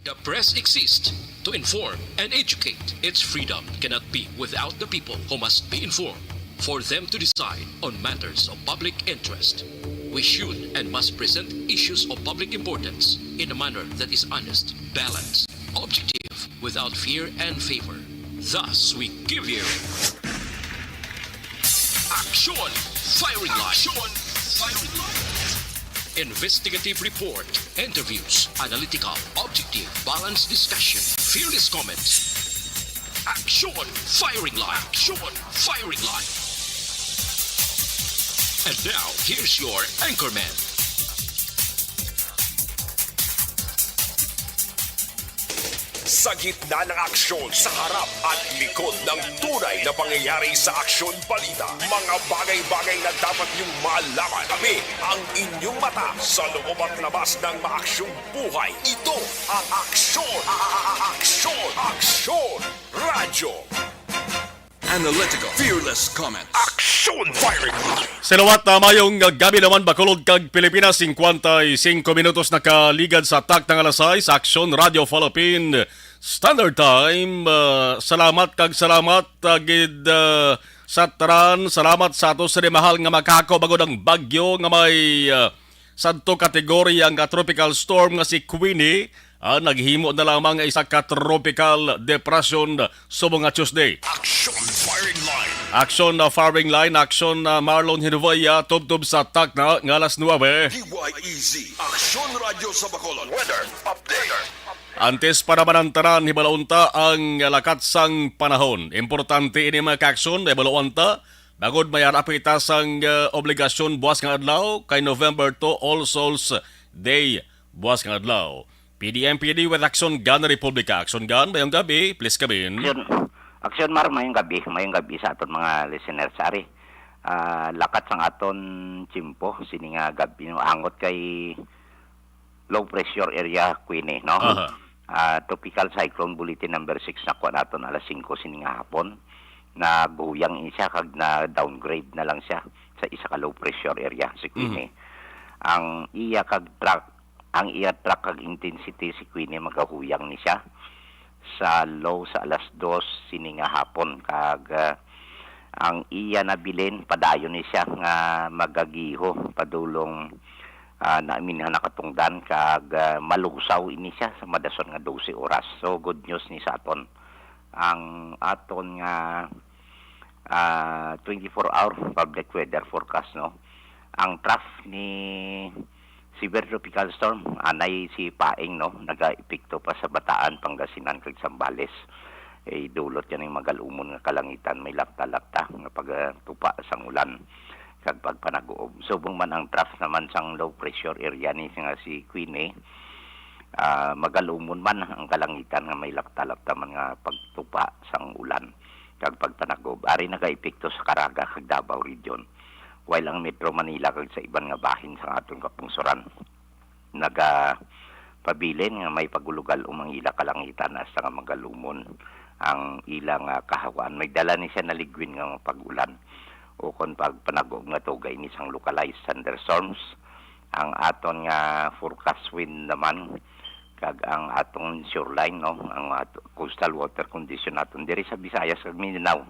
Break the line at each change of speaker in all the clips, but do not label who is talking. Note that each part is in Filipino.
The press exists to inform and educate. Its freedom cannot be without the people who must be informed for them to decide on matters of public interest. We should and must present issues of public importance in a manner that is honest, balanced, objective, without fear and favor. Thus, we give you Action Firing Line. Action Firing Line. Investigative report, interviews, analytical, objective, balanced discussion, fearless comments. Action Firing Line. Action Firing Line. And now, here's your anchorman.
Sa gitna ng aksyon, sa harap at likod ng tunay na pangyayari sa Aksyon Balita, mga bagay-bagay na dapat niyong malaman. Kami ang inyong mata sa loob at labas ng maaksyong buhay. Ito ang Aksyon! Aksyon! Radyo!
Analytical, fearless comment.
Aksyon Firing Line!
Salawat na mayong gabi naman bakulod kag Pilipinas 55 minutos nakaligad sa tak ng alasay sa Aksyon Radio Philippine Standard Time. Salamat gid sa taran. Salamat sa ato sa mahal nga makako bago ng bagyo nga may sadto kategorya ang tropical storm nga si Queenie. Naghimo na lamang isa ka tropical depression sa mga Tuesday.
Aksyon Firing Line!
Action Firing Line, Action Marlon Hinuvaya, tubtub sa tak na ng alas 9.
DYEZ, Aksyon Radio sa Bacolod. Weather Update.
Antes para manantaran, hibalaunta ang lakat sang panahon. Importante ini mga kaksyon, hibalaunta. Bagod may arapitas ang obligasyon buwas ng adlaw kay November 2 All Souls Day buwas ng adlaw. PDMPD with Action Gun Republika. Action Gun, mayong gabi, please come in.
Aksyon Mar, mayong gabi sa aton mga listeners. Ari, lakat sang aton chimpo, sini nga gabi no angot kay low pressure area Queenie, no? Tropical Cyclone Bulletin number 6 na kuha naton alas 5 sini nga hapon. Na buyang siya kag na downgrade na lang siya sa isa ka low pressure area si Queenie. Ang iya track kag intensity si Queenie magahuyang ni siya sa low sa alas 2 sini nga hapon kag ang iya nabilin padayon ni siya nga magagiho padulong naaminhan nakatungdan kag malusaw ini siya sa madason nga 12 oras. So good news ni sa aton. Ang aton nga 24-hour public weather forecast, no. Ang trough ni severe tropical storm anay si Paeng, no, naga-epekto pa sa Bataan, Pangasinan kag Zambales. Dulot yan ng magalumon nga kalangitan, may lakta-lakta nga pagtupa sang ulan kag pagpanaguob. Subong man ang trough naman sang low pressure area ni nga si Queenie. Magalumon man ang kalangitan nga may lakta-lakta man nga pagtupa sang ulan kag pagpanagob. Ari nagaepekto sa Caraga kag Davao region. While ang Metro Manila kag sa iban nga bahin sa atong kapungsoran pabilin nga may pagulugal umang ila kalangitan hasta nga magalumon ang ilang kahawaan. May dala ni siya naligwin nga pag-ulan o kon pagpanagob nga tugay ni sang localized thunderstorms. Ang aton nga forecast wind naman kag ang atong shoreline, no, ang coastal water condition naton diri sa Visayas kag Mindanao.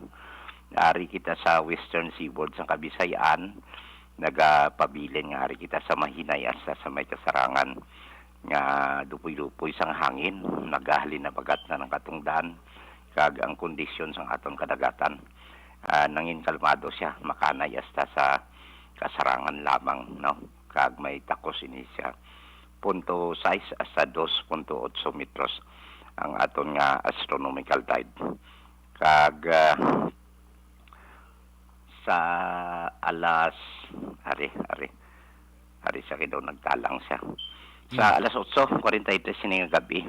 Ari kita sa western seaboard sa Kabisayan, nagapabilin nga ari kita sa Mahinay sa may kasarangan nga dupoy-dupoy sang hangin, nagahalin na bagat na ng katungdan kag ang kondisyon sang atong kadagatan nangin kalmado siya, makanay hasta sa kasarangan lamang, no, kag may takos ini siya 0.6 hasta 2.8 metros ang aton nga astronomical tide. Kag sa alas ari sa daw nagtalang siya. Sa alas 8:43 sini nga gabi,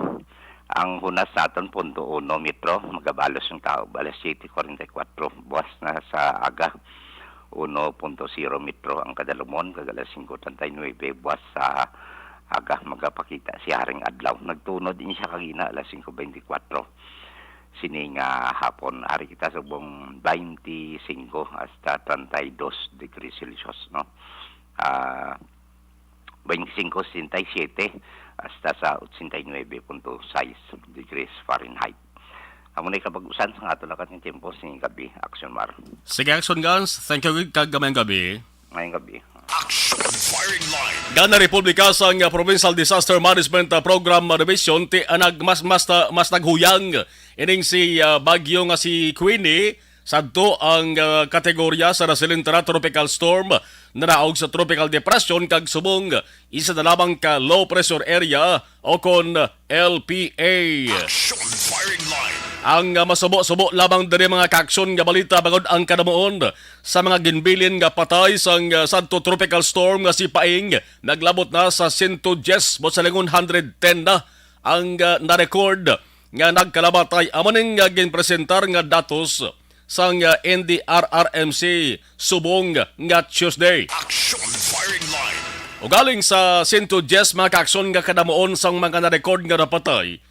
ang hunas naton 0.1 metro, magabalos yung tao, alas 7:44, buwas na sa aga, 1.0 metro ang kadalumon, kag alas 5:39, buwas sa aga, magapakita si Haring Adlaw. Nagtunod din siya kagina, alas 5:24, sini nga hapon. Ari kita subong 25 hasta 32 degrees Celsius, no? 25, 67 hasta sa 89.6 degrees Fahrenheit. Amo na kapag-usan sa ato na kating tempo sa gabi, Action Mar.
Sige, Action Guns. Thank you, kagamayang gabi.
Ngayong gabi.
Action firing line.
Gana Republika sa Provincial Disaster Management Program Division ti anag mas naghuyang ining si bagyo nga si Queenie sadto ang kategorya sa nasilintara tropical storm na naog sa tropical depression kag subong isa na lamang ka low pressure area o kon LPA.
Action firing line.
Ang masubo-subo lamang diri mga kaaksyon nga balita bangod ang kadamuon sa mga ginbilin nga patay sang sadto tropical storm nga si Paing naglabot na sa 110 sa lingon 110 na ang na-record nga nagkalabatay amaning ginpresentar nga datos sang NDRRMC subong nga Tuesday.
Action firing line.
O galing sa 110 mga kaaksyon nga kadamuon sang mga na-record nga napatay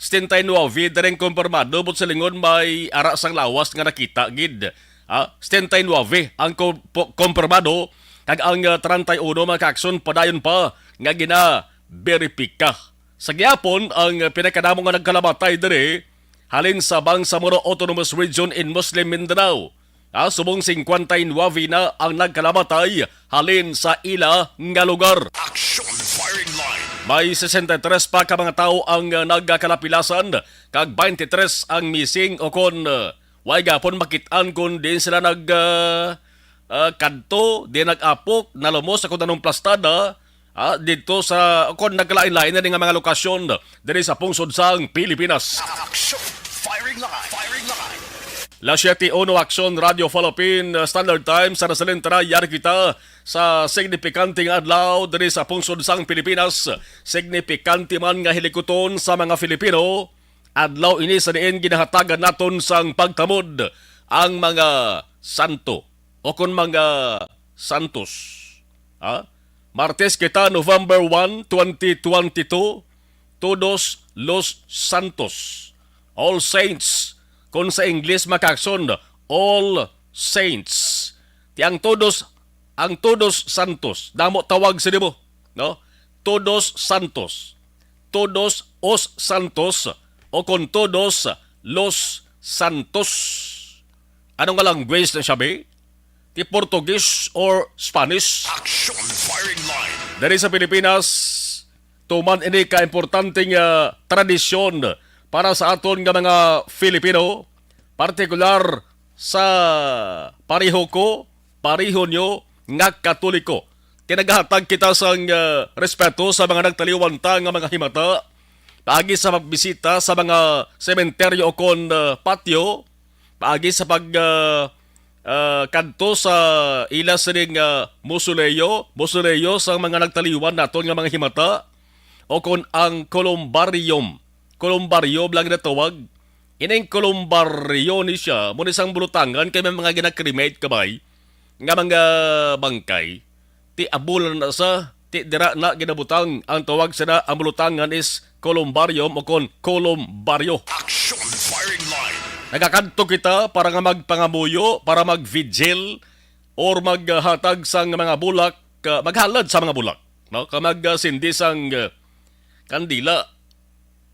79 direng kumpirmado but sa lingon may ara sang lawas nga nakita gid. 79 ang kumpirmado kag ang 31 mga kaaksyon padayon pa nga gina-beripika. Sa gyapon ang pinakadamo nga nagkalamatay diri halin sa Bangsamoro Autonomous Region in Muslim Mindanao. Subong 59 na ang nagkalamatay halin sa ila nga lugar.
Action firing line.
May 63 pa ka mga tao ang nagkakalapilasan kag 23 ang missing o kon way gapon makitaan kun din sila kadto di nag-apok nalumos sa kung anong plastada dito sa kon nagkalain-lain na nga mga lokasyon diri sa pungsod sang Pilipinas.
Action firing line. Firing line.
La 7:01 Action Radio Philippine Standard Time sa nasalintara yari kita sa signifikante nga adlaw diri sa pungsod sang Pilipinas. Signifikante man nga hilikuton sa mga Filipino. Adlaw ini sa diin ginahatagan naton sang pagtamod ang mga santo o kun mga santos. Martes kita November 1, 2022, Todos los Santos, All Saints. Kung sa English makakson, All Saints. Ang Todos Santos. Damo tawag sa mo, no? Todos Santos. Todos os Santos o con Todos los Santos. Anong nga language na siya, be? Ti Portuguese or Spanish?
Action firing line.
Dari sa Pilipinas, tuman ini ka-importanteng tradisyon para sa aton nga mga Filipino, partikular sa pariho nyo nga Katoliko. Kinagahatag kita sang respeto sa mga nagtaliwanta nga mga himata, paagi sa magbisita sa mga sementeryo o kon patio, paagi sa kanto sa ila sining musuleyo sa mga nagtaliwan naton nga mga himata, o kon ang kolumbaryo blang na tawag. Ining kolumbaryo ni siya, muna isang bulutangan kay may mga ginakremate kabay, nga mga bangkay, ti abulan na sa, ti dira na ginabutang, ang tawag sa na, ang bulutangan is kolumbarium o kon kolumbaryo.
Action firing line.
Nagakanto kita para nga magpangamuyo, para mag-vigil, or maghatag sang mga bulak, maghalad sa mga bulak, no? Kamag-sindi sang kandila.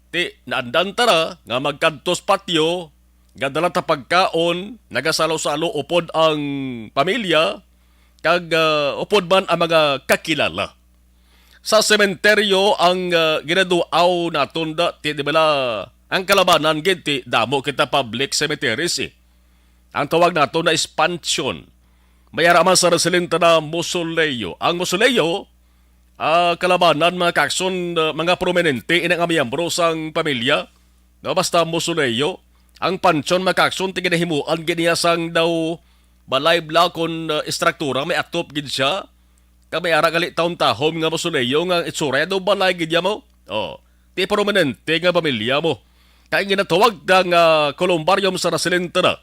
Ti naandan tara nga magkantos patio, gadala ta pagkaon, nagasalo-salo upod ang pamilya, kag upod man ang mga kakilala. Sa sementeryo ang ginaduaw naton da, ti di bala ang kalabanan gid ti damo kita public cemeteries. Ang tawag nato na is pansyon. Mayara man sa resilente na mausoleo. Ang mausoleo, kalabanan mga kakson, mga prominente inang miyembro sang pamilya, no, basta mausoleo. Ang pansyon mga kakson ti ginahimuan giniya sang daw balay blakon istruktura may atop gid siya. Kami ara gali taon-tahom nga mausoleo nga itsura daw balay gid mo. Ti prominente nga pamilya mo. Kaya ginatawag ng kolumbarium sa resilente na.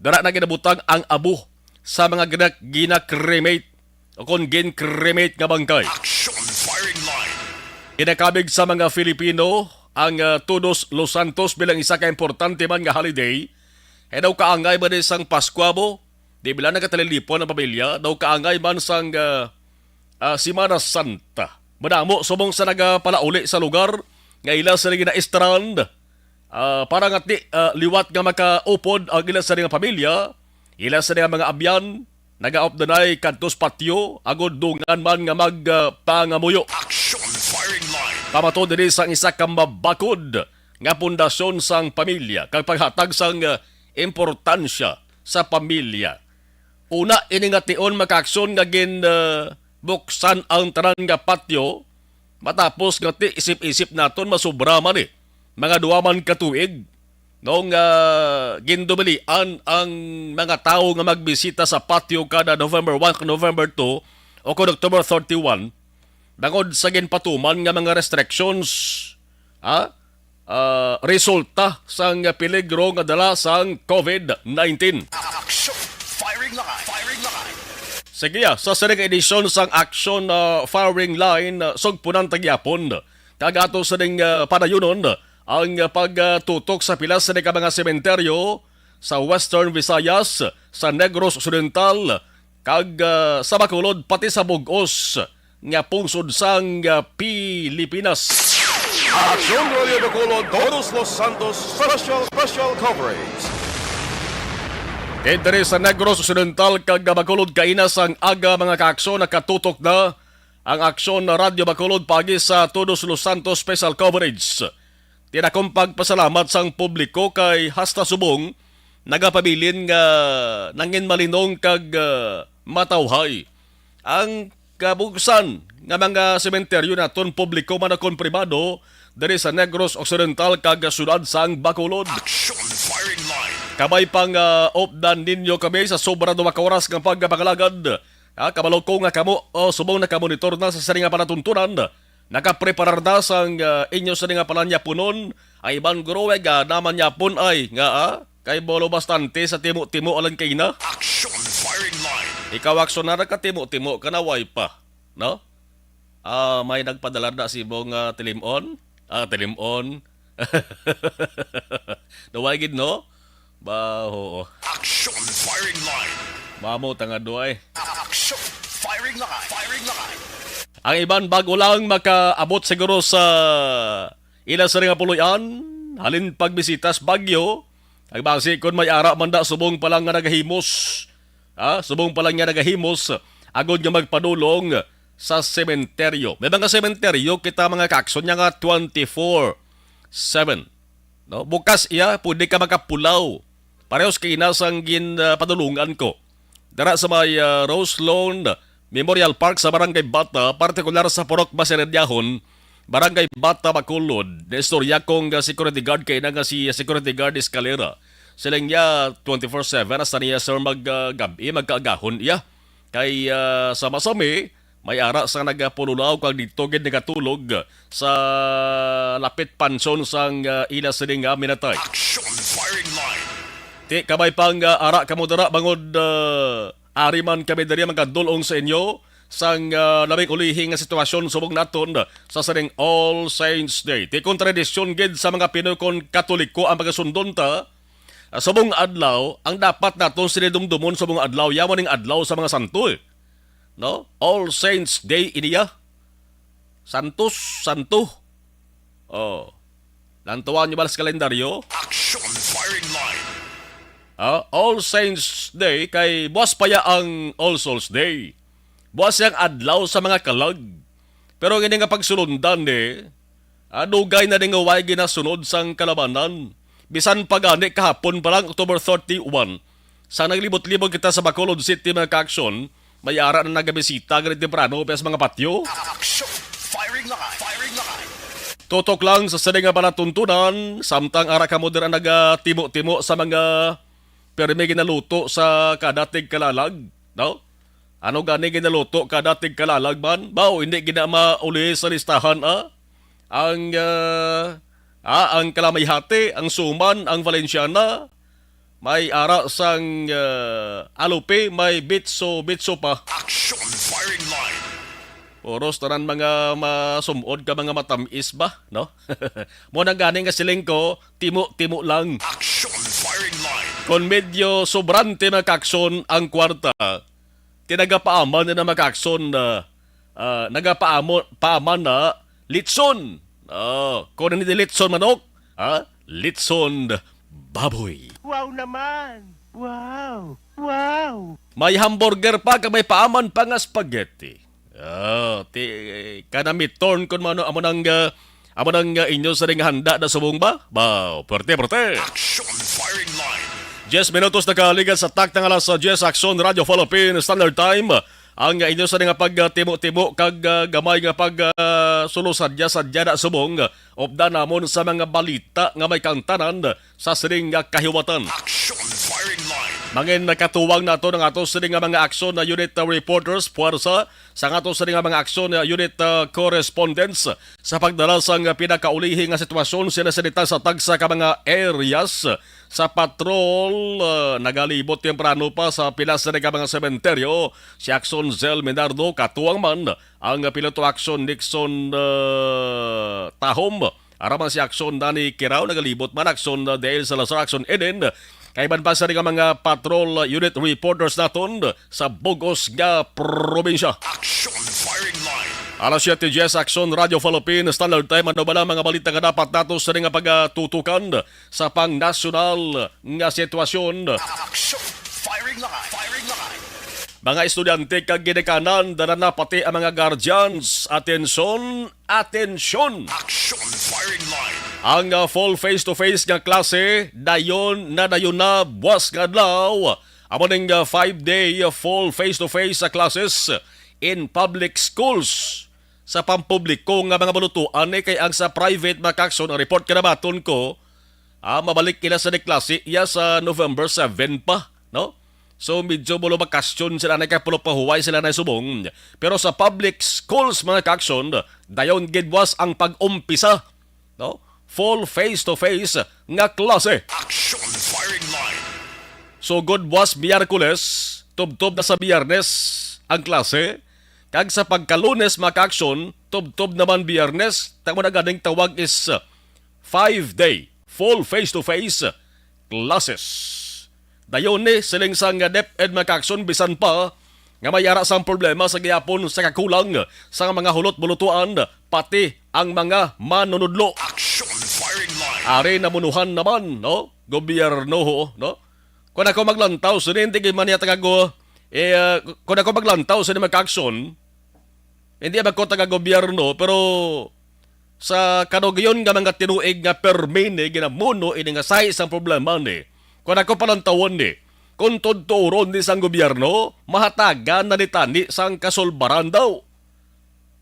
Dara na ginabutang ang abo sa mga ginakremate o kung gin-cremate nga bangkay.
Action firing line.
Kinakabig sa mga Filipino ang Todos los Santos bilang isa ka importante man nga holiday. Daw kaangay man isang Pasko mo, di bilang nakatalilipon ang pamilya, daw kaangay man sang Semana Santa. Madamo subong sa nagapalauli sa lugar nga ila sa ring na-strand. Para nga liwat nga makaupod ang ila sa ring pamilya, ila sa ring mga abyan, nagaopdanay kadtos patio, agod dungan man nga magpangamuyo.
Action firing line.
Pamato diri sang isa ka mabakod nga pundasyon sang pamilya kag paghatag sang importansya sa pamilya. Una ini nga tion makaaksyon nga buksan ang tanan nga patio matapos nga isip-isip naton masubra man mga duwaman ka tuig noong gindumilian ang mga tao nga magbisita sa patio kada November 1 November 2 o kung October 31 bangod sa ginpatuman nga mga restrictions resulta sang peligro nga dala sang COVID-19.
Action firing line. Firing line.
Sige sa sarang edisyon sang Action Firing Line sugpunan tagyapon. Kagato sa ning panayunon ang pagtutok sa pilas sa mga sementeryo sa Western Visayas, sa Negros Occidental, kag sa Bacolod pati sa Bugos nga pungsod sang Pilipinas.
Action Radio Bacolod, Todos Los Santos special coverage.
Dere sa Negros Occidental kag Bacolod kainas ang aga mga kaaksyon nakatutok na ang Aksyon na Radyo Bacolod pagi sa Todos Los Santos special coverage. Tinakong pagpasalamat sang publiko kay hasta subong nagapabilin nga nangin malinong kag matawhay. Ang kabugsan nga mga sementeryo naton publiko man akong pribado dere sa Negros Occidental kag sudad sang Bacolod.
Action firing line.
Kabay pang opdan ninyo kami sa sobra 2 ka oras ng pagpagalagad. Kabalo ko nga kamo subong nakamonitor na sa saring nga panatuntunan. Nakapreparar na sang inyo sa nga palanya punon. Ay iban guruweg naman niya pun ay nga kay bolo bastante sa timo-timo alang kay na.
Action firing line.
Ikaw aksyon na nakatimo-timo ka na way pa. No? May nagpadala na si mong tilimon. Tilimon. Nawagid no? Baho.
Action firing line.
Mamo tanga duay.
Action firing line. Firing line.
Ang iban bago lang makaabot siguro sa ila sa nga puluyan, halin pagbisitas Bagyo, ang basi kon may ara man da subong pa lang nga nagahimos. Subong pa lang nga nagahimos agod nga magpadulong sa sementeryo. May mga sementeryo kita mga kakson nga 24/7. No, bukas iya pwede ka makapulaw. Parehos kay inasang padulungan ko. Dara sa may Rose Lawn Memorial Park sa Barangay Bata, partikular sa Purok Baseredyahon, Barangay Bata, Bacolod. Istorya kong security guard kay nga si security guard Escalera. Silang niya 24/7 hasta niya sir maggabi, magkaagahon iya. Kay sa masami, may ara sa nagapululaw kag dito gid nagatulog sa lapit panson sang ila sining minatay.
Action firing line.
Ti kabay pang ara kamo dara bangod ari man kami diri magkadulong sa inyo sang labing ulihing nga sitwasyon subong naton sa saring All Saints Day. Ti kontradisyon gid sa mga Pinoy kon Katoliko ang pagasundon ta. Subong adlaw ang dapat naton sinidumdumon subong adlaw yaman ning adlaw sa mga santo. No? All Saints Day iniya. Santo. Lantuan niyo ba sa kalendaryo?
Action firing line.
All Saints Day kay buwas pa ya ang All Souls Day. Buwas yang adlaw sa mga kalag. Pero gini nga pagsulundan dugay na din nga way ginasunod sang kalabanan. Bisan pagani kahapon pa lang October 31, sa naglibot-libot kita sa Bacolod City mga kaaksyon, may ara na nagabisita ganit temprano pa sa mga patio.
Action firing line. Firing line.
Tutok lang sa saling nga panatuntunan, samtang ara ka mo dira nagatimo-timo sa mga permi ginaluto sa kadatig kalalag, no? Ano gani ginaluto kadatig kalalag man? Bao hindi gina mauli sa listahan ang Kalamay-Hati, ang Suman, ang Valenciana, may ara sang alupe, may bitso pa.
Action firing line.
Oros tanan mga masumod ka mga matamis ba, no? Mo nang ganing nga siling ko, timo lang.
Action firing line.
Kon medyo sobrante makakson ang kwarta, tinagapaaman na makakson paaman na litson. Kung hindi litson manok, litson baboy.
Wow naman! Wow! Wow!
May hamburger pa ka may paaman pa nga spaghetti. Kanami torn kun mano amo nang inyo sa ring handa na subong ba? Bao, perte.
Action firing line.
10 minutos na kaligan sa takta nga alas 10 Action Radio Philippine Standard Time. Ang inyo sa nga pagtimo-timo kag gamay nga pag sulusadya na subong obda namon sa mga balita nga may kantanan sa sining kahiwatan.
Action firing line.
Mangin nakatuwang nato ng ato sa nga mga aksyon na unit reporters puwersa sa ato sa nga mga aksyon na unit correspondents sa pagdala sa pinakaulihi nga sitwasyon sila sa tagsa ka mga areas sa patrol. Nagalibot temprano pa sa pilas na mga sementeryo si Action Zel Menardo katuwang man ang piloto Action Nixon Tahom araman si Action Dani Kirao nagalibot man Action Dale Salazar Action Eden. Kaiban pa sa rin mga patrol unit reporters naton sa Bogos nga probinsya.
Action firing line.
Alas 7:10 Action Radio Philippine Standard Time. Ano ba lang mga balita nga dapat nato sa rin nga pagtutukan sa pang-nasyonal nga sitwasyon.
Action firing line. Firing line.
Mga estudyante kag ginikanan dara na pati ang mga guardians. Atensyon!
Action firing line.
Ang full face-to-face nga klase, dayon na buwas nga adlaw. Amo ning 5-day full face-to-face classes in public schools. Sa pampubliko nga mga balutuan kay ang sa private makakson, ang report kinabaton ko, mabalik kina sa klase iya sa November 7 pa, no? So medyo bulo bakasyon sila na kapulo pahuway sila na subong. Pero sa public schools mga kakson, dayon gidwas ang pag-umpisa, no? Full face-to-face nga klase.
Action firing line.
So good was Miyerkules, tubtob na sa Biyernes ang klase. Kag sa pagkalunes maka-action, tubtob naman Biyernes, tamo na ganing tawag is 5-day full face-to-face classes. Dayon ni siling sang DepEd maka-action bisan pa nga mayara sang problema sa gihapon sa kakulang sa mga hulot-bulutuan pati ang mga manunudlo.
Action firing line.
Ari namunuhan naman, no? Gobyerno ho, no? Kung ako maglantaw, so hindi man niya tagago, kung ako maglantaw, so hindi mag-action, hindi ako taga-gobyerno, pero sa kanugyon nga mga tinuig nga permine, ginamuno, ini nga sa isang problema ni. Kung ako palantawon ni, kung tuturon ni sang gobyerno, mahatagan na nitani sang kasulbaran daw.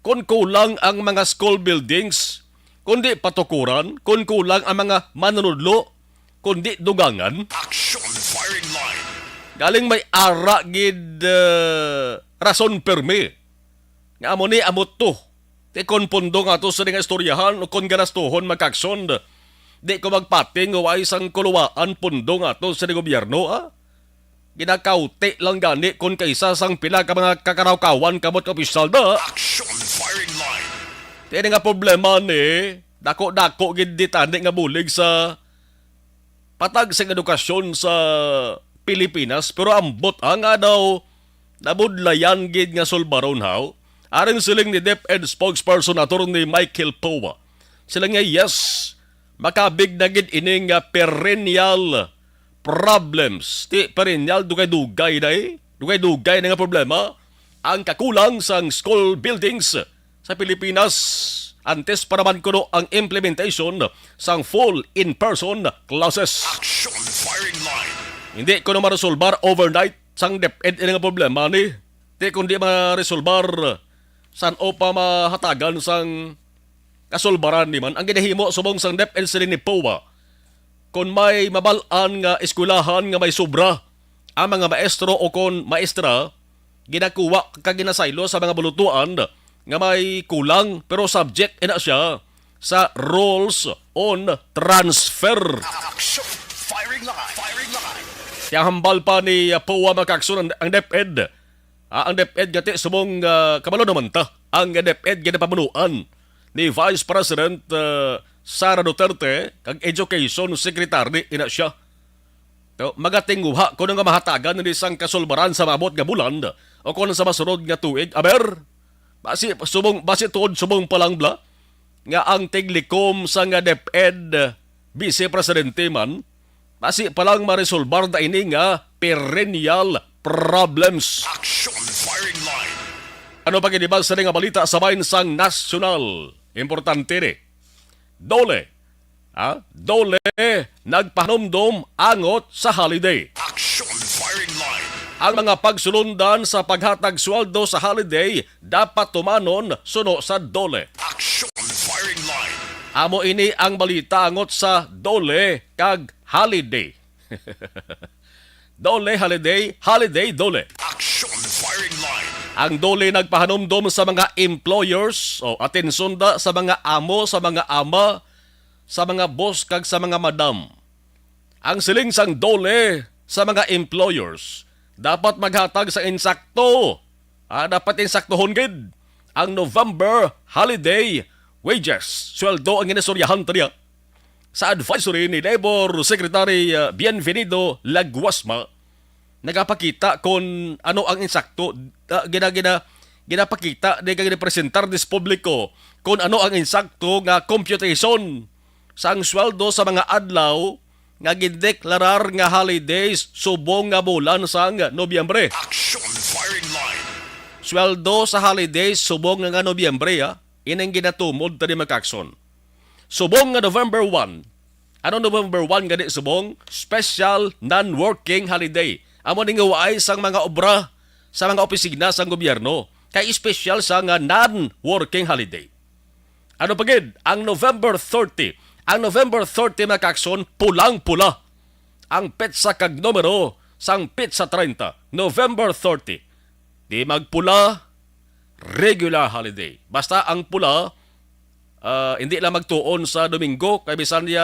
Kung kulang ang mga school buildings, kundi patukuran, kung kulang ang mga manunudlo, kundi dugangan.
Action firing line.
Galing may ara gid rason perme. Nga amo ni amot to. Ti kon pundo nga to sa nga istoryahan o kon ganastuhon magkakson. Di ko magpating o ay isang kuluwaan pundo nga to sa gobyerno Ginakauti lang gani kung kaysa sang pila ka mga kakarawkawan kamot opisyal da.
Action firing line.
Ti nga problema ni dako-dako gid ditani nga bulig sa patag sa edukasyon sa Pilipinas pero ambot nga daw nabudlayan gid nga sulbaron haw. Aring siling ni DepEd spokesperson attorney Michael Powa. Sila nga yes, makabig na gid ining perennial problems. Ti perennial dugay-dugay na dugay-dugay na nga problema ang kakulang sang school buildings sa Pilipinas. Antes pa naman kuno ang implementation sang full in-person classes.
Action firing line.
Hindi ko na maresolbar overnight sang DepEd nga problema ni. Di kundi maresolbar san o pa mahatagan sang kasulbaran ni man. Ang ginahimo subong sang DepEd sila ni Powa. Kung may mabalaan nga eskwelahan nga may sobra ang mga maestro o kon maestra, ginakuha kaginasaylo sa mga bulutuan nga may kulang pero subject na siya sa rules on transfer.
Action firing line. Firing line.
Kaya hambal pa ni Powa makaksun ang DepEd. Ang DepEd gati sumong kabalo naman ta. Ang DepEd ginapamunuan ni Vice President Sara Duterte kag Education Secretary ina siya. Magatinguha kung nga mahatagan ni isang kasulbaran sa mabot nga bulan o kung sa masunod nga tuig. Aber, Basi tuod subong palang bla nga ang tiglikom sa nga DepEd Vice Presidente man basi palang maresolbar da ini nga perennial problems.
Action firing line.
Ano pa kinibag sa nga balita sa bahin sang nasyonal? Importante ni. Dole. Dole nagpanomdom angot sa holiday.
Action firing line.
Ang mga pagsulundan sa paghatag sweldo sa holiday dapat tumanon suno sa dole.
Action firing line.
Amo ini ang balita angot sa dole kag holiday. Dole, holiday, dole.
Action firing line.
Ang dole nagpahanumdom sa mga employers o atensunda sa mga amo, sa mga ama, sa mga boss kag sa mga madam. Ang siling sang dole sa mga employers dapat maghatag sa insakto. Dapat insaktohon gid ang November holiday wages. Sweldo ang inasoryahan taniya. Sa advisory ni Labor Secretary Bienvenido Laguasma, nagapakita kung ano ang insakto, ginapakita di kang representar des publiko kung ano ang insakto nga computation sa ang sweldo sa mga adlaw nga gideklarar nga holidays subong nga bulan sang Nobyembre.
Action firing line.
Sweldo sa holidays subong nga Nobyembre, inang ginatumod tani makakson. Subong nga November 1. Ano November 1 gani subong? Special non-working holiday. Amo ning waay sang mga obra sa mga opisina sang gobyerno kay special sa nga non-working holiday. Ano pagid? Ang November 30. Ang November 30 makakson pulang-pula. Ang petsa kag numero sang petsa 30. November 30. Di magpula, regular holiday. Basta ang pula hindi lang magtuon sa Domingo kay bisan niya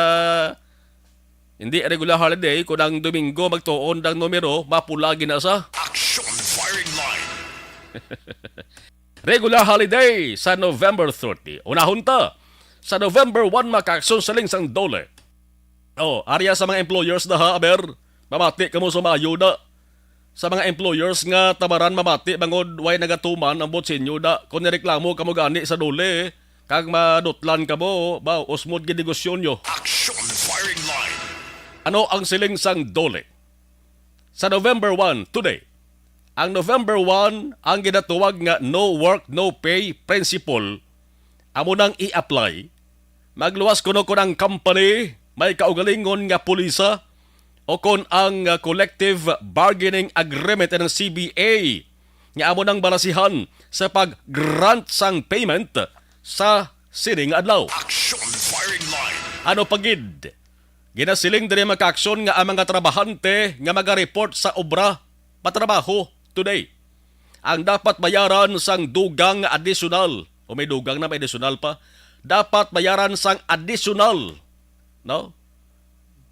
hindi regular holiday kung ang Domingo magtuon ng numero mapula gina sa
Action firing line.
regular holiday sa November 30. Unahon ta sa November 1 makakson sa lingsang dole. Arya sa mga employers na aber mamati kamo sa mga ayuda sa mga employers nga tamaran mamati bangod way nagatuman ang bot sinyo da kung nireklamo kamo gani sa dole kag madutlan ka mo, usmod gid negosyo nyo.
Action firing line.
Ano ang siling sang dole? Sa November 1, today, ang November 1, ang ginatuwag nga no work, no pay principle, amo nang i-apply. Magluwas kuno ang company, may kaugalingon nga pulisa, o kon ang collective bargaining agreement ng CBA, nga amo nang balasihan sa pag-grant sang payment sa sining adlaw.
Action firing line.
Ano pagid? Ginasiling diri makaaksyon nga ang mga trabahante nga maga-report sa obra patrabaho today. Ang dapat bayaran sang dugang additional o may dugang na may additional pa, dapat bayaran sang additional. No?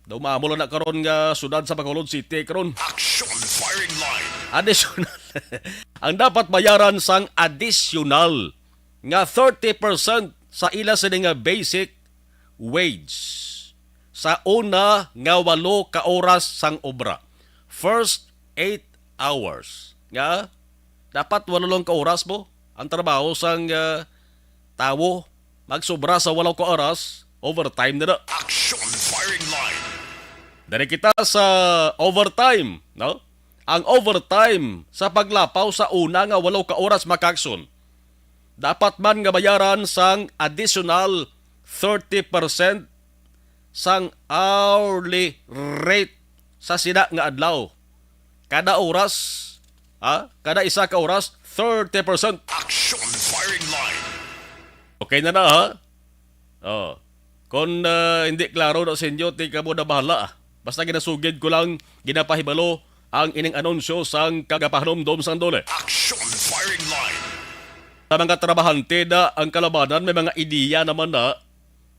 Daw maamulo na karon nga sudad sa Bacolod City karon.
Action firing line.
Additional. Ang dapat bayaran sang additional nga 30% sa ila sa nga basic wage sa una nga 8 ka oras sang obra. First 8 hours. Nga dapat 8 ka oras mo ang trabaho sang tawo magsobra sa 8 ka oras overtime na.
Action firing line.
Dari kita sa overtime, no? Ang overtime sa paglapaw sa una nga 8 ka oras makakson. Dapat man nga bayaran sang additional 30% sang hourly rate sa sina nga adlaw. Kada oras, kada isa ka oras, 30%.
Action firing line.
Okay na ha? Kung hindi klaro na sa inyo, tika mo na bahala. Basta ginasugid ko lang, ginapahibalo ang ining anunsyo sang kagapahanomdom sang dole.
Action firing line.
Sa mga trabahante na ang kalabanan, may mga ideya naman na,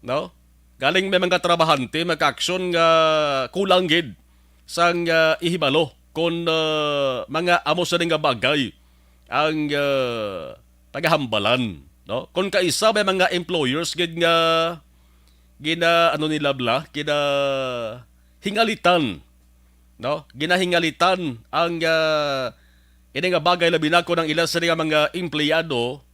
no? Galing may mga trabahante, mag-aksyon nga kulang gid sang ihibalo kung mga amo sa nga bagay ang tagahambalan, no? Kung kaisa may mga employers gid nga gina hingalitan, no? Ginahingalitan ang ini nga bagay labi na ko ng ilan sa nga mga empleyado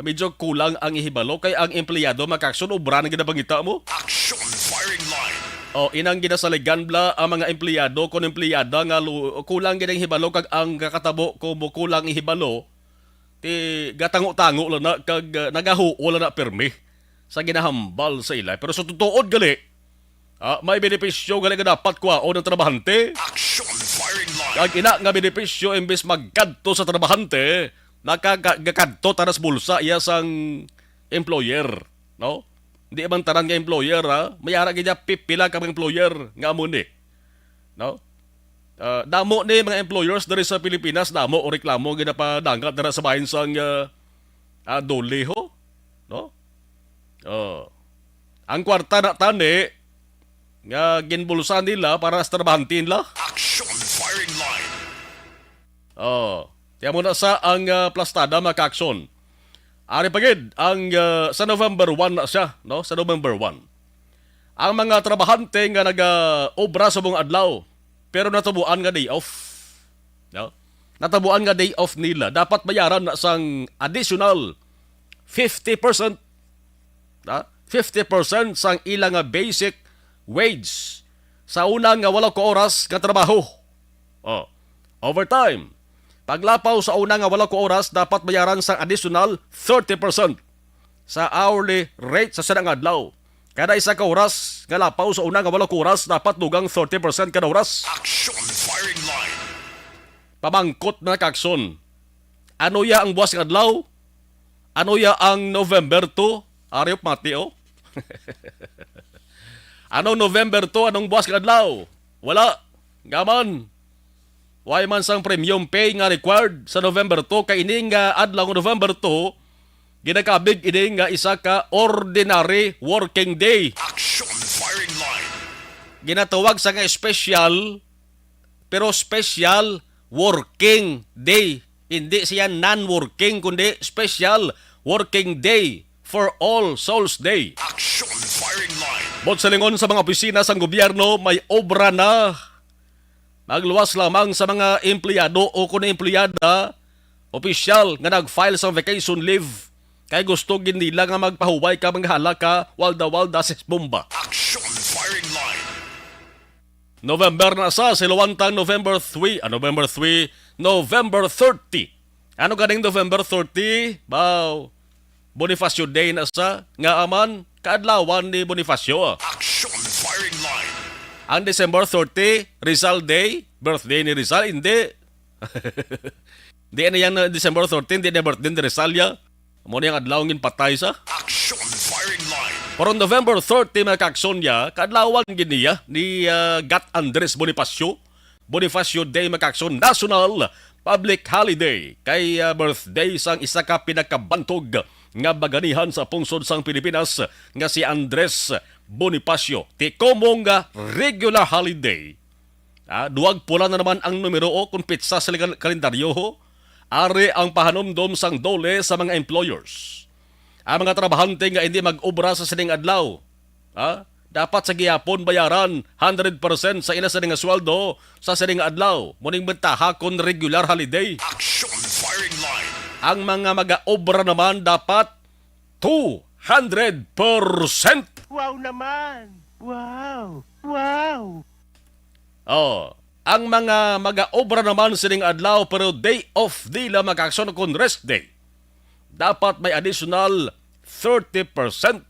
medyo kulang ang ihibalo kay ang empleyado makaksyon obra ng ginabangita mo.
Action firing line.
O inang ginasaligan bla ang mga empleyado kon empleyada nga kulang ginang hibalo kag ang kakatabo ko mo kulang ihibalo ti gatango-tango lang na kag nagahuo lang na permi sa ginahambal sa ila. Pero sa tutuod gali, may benepisyo gali nga dapat kwaon ng trabahante.
Action firing line.
Kag ina nga benepisyo imbes magkadto sa trabahante, nakagakadto taras bulsa iya sang employer, no? Di man tanan nga employer mayara gid pipila ka mga employer nga amo ni. No? Damo ni mga employers diri sa Pilipinas, damo o reklamo gid pa dangat dira sa bahin sang dole ho, no? Ang kwarta na tani nga ginbulsan nila para sa trabahante nila.
Action firing line.
Tiyan mo na sa ang plastada makaksyon. Ari pagid ang sa November 1 na siya, no? Sa November 1. Ang mga trabahante nga naga-obra sa buong adlaw pero natabuan nga day off. No? Natabuan nga day off nila, dapat bayaran na sang additional 50%. 50% sang ilang nga basic wage sa unang nga wala ko oras nga trabaho. Overtime. Paglapaw sa una nga wala ko oras, dapat bayaran sa additional 30% sa hourly rate sa sadang adlaw. Kada isa ka oras nga lapaw sa una nga wala ko oras, dapat dugang 30% kada oras.
Action firing line.
Pamangkot na kakson. Ano ya ang buwas nga adlaw? Ano ya ang November 2? Ariop mati o. Anong November 2? Anong buwas nga adlaw? Wala. Gaman. Why man sang premium pay nga required sa November 2 kay ini nga adlaw ng November 2 ginakabig ini nga isa ka ordinary working day.
Action firing line.
Ginatawag sa nga special pero special working day. Hindi siya non-working kundi special working day for All Souls Day.
Action firing line.
Bot sa lingon sa mga opisina sang gobyerno may obra na. Magluwas lamang sa mga empleyado o kung empleyada, opisyal nga nag-file sa vacation leave kay gusto gid nila nga magpahuway ka mga halaka walda-walda sa bomba.
Action firing line.
November na sa silawantang November 3, November 3, November 30. Ano ganing November 30? Bao, Bonifacio Day na sa nga aman kaadlawan ni Bonifacio.
Action firing line.
Ang December 30, Rizal Day, birthday ni Rizal, hindi. Di na yan December 13, di na birthday ni Rizal ya. Muna yung adlaw ngin patay sa.
Action firing line.
Pero November 30, mga kakson niya, kaadlawan giniya ni Gat Andres Bonifacio. Bonifacio Day, mga kakson, national public holiday. Kay birthday sang isa ka pinakabantog nga baganihan sa pungsod sang Pilipinas nga si Andres Bonifacio. Ti komong regular holiday. Duwag pula na naman ang numero o kung pitsa sa kalendaryo ho. Ari ang pahanumdom sang dole sa mga employers. Ang mga trabahante nga hindi mag-obra sa sining adlaw. Dapat sa gihapon bayaran 100% sa ila sa nga sweldo sa sining adlaw. Muning bentaha kon regular holiday.
Action firing line.
Ang mga mag-obra naman dapat 200%.
Wow naman! Wow! Wow!
Ang mga mag-obra naman sining adlaw pero day off nila mag-aksyon kung rest day. Dapat may additional 30%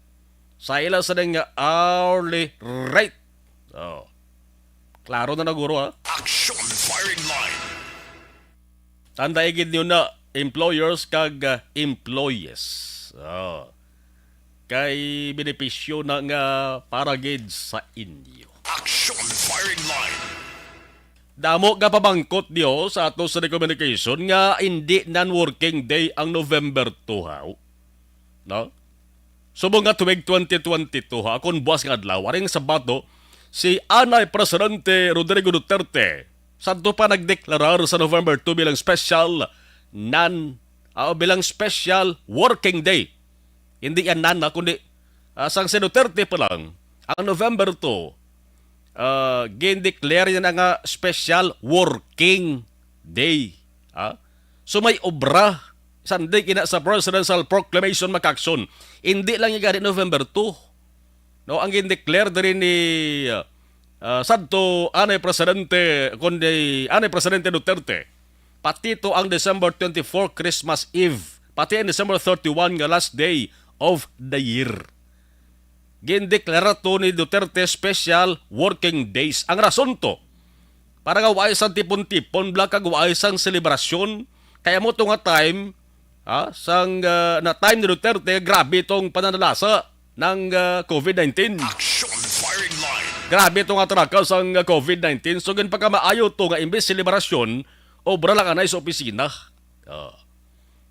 sa ila sa nga hourly rate. Klaro na naguro
Action firing line.
Tandaigid niyo na employers kag employees. Kay benepisyo na nga para gid sa inyo.
Action firing line.
Damo nga pabangkot niyo sa ato sa communication nga hindi non-working day ang November 2 ha. No? Subong nga tuwig 2022 ha, kung buwas nga adlaw, aring Sabado, si Anay Presidente Rodrigo Duterte santo pa nagdeklarar sa November 2 bilang special working day. Hindi yan nana, kundi sang si Duterte pa lang, ang November 2, gindeclare niya na nga special working day. So may obra Sanday kina sa Presidential Proclamation makaksyon. Hindi lang yung gani November 2. No, ang gindeclare din ni Santo Anay Presidente kundi Anay Presidente Duterte. Pati to ang December 24 Christmas Eve. Pati ang December 31 nga last day of the year. Gindeklara to ni Duterte special working days. Ang rason to, para nga waay sang tipon-tipon, bla kag waay sang selebrasyon. Kaya mo to nga time, na time ni Duterte, grabe itong pananalasa ng COVID-19.
Action firing line.
Grabe itong atrakas ang COVID-19. So, gan pagka maayo to nga imbes selebrasyon, obra lang anay sa opisina.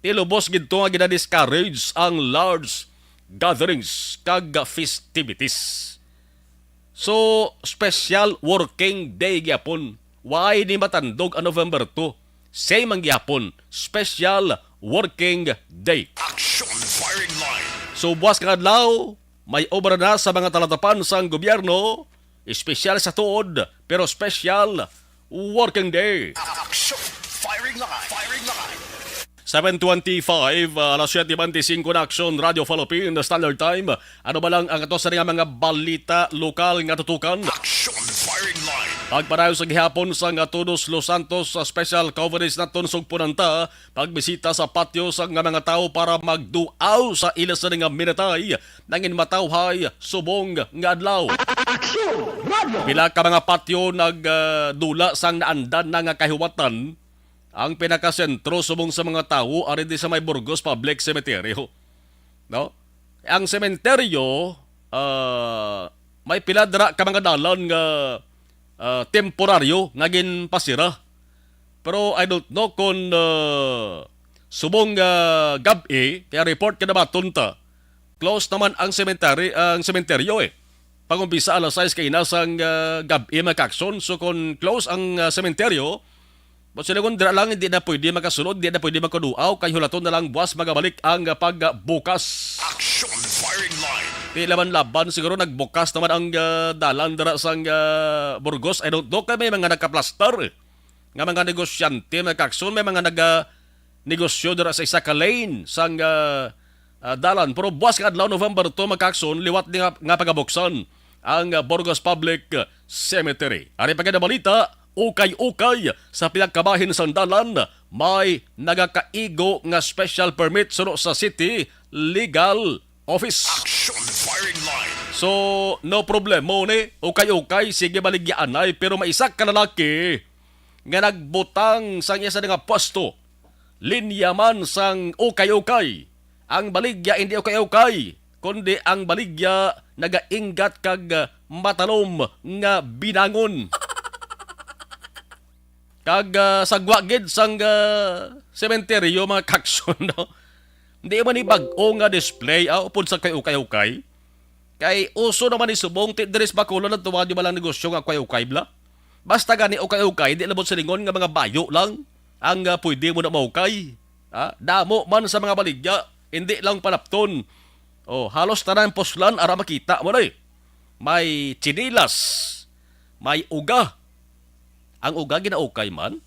Tilubos ginto nga ginadiscourage ang large gatherings kag festivities. So, special working day gyapon. Why ni matandog ang November 2? Same ang gyapon. Special working day.
Action firing line.
So, buwas ka adlaw, may obra na sa mga talatapan sang gobyerno, espesyal sa tuod, pero special working day.
Action firing line. Firing line.
7:25, alas 7:25 na Action Radio Philippine Standard Time. Ano ba lang ang ato sa mga balita lokal nga tutukan?
Action firing line.
Pagpadayon sa gihapon sa Todos Los Santos sa special coverage na tonsog punanta, pagbisita sa patio sa mga tao para magduaw sa ilas na nga minatay, nangin matawhay subong nga adlaw. Pila ka mga patio nagdula sang naandan na nga kahiwatan, ang pinakasentro subong sa mga tao ari di sa may Burgos Public Cemetery. No? Ang sementeryo may pila dira ka mga dalan nga temporaryo nga ginpasira. Pero I don't know kung subong gabi kaya report ka na matunta. Close naman ang sementeryo Pangumpisa alas 6 kay inasang gabi makakson. So kung close ang sementeryo, sila kung dira lang hindi na pwede makasunod, hindi na pwede makaduaw, kay hulaton na lang buwas magabalik ang pagbukas.
Action firing line.
Di laban-laban siguro nagbukas naman ang dalan dira sang Burgos. I don't know kay may mga nagka-plaster nga mga negosyante magkakson, may mga negosyo dira sa isa ka lane sang dalan. Pero buwas ka adlaw November 2 magkakson, liwat ni nga pagabuksan ang Burgos Public Cemetery. Ari pagkada balita, ukay-ukay sa pinagkabahin sa dalan, may nagakaigo nga special permit suno sa City Legal Office.
Action firing line.
So, no problem mo ni, ukay-ukay, sige baligyan ay, pero may isa ka lalaki nga nagbutang sang isa nga posto. Linya man sang ukay-ukay. Ang baligya hindi ukay-ukay, kundi ang baligya nagaingat kag matalom nga binangon. Kag sagwa gid sang sementeryo mga kakson, no? Hindi man ibag-o nga display upod sa kay-ukay-ukay. Kay uso naman ni subong ti deres bakulo na tuwa di malang negosyo nga ukay-ukay bla. Basta gani ukay-ukay di labot sa lingon nga mga bayo lang ang pwede mo na maukay. Damo man sa mga baligya, hindi lang panapton. Halos tanan poslan ara makita mo na May chinilas, may uga. Ang uga ginaukay man.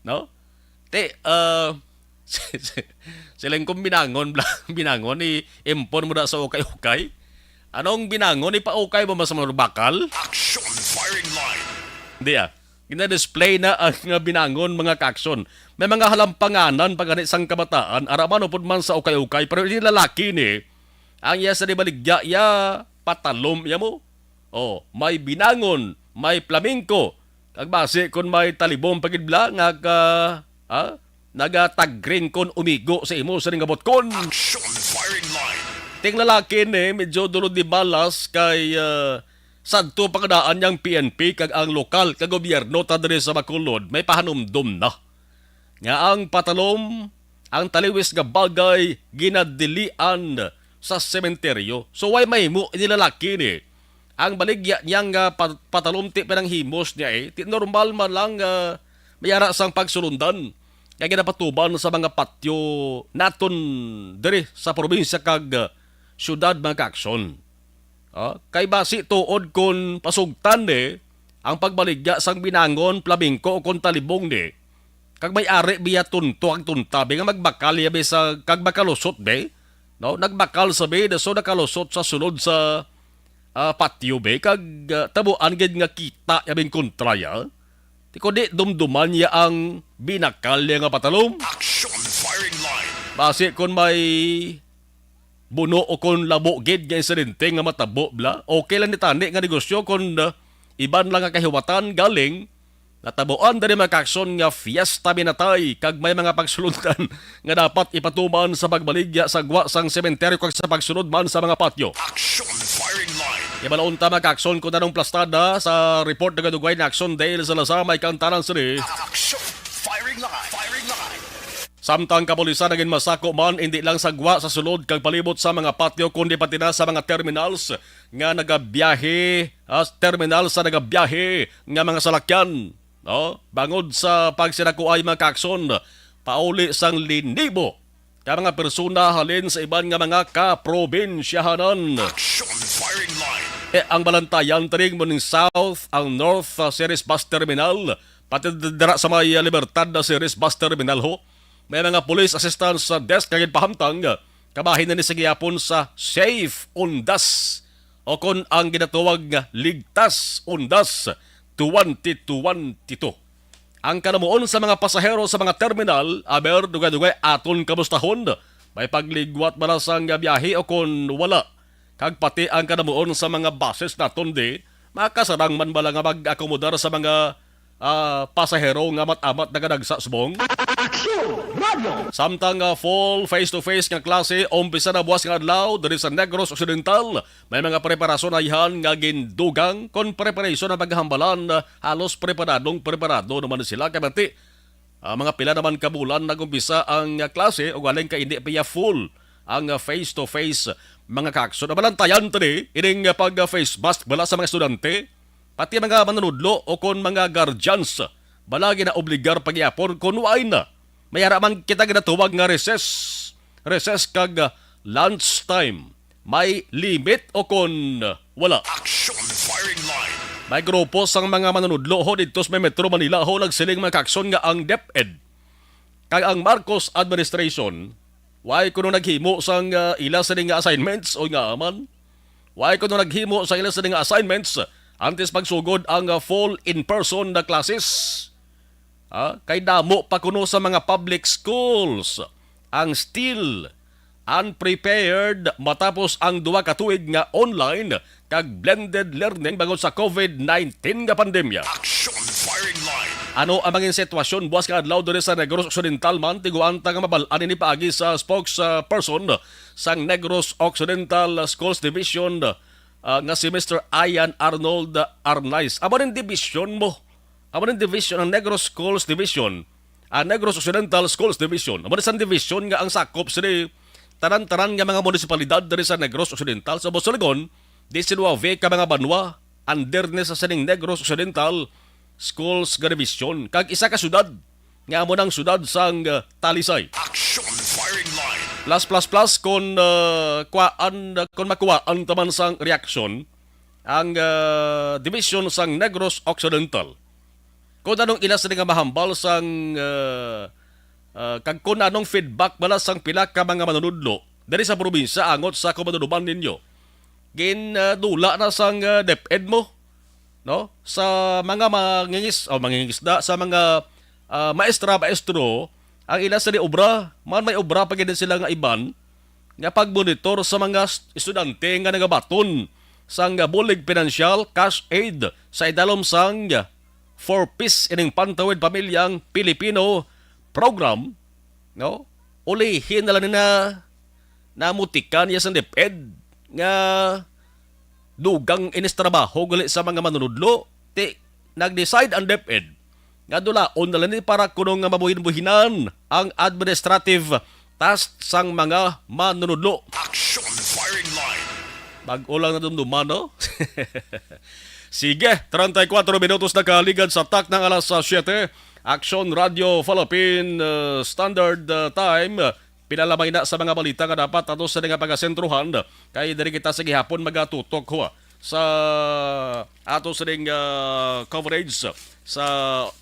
No? Silang kong binangon ni impon mo na sa ukay-ukay. Anong binangon? Ipa-ukay mo mas mga bakal?
Action firing line.
Hindi Gina-display na ang binangon mga kakson. May mga halampanganan pag isang kabataan, araman upod man sa ukay-ukay, pero hindi lalaki ni. Ang iya sa dibaligya, patalom ya mo. May binangon, may flamenco. Kagbase kung may talibong pagidbla, nagatagring kon umigo sa imo sa ringabot kon.
Action firing line.
Ting lalaki ni, medyo dulod di balas kay sadto pagdaan niyang PNP kag ang lokal kag gobyerno ta diri sa Bacolod may pahanumdum na. Nga ang patalom, ang taliwis nga bagay ginadilian sa sementeryo. So why may mo inilalaki ni? Ang baligya niyang patalom ti pinang himos niya ti normal man lang mayara sang pagsulundan. Kaya ginapatuban sa mga patyo naton diri sa probinsya kag syudad mga kakson. Kay basi tuod kon pasugtan ang pagbaligya sang binangon, flamenco o kon talibong Kag may ari biya tunto ang tuntabi nga magbakal yabi sa kag bakalusot be. No, nagbakal sa be so nakalusot sa sulod sa patio be kag tabuan gid nga kita yabing kontraya. Ti ko di dumduman ya ang binakal ya nga patalom.
Action firing line.
Base kon may buno o kon labo gid nga insidente nga matabo bla. Okay lang ni tani nga negosyo kon iban lang nga kahiwatan galing natabuan dali makakson nga fiesta binatay kag may mga pagsulundan nga dapat ipatuman sa pagbaligya sa gwa sang sementeryo kag sa pagsunod man sa mga patio.
Action firing line.
Ibalaon ta makakson ko tanong plastada sa report na gadugay na action dahil sa lasamay kantaran sini.
Action firing line. Firing line.
Samtang kapulisan naging masako man hindi lang sa gwa sa sulod kag palibot sa mga patio kundi pati na sa mga terminals nga nagabiyahe terminal sa nagabiyahe nga mga salakyan. No? Bangod sa pagsinakuay mga kakson, pauli sang linibo ka mga persona halin sa iban nga mga kaprobinsyahanan.
Action firing line.
Ang balantayan taring mo ng South, ang North Series Bus Terminal, pati dira sa may Libertad na Series Bus Terminal ho, may mga police assistance sa desk kagid pahamtang, kabahin na ni Sigiyapon sa Safe Undas, o kon ang ginatawag nga Ligtas Undas, 2022. Ang kanamuon sa mga pasahero sa mga terminal, aber dugay-dugay aton kamustahon, may pagligwat malasang biyahe o kon wala. Kag pati ang kanamuon sa mga buses naton di, makasarang man bala nga mag-akomodar sa mga pasahero nga mat-amat na kadagsa subong. Samtang full face-to-face nga klase, umpisa na buwas nga adlaw diri sa Negros Occidental. May mga preparasyon na ihan nga gindugang kon preparasyon na paghambalan halos preparado naman sila. Kaya mga pila naman kabulan nagumpisa ang klase o galing ka hindi pa full ang face-to-face mga kakso. Nabalantayan tani, ining pag-face mask bala sa mga estudyante, pati mga manunudlo o kon mga guardians, balagi na obligar pagyapon kon waay na. Mayara man kita ginatuwag nga recess kag lunch time. May limit o kon wala.
Action firing line.
May grupo sang mga manunudlo ho dito sa Metro Manila ho nagsiling mga kakson nga ang DepEd. Kag ang Marcos administration, why kuno naghimo sang ila sa nga assignments o nga aman? Why kuno naghimo sa ila sa nga assignments antes pagsugod ang full in-person na classes? Kay damo pa kuno sa mga public schools ang still unprepared matapos ang duwa ka tuig nga online kag blended learning bangod sa COVID-19 nga pandemya.
Action firing line.
Ano ang mga sitwasyon buwas ka adlaw diri sa Negros Occidental man tiguan ta nga mabal-an ni paagi sa spokesperson sang Negros Occidental Schools Division nga si Mr. Ian Arnold Arnaiz. Amo ning division mo. Amo ning division ang Negros Schools Division. Ang Negros Occidental Schools Division. Amo ning division nga ang sakop sa tanan-tanan nga mga munisipalidad diri sa Negros Occidental. Sa Bosoligon, di sinuave ka mga banwa under ni sa sining Negros Occidental Schools Division. Kag isa ka syudad nga amo nang syudad sang Talisay.
Action firing line.
Plus kon makuwaan taman sang reaksyon ang division sang Negros Occidental. Kung anong ilas nga mahambal sang kag kung anong feedback bala sang pila ka mga manunudlo dari sa probinsya angot sa komanduban ninyo. Dula na sang DepEd mo no sa mga mangingisda sa mga maestro ang ilas sa obra man may obra pag sila nga iban nga pagmonitor sa mga estudyante nga nagabaton sang bulig pinansyal cash aid sa idalom sang For Peace ining Pantawid Pamilyang Pilipino program, no? Ulihin na lang namutikan niya sa DepEd nga dugang inistrabaho gali sa mga manunudlo. Nag-decide ang DepEd nga dulaon na lang ni para kunong nga mabuhin-buhinan ang administrative task sang mga manunudlo.
Action firing line.
Bag-ulang na dumduman, no? Sige, 34 minutos na kaligad sa tak ng alas 7. Action Radio Philippine Standard Time. Pinalamay na sa mga balita nga dapat ato sa nga pagasentruhan. Kaya dari kita sa gihapon magatutok ho sa ato sa coverage sa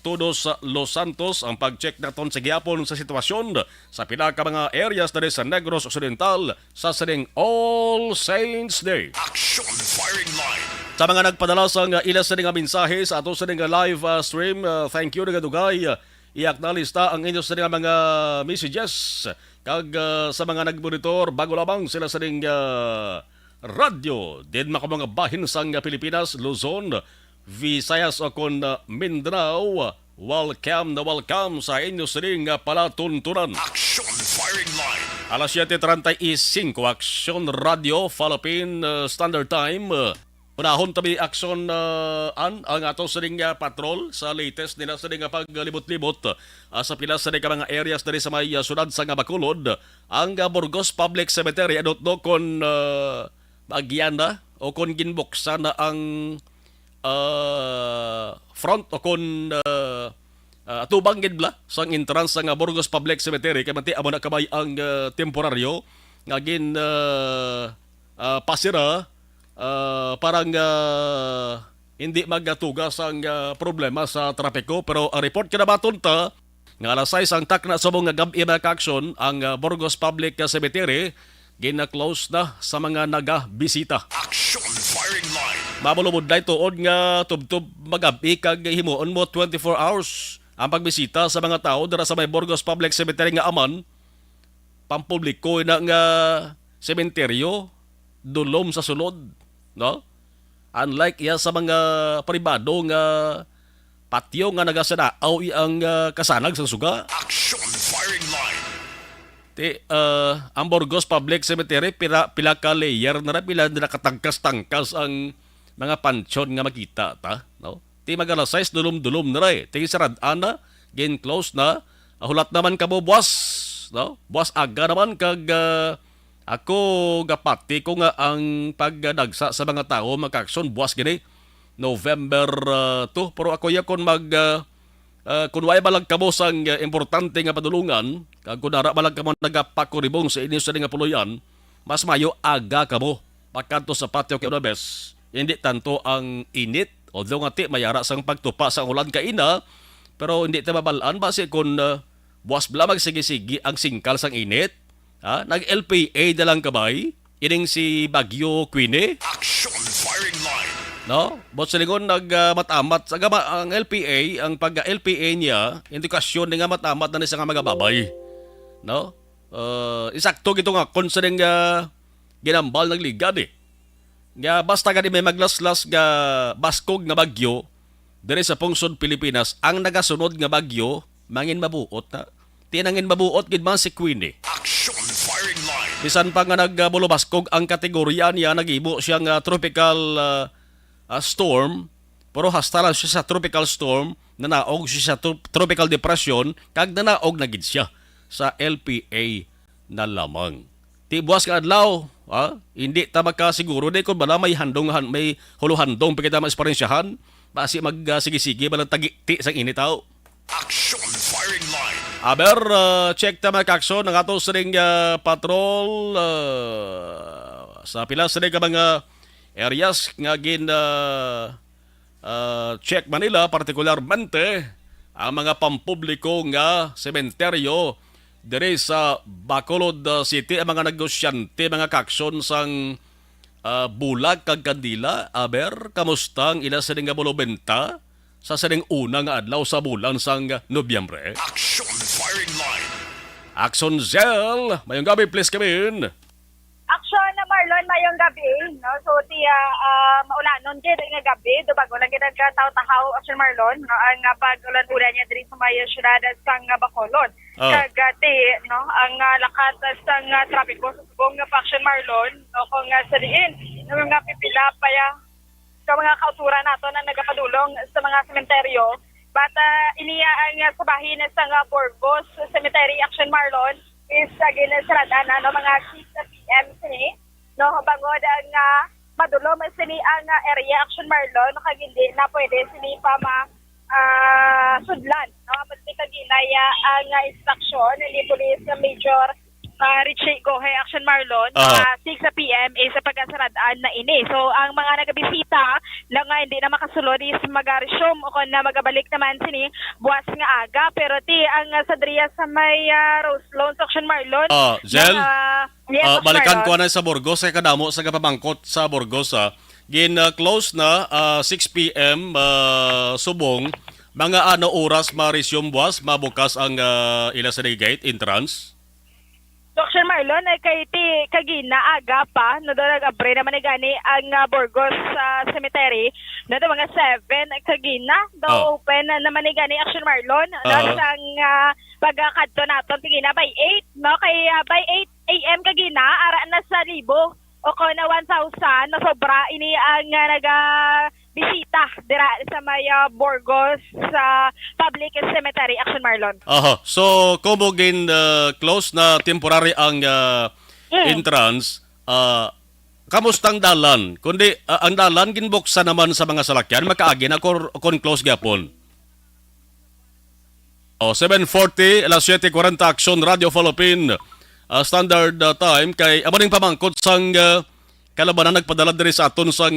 Todos Los Santos ang pag-check naton sa gihapon sa sitwasyon sa pila ka mga areas diri sa Negros Occidental sa sining All Saints Day.
Action firing line.
Sa mga nagpadala sa ila sa nga mensahe sa ato sa nga live stream, thank you nga dugay. I-acknowledge ta ang inyo sa mga messages kag sa mga nagmonitor bago lamang sila sa radyo din mga bahin sa Pilipinas, Luzon, Visayas o kon Mindanao. Welcome na welcome sa inyo sa palatuntunan.
Action firing line.
Alas 7:35 Action Radio Philippine Standard Time. Unahon tabi action ang ato sa patrol sa latest nila sa paglibot-libot sa pila sa mga areas diri sa may sunod sa Bacolod. Ang Burgos Public Cemetery adot do kon bagyan na o kon ginbuksan na ang front o kon atubang gidbla sa entrance sa Burgos Public Cemetery kay manti amo na kamay ang temporaryo nga gin pasira parang hindi magatugas ang problema sa trapiko pero report kinabaton ta nga alas 6 ang takna sa mga gabi mga action ang Burgos Public Cemetery gina-close na sa mga naga-bisita.
Action firing line.
Mabulubod na ituod nga tubtub magabi kag himuon mo 24 hours ang pagbisita sa mga tao dira sa may Burgos Public Cemetery nga aman pampubliko na nga sementeryo dulom sa sulod, no? Unlike ya sa mga pribado nga patio nga nagasanaaw ang kasanag sa suga.
Action firing line.
Ang Burgos Public Cemetery pila ka layer na pila na katangkas-tangkas ang mga pansyon nga makita ta, no? Magalas 6 dulom-dulom na ray. Sarad ana, gain close na. Hulat naman ka mo buwas, no? Buwas aga naman kag ako gapati ko nga ang pagdagsa sa mga tao magkaksyon buwas gini November 2 pero ako yakon kung way balag kamo sang importante nga padulungan kag kun ara balag kamo nagapakuribong sa inyo sa nga puloyan mas mayo aga kamo pagkanto sa patio kay Unabes hindi tanto ang init although nga ti mayara sang pagtupa sa ulan kaina pero hindi ta mabalaan base kun buwas bla magsigi-sigi ang singkal sang init. Nag-LPA na lang kabay. Ining si Bagyo Queenie.
Action firing line.
No? But sa lingon nag-matamat. Ang LPA, ang pag-LPA niya, indikasyon nga matamat na niya nga magababay. No? Isakto gito nga kung sa ginambal ng ligad eh. Nga basta gani may maglaslas nga baskog nga bagyo diri sa pungsod Pilipinas, ang nagasunod nga bagyo, mangin mabuot na. Tinangin mabuot gid man si Queenie.
Action firing line.
Bisan pa nga nagbulubaskog ang kategorya niya, nagibo siyang tropical storm, pero hasta lang siya sa tropical storm, nanaog siya sa tropical depression, kag nanaog na gid siya sa LPA na lamang. Tibuas ka adlaw, hindi ta makasiguro di kung bala may huluhandong pagkita maesperensyahan, basi magsigi-sigi balang tagiti sang initaw.
Action firing line.
Aber, check ta mga kakso ng ato sa ring patrol sa pila sa ring mga areas nga gin check Manila, partikularmente ang mga pampubliko nga sementeryo diri sa Bacolod City, ang mga negosyante, mga kakson sang bulag kag kandila. Aber, kamusta ang ila sa ring bulobenta sa sining una nga adlaw sa bulan sang Nobyembre?
Action firing line.
Action Zell, mayong gabi please come in.
Action na Marlon, mayong gabi, no? So tiya maulanon gid nga gabi, dubago lang gid ka taw-tahaw Action Marlon, no? Ang pag-ulan-ulan niya diri sa may syudad sang Bacolod. Kagati, no? Ang lakat sang trapiko sa subong nga Action Marlon, no? Kung sa diin, nga pipila pa ya sa mga kauturan nato na nagapadulong sa mga sementeryo. Bata iniya ang sabahin sa Burgos Cemetery Action Marlon is again sarada na no, mga 6 PM sini. No, bangod ang madulom sini ang area Action Marlon kag hindi na pwede sini pa sudlan. No, pati kaginaya ang instruction ni Police Major Richie Gohe Action Marlon,
Aha.
6 p.m. is sa pagkasaradaan na ini. So, ang mga nagabisita na nga hindi na makasulod is mag-resume o kung na magabalik naman sini buwas nga aga. Pero ang sa Dria sa may Rose Loans Action Marlon.
Jel,
yes, Action
balikan
Marlon.
ko na sa Burgos, kay kadamo sa kapamangkot sa Burgos. Close na 6 p.m. subong. Mga ano oras ma-resume buwas, mabukas ang ila sa gate entrance?
Dr. Marlon, ay kagina aga pa, no doon nag-abre naman gani ang Burgos Cemetery, no doon mga 7 kagina, open naman gani Action Marlon, no ang pagkakadto naton tigina by 8, no kay by 8 a.m. kagina, ara na sa libo, o ko na 1,000, na sobra ini ang bisita dira sa may Burgos sa Public Cemetery Action Marlon.
So kumugin close na temporary ang entrance. Kamustang dalan? Kundi ang dalan ginbuksan naman sa mga salakyan, makaagi na kon close gyapon. 7:40 alas 7:40 Action Radio Philippine standard time kay amaning pamangkot sang kalabanan nagpadala diri sa aton sang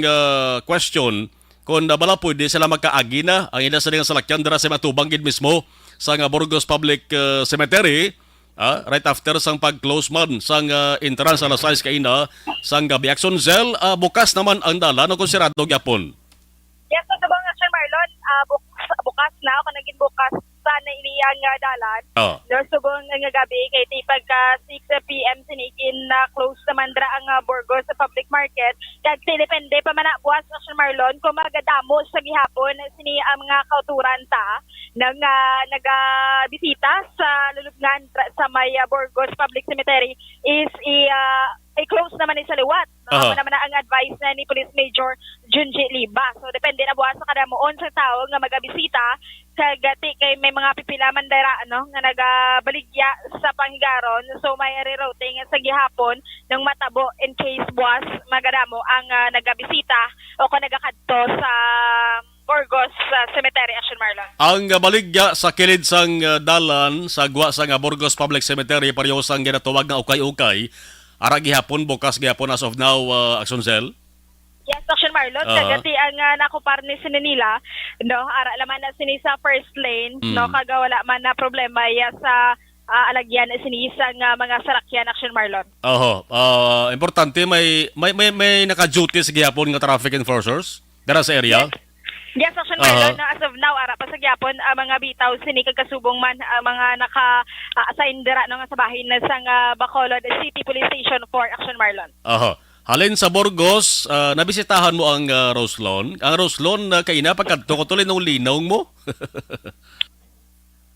question kung bala pwede sila magkaagi na ang ila sa mga salakyan dira sa matubang gid mismo sa Burgos Public Cemetery right after sang pag-close man sang entrance alas 6 kaina sang gabi. Action Zel, bukas naman ang dalan o konserado gyapon.
Yes, so sabang Action Marlon, bukas na ako naging bukas sana iniyang dalan. No, subong nga gabi kay pagka 6 p.m. sinigin na close naman dra ang Burgos sa public market. Kag depende pa man na buwas Action Marlon kung magadamo sa gihapon sini ang mga kauturan ta nang nagabisita sa lulubngan sa may Burgos Public Cemetery is i-close naman ni sa liwat. No? Naman na ang advice na ni Police Major Junji Liba. So depende na buwas sa kadamuon sa tao nga magabisita kagati kay may mga pipila man dira nga nagabaligya sa panghigaron. So may rerouting sa gihapon ng matabo in case buwas magadamo ang nagabisita o kung nagakadto sa Burgos Cemetery Action Marlon.
Ang baligya sa kilid sang dalan sa gwa sa Burgos Public Cemetery pareho sang ginatawag na ukay-ukay. Ara gihapon bukas gihapon as of now Action Cell.
Yes, Action Marlon, kagati ang nakupar ni nila, no, ara laman na sini sa first lane, no, kaga wala man na problema sa alagyan sinisang mga sarakyan Action Marlon.
Importante may naka-duty sa gihapon nga traffic enforcers dara sa area.
Yes, Action Marlon, as of now ara pa sa gyapon mga bitaw sini kagkasubong man mga naka-assign dira no nga sa bahin na sang Bacolod City Police Station for Action Marlon.
Halin sa Burgos, nabisitahan mo ang Rose Lawn. Ang Rose Lawn kaina pagkadto ko tuloy ng linaw mo.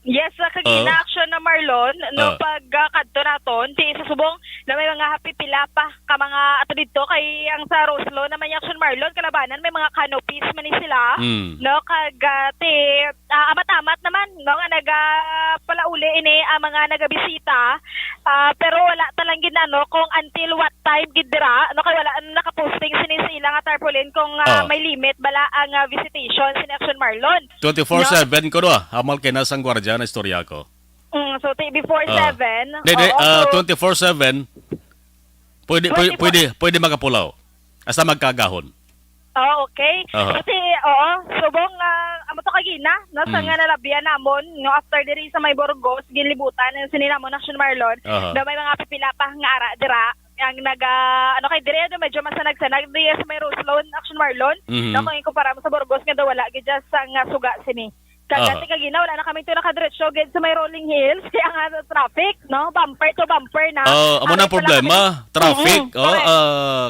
Yes, kagina Action na Marlon, no pagkadto naton, ti sa subong na may mga happy pila pa ka mga ato dito kay ang sa Rose Lawn na may Action Marlon kalabanan may mga canopies man ni sila, no kagati amat-amat naman no nga nagapalauli ini ang mga nagabisita, pero wala talang ginano kung until what time gidira, no kay wala nakaposting sini sa ilang tarpaulin kung may limit bala ang visitation sin Action Marlon.
24/7 ko do hamal kay nasang gwardiya na istorya ko.
So before 7.
24/7 pwede magapulaw. Asa magkagahon.
Okay. Kasi subong amo to kagina no sa nga nalabian namon no after diri sa may Burgos ginlibutan ang sininamon Action Marlon na may mga pipila pa nga ara dira ang kay dire do medyo masanag-sanag diri sa may Rose Lawn Action Marlon no kung ikumpara mo sa Burgos nga daw wala gid sa nga suga sini. Kagati kagina wala na kami to nakadiretso gid sa may Rolling Hills kaya nga traffic no bumper to bumper na.
Amo na problema traffic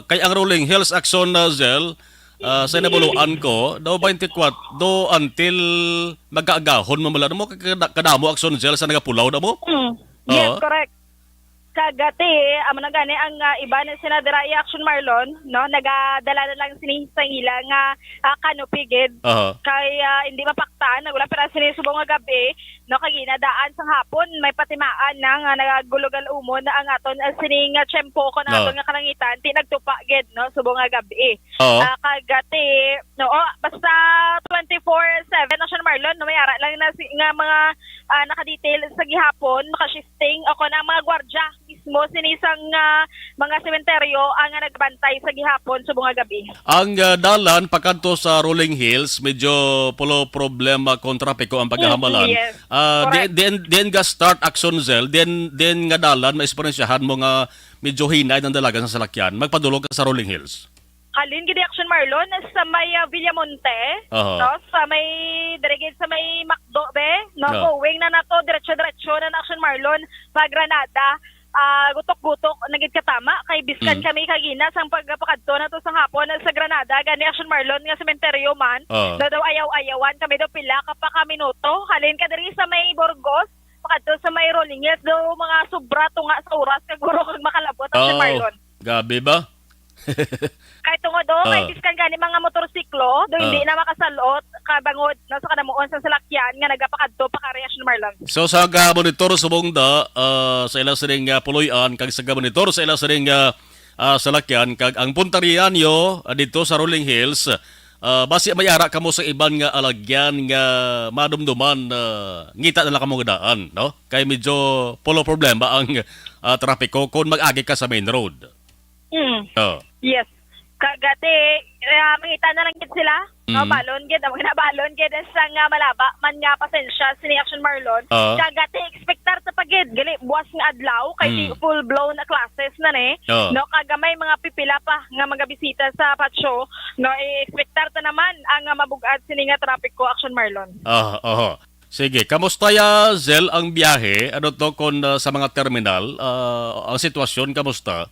kay ang Rolling Hills Action Zel sa nabuluan ko daw 24 do until magkaagahon mamala mo kadamo Action Zel sa nagapulaw na mo.
Yes, correct. Kagati amo na gani ang iba na sinadira Action Marlon no nagadala na lang sini sa ila nga canopy gid kay hindi mapaktan wala para sini subong nga gabi no kay ginadaan sa hapon may patimaan na nga nagagulugal umon na ang aton sini nga tiyempo ko na aton nga kalangitan ti nagtupa gid no subong nga gabi. Kagati no basta 24/7 Action Marlon no may ara lang na nga mga nakadetail sa gihapon nakashifting ako na mga gwardiya mismo sinisang mga sementeryo ang nagbantay sa gihapon subong nga gabi.
Ang dalan pakanto sa Rolling Hills medyo pulo problema kon trapiko ang paghahamalan.
Yes, correct.
Then ga start action zel, then nga dalan maesponsyahan mo nga medyo hinay ng dalagan sa salakyan. Magpadulog ka sa Rolling Hills.
Halin gid action Marlon sa may Villamonte,
Aha.
no, sa may dirigid sa may Macdo be, no,
Yeah.
going na nato diretso na action Marlon pa Granada. Gutok-gutok nagit katama kay biskan kami kagina sang pagpakadto na to sa hapon sa Granada gani action Marlon nga sementeryo man. Na daw ayaw-ayawan kami daw pila ka pa ka minuto. Halin ka diri sa may Burgos, pakadto sa may Rolling Hills daw mga sobra tunga sa oras kag guro kag makalabot action Marlon.
Gabi ba?
Kahit tungod do, kay biskan gani mga motorsiklo, do hindi na makasalot kabangod no sa kadamuon sa salakyan nga nagapakadto pa ka Action Marlon.
So sa monitor subong da sa ila siring puloy-an kag sa monitor sa ila siring salakyan kag ang puntarian yo dito sa Rolling Hills basi mayara kamo sa iban nga alagyan nga madumduman ngita na lang kamo daan no kay medyo pulo problema ang trapiko kung mag-agi ka sa main road.
Yes. Kagati mangita na lang gid sila. No, balon gid ang balon gid sa nga malaba man nga pasensya sini Action Marlon. Kagati expectar ta pagid gali buwas nga adlaw kay di full blown na classes na ni. No, kagamay mga pipila pa nga mga bisita sa patio. No, expectar ta naman ang mabugad sini nga trapiko Action Marlon.
Sige, kamusta ya Zel ang biyahe? Ano to kon sa mga terminal? Ang sitwasyon kamusta?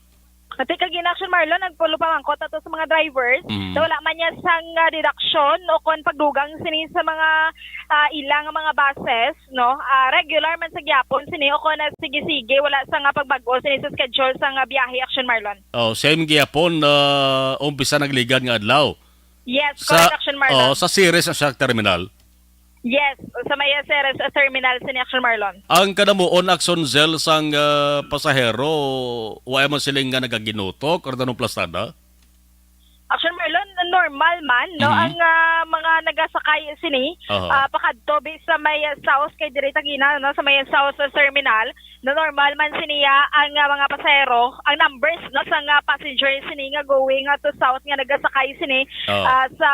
Kasi kag Action Marlon nagpulo pa man ko tato sa mga drivers na wala man niya sang deduction o kon pagdugang sini sa mga ilang mga buses no regular man sa gyapon sini o kon sige wala sa nga pagbago sini sa schedule sa nga biyahe Action Marlon.
Same gyapon umpisa nagligad nga adlaw.
Yes, correct Action Marlon.
Sa series sa terminal.
Yes, sa may Ceres terminal sini Action Marlon.
Ang kadamuon Action Zel sang pasahero wa man siling nga nagaginutok or tanong plastada?
Action Marlon, normal man, no? Ang mga nagasakay sini, pakadto sa may south kay direta gina, no? Sa may south terminal, no, normal man siniya ang mga pasahero, ang numbers no sa nga passengers sini nga going to south nga nagasakay sini sa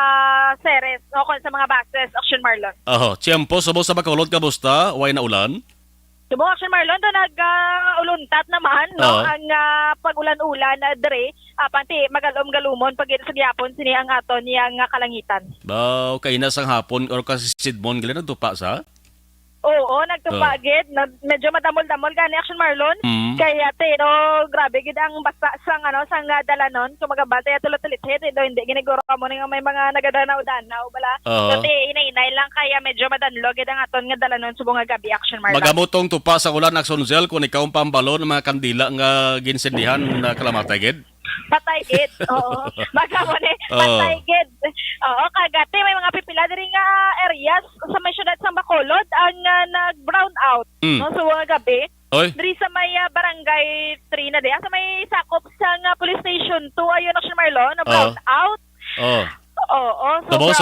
Ceres, no? Sa mga buses, Action Marlon.
Tiempo subo sa Bacolod kamusta? Way na ulan?
Subong Action Marlon na nag-uluntat naman no ang pag-ulan-ulan dire panti magalom-galumon pag sa gyapon sini ang aton yang kalangitan.
Ba kay na sang hapon or kasi sidmon gali nagtupa sa?
Oo, nagtupagid. Medyo madamol-damol gani Action Marlon. Kaya pero grabe gid ang basta sang sang dalanon kumagabate tulot-tulithet do hindi giniguro mo nga may mga nagadanaw-danaw bala. Kasi inay lang kaya medyo madanlog gid ang aton nga dalanon subong nga gabi Action Marlon.
Magamutong tupa sa ulan Action Zel kung ikaw ang pambalon ng mga kandila nga ginsendihan na kalamatay gid.
Patay gid. Oo. Magamo ni patay gid. Oo, kagati may mga pipila diri nga areas sa may syudad sa Bacolod ang nag-brown out no sa mga gabi. Diri sa may barangay 3 na sa may sakop sa nga police station 2 ayon Action Marlon na brown out. Oo, subong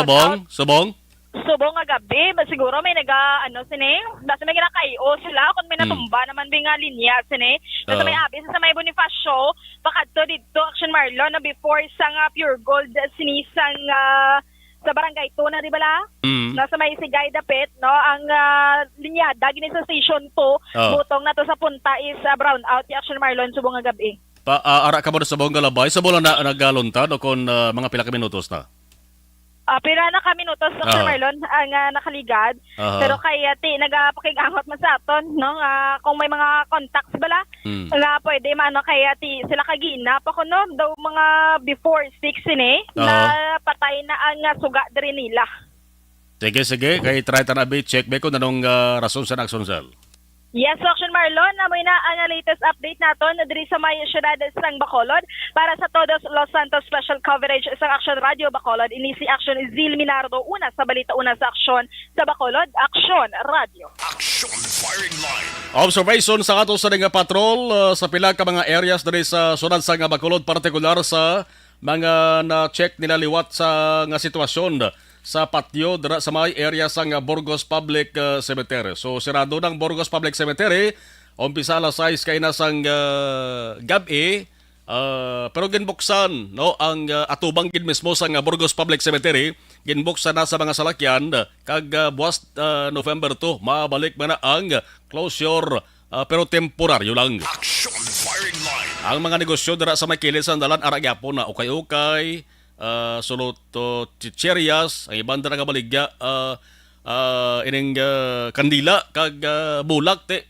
nga gabi, siguro may sini, basta may ginakayo sila, kung may natumba naman may nga linya, sini. Basta may abis sa may Bonifacio, pakadto dito, Action Marlon, na before sa nga Pure Gold, sinisang sa barangay 2 na, di ba la? Nasa may Sigay Dapit, no? Ang linyada, gini sa Station 2, butong na to sa punta is brown out, Action Marlon, subong nga gabi.
Ara ka mo sa buong galabay, sa bulan na nagalontad o kung mga pila ka minutos na?
Pila na kami nutos Dr. Marlon ang nakaligad. Pero kaya nagapakigangot man sa aton no kung may mga contacts bala nga pwede man kaya sila kagina pa kuno daw mga before 6 ni na patay na ang suga diri nila.
Sige kay try ta na check be kung anong rason sa Action Zel.
Yes, Action Marlon, namoy na ang latest update naton diri sa may syudad sang Bacolod para sa Todos Los Santos special coverage sa Action Radio Bacolod. Ini si Action Zil Minardo una sa balita una sa Action sa Bacolod, Action Radio.
Action Firing Line.
Observation sa ato sa nga patrol sa pila ka mga areas diri sa syudad sang Bacolod, partikular sa mga na-check nila liwat sa nga sitwasyon sa patio sa may area sang Burgos Public Cemetery. So sirado ng Burgos Public Cemetery Umpisa alas 6 kay nasang gabi. Pero ginbuksan no ang atubang gid mismo sa Burgos Public Cemetery, ginbuksan na sa mga salakyan kag buwas November 2 mabalik man na ang closure pero temporaryo lang.
Action firing line.
Ang mga negosyo dira sa may kilid sa dalan ara gyapon na ukay-ukay, sulod to chicherias, ang ibang dira nga baligya ining kandila kag bulak te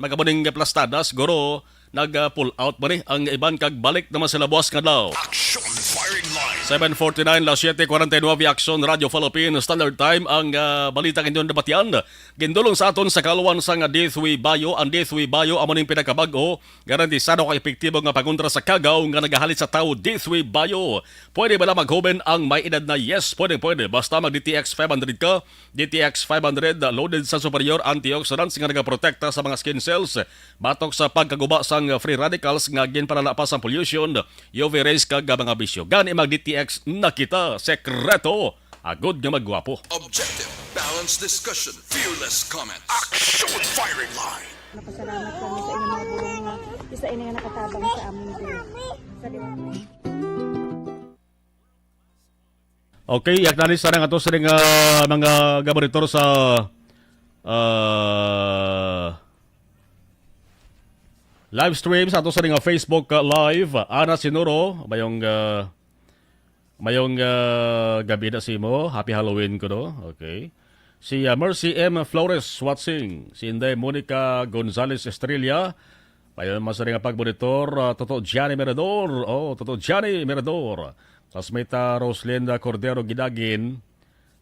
magabaning plastadas goro nag-pull out ba ni ang iban kag balik naman sila buwas nga daw.
Action firing line.
7:49 las 7:49 Action Radio Philippine Standard Time ang balita kinyon debatyan. Gindulong sa aton sa kaluwan sa D3 Bayo. Ang D3 Bayo amo ning pinakabag-o garantisado ka epektibo nga pagontra sa kagaw nga nagahalit sa tao. D3 Bayo. Pwede ba na maghoben ang may edad na? Yes, pwede. Basta mag DTX 500 ka. DTX 500 loaded sa superior antioxidants nga nagaprotekta sa mga skin cells batok sa pagkaguba sang free radicals nga ginpalala pa sa pollution, UV rays kag mga bisyo. Gani mag DTX na kita sekreto agod nga magwapo.
Objective, balanced discussion, fearless comment.
Action firing line.
Napasalamat kami sa inyong mga bulong nga isa ini nga nakatabang sa amin din. Sa
Okay, yak nalis na nga to sa mga gabaritor sa live stream sa ato sa nga Facebook live. Ana Sinuro, mayong gabi na si mo. Happy Halloween ko no. Okay. Si Mercy M. Flores watching. Si Inday Monica Gonzalez Estrella. Mayon masari nga pagbonitor. Toto Gianni Mirador. Toto Gianni Mirador. Klasmeta Roslinda Cordero Gidagin.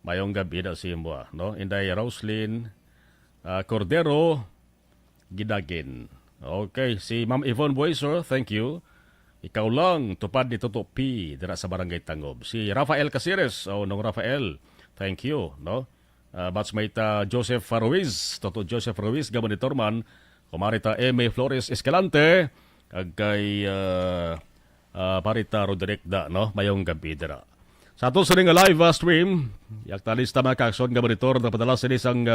Mayong gabi na si mo. No? Inday Roslyn Cordero Gidagin. Okay, si Ma'am Yvonne Bueser, thank you. Ikaw lang, tupad ni Toto P, dira sa Barangay Tangob. Si Rafael Casires, nung Rafael, thank you. No? Batchmate Joseph Ruiz, Toto Joseph Ruiz, Gabonitor man, kumarita M. Flores Escalante, kag kay Parita Roderick no? Mayong gabi dira. Sa ato sa live stream, yak talista mga kakson Gabonitor, napadala sa isang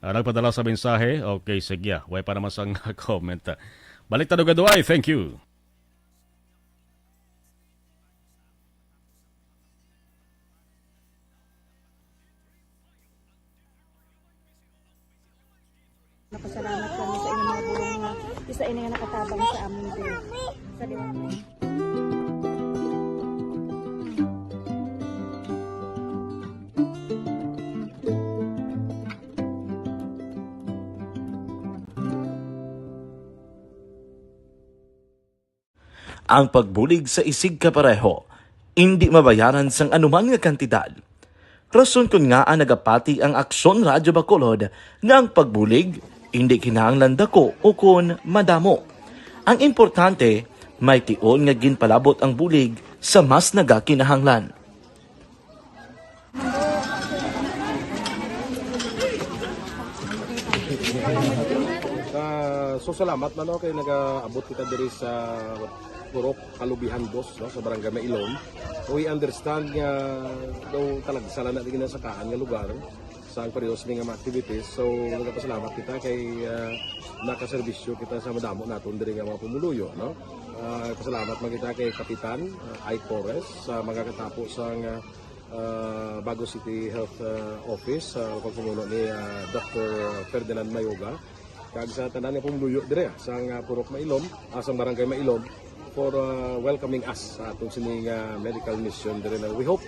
nagpadala sa mensahe. Okay, sige. Way pa naman sang comment. Balik tanong gaduay. Thank you.
Napasalamat kami sa inyong mga bulong nga isa ini nga nakatabang sa amin din. Sa
ang pagbulig sa isig kapareho, hindi mabayaran sang anuman nga kantidad. Rason kun nga ang nagapati ang Aksyon Radyo Bacolod nga ang pagbulig, hindi kinahanglan dako o kun madamo. Ang importante, may tion nga ginpalabot ang bulig sa mas nagakinahanglan.
So salamat na kay nag-abot kita diri sa Purok Kalubihan Dos no, sa Barangay Mailom. We understand nga daw talagsala na din sa kaan nga lugar sa periyos nga mga activities. So nagpasalamat kita kay nakaserbisyo kita sa madamo naton diri nga mga pumuluyo no. Pasalamat man kita kay Kapitan Ike Torres sa mga katapos sang Bago City Health Office sa pagpumuno ni Dr. Ferdinand Mayoga kag sa tanan nga pumuluyo dire sa Purok Mailom, sa Barangay Mailom for welcoming us sa atong sining medical mission dire. We hope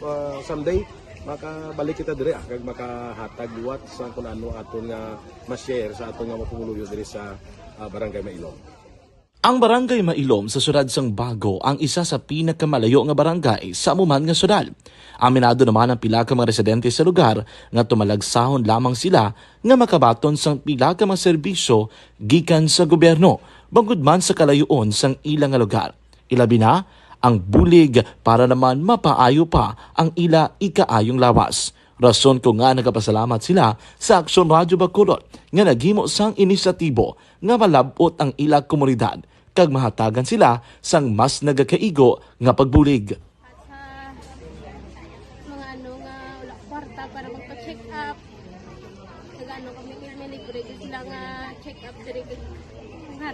someday makabalik kita dire kag makahatag liwat sa kun ano aton nga ma-share sa aton nga mapumuluyo dire sa Barangay Mailom.
Ang Barangay Mailom sa syudad sang Bago ang isa sa pinakamalayo nga barangay sa amuman nga syudad. Aminado naman ang pila ka mga residente sa lugar nga tumalagsahon lamang sila nga makabaton sang pila ka mga serbisyo gikan sa gobyerno bangod man sa kalayuon sang ilang nga lugar. Ilabi na ang bulig para naman mapaayo pa ang ila ikaayong lawas. Rason ko nga nagapasalamat sila sa Aksyon Radyo Bacolod nga naghimo sang inisyatibo nga malabot ang ila komunidad kag mahatagan sila sang mas nagakaigo nga pagbulig.
At sa mga nga wala kwarta para magpa-check up. Kag kami libre sila nga check up diri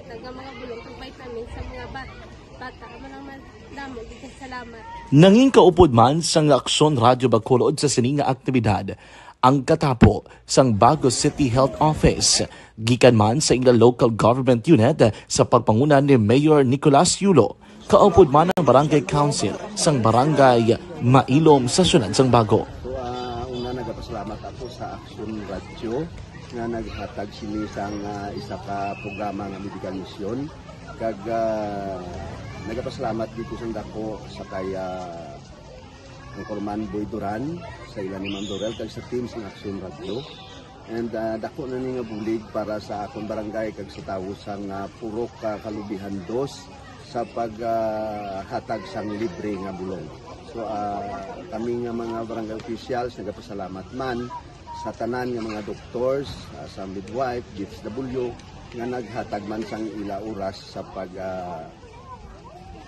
naghatag ang mga bulong kag vitamin sa mga bata. Manang damo gid salamat.
Nanging kaupod man sang Aksyon Radyo Bacolod sa sininga aktibidad ang katapo sang Bagos City Health Office gikan man sa ila local government unit sa pagpangunan ni Mayor Nicolas Yulo. Kaupod man ang Barangay Council sang Barangay Mailom sa syudad sang Bago.
Una nagapasalamat ako sa Aksyon Radio nga naghatag sini sang isa ka programa nga medical mission kag nagapasalamat dito sa dako sa kaya ang Corman Boy Duran sa ilan ni Ma'am Dorel kag sa team sa Aksyon Radio and dako na ni nga bulig para sa akong barangay kag sa tawo sang Purok Kalubihan 2 sa paghatag sang libre nga bulong. So kami nga mga barangay officials nagapasalamat man sa tanan nga mga doctors, sa midwife, DSW nga naghatag man sang ila oras sa pag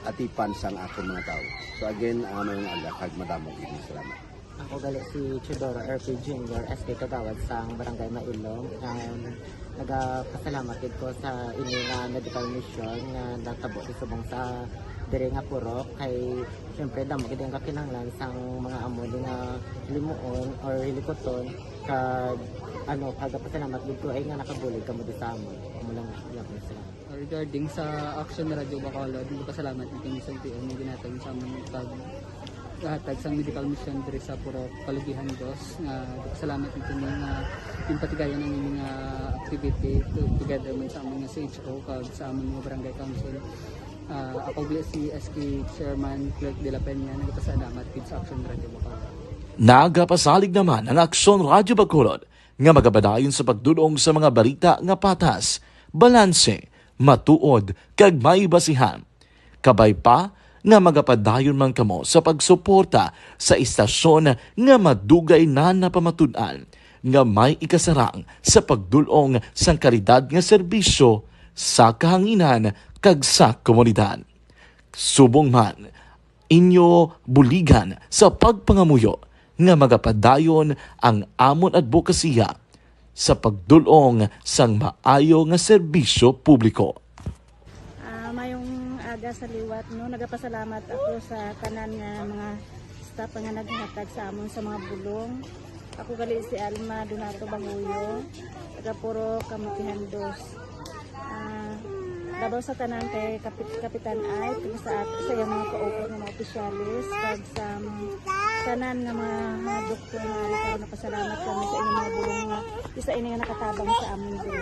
atipan sang akong mga tao. So again, mga alakag madamong ini salamat.
Ako gali si Chidoro RP Jr. SK Kagawad sa Barangay Mailom. Nagapasalamat din ko sa ini nga medical mission nga natabo sa subong sa diri nga Purok kay syempre damo gid ang kakinahanglan sang mga amo nga limuon or hilikoton kag pagpasalamat gid ko ay nga nakabulig kamo di sa amon. Amo lang salamat.
Regarding sa Aksyon Radio Bacolod, pasalamat din sa TM nga ginatag sa amon paghatag sa medical mission diri sa Purok Kalubihan 2 nga salamat dito nga impatigayan ang mga activity together man sa amon nga CHO kag sa amon nga barangay council. Ako si SK Chairman Clerk de la Peña nagpasalamat din sa Aksyon Radio Bacolod.
Nagapasalig naman ang Aksyon Radyo Bacolod nga magabadayon sa pagdulong sa mga balita nga patas, balanse, matuod, kag may basihan. Kabay pa nga magapadayon man kamo sa pagsuporta sa istasyon nga madugay na napamatud-an nga may ikasarang sa pagdulong sang kalidad nga serbisyo sa kahanginan kag sa komunidad. Subong man, inyo buligan sa pagpangamuyo nga magapadayon ang amon advokasya sa pagdulong sang maayo nga serbisyo publiko.
Mayong aga sa liwat, no, nagapasalamat ako sa tanan nga mga staff nga naghatag sa amon sa mga bulong. Ako gali si Alma Donato Banguyo, taga Purok Kalubihan 2. Dabaw sa tanan kay Kapitan Ay, sa yung mga kaupod ng mga opisyalis, kag sa tanan nga mga doktor nga rin napasalamat kami sa inyong mga bulong nga isa ini nga nakatabang sa amin din.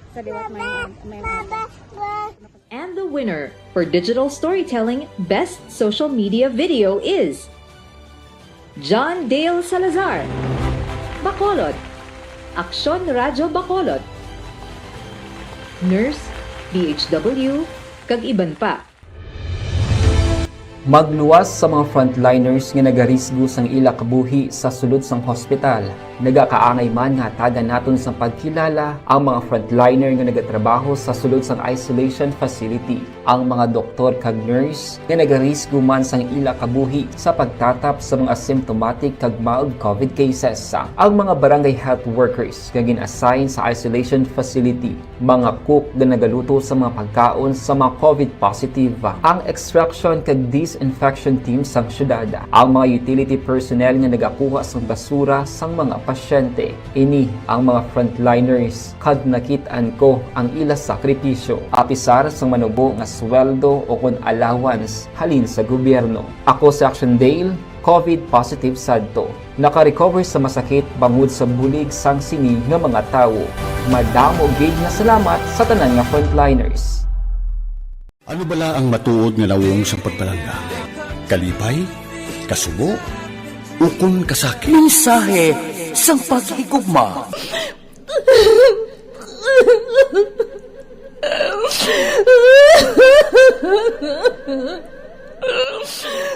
Sa diwat may
And the winner for Digital Storytelling Best Social Media Video is John Dale Salazar, Bacolod, Aksyon Radyo Bacolod, Nurse BHW, kag iban pa.
Magluwas sa mga frontliners nga nagarisgo sang ila kabuhi sa sulod sang hospital. Nagakaangay man nga hatagan naton sa pagkilala ang mga frontliner nga nagatrabaho sa sulod sang isolation facility. Ang mga doktor kag nurse nga nagarisgo man sang ila kabuhi sa pagtatap sa mga symptomatic kag mild COVID cases. Ang mga barangay health workers nga gin-assign sa isolation facility, mga cook nga nagaluto sa mga pagkaon sa mga COVID positive, ang extraction kag disinfection team sang syudad, ang mga utility personnel nga nagakuha sang basura sang mga pasyente. Ini ang mga frontliners kag nakit-an ko ang ila sakripisyo apisar sang manubo nga sweldo o kun allowance halin sa gobyerno. Ako sa Action Dale, COVID positive sadto. Naka-recover sa masakit bangod sa bulig sang sini nga mga tawo. Madamo gid nga salamat sa tanan nga frontliners.
Ano bala ang matuod nga lawong sa pagpalangga? Kalipay? Kasubo? Ukon kasakit?
Mensahe sang paghigugma.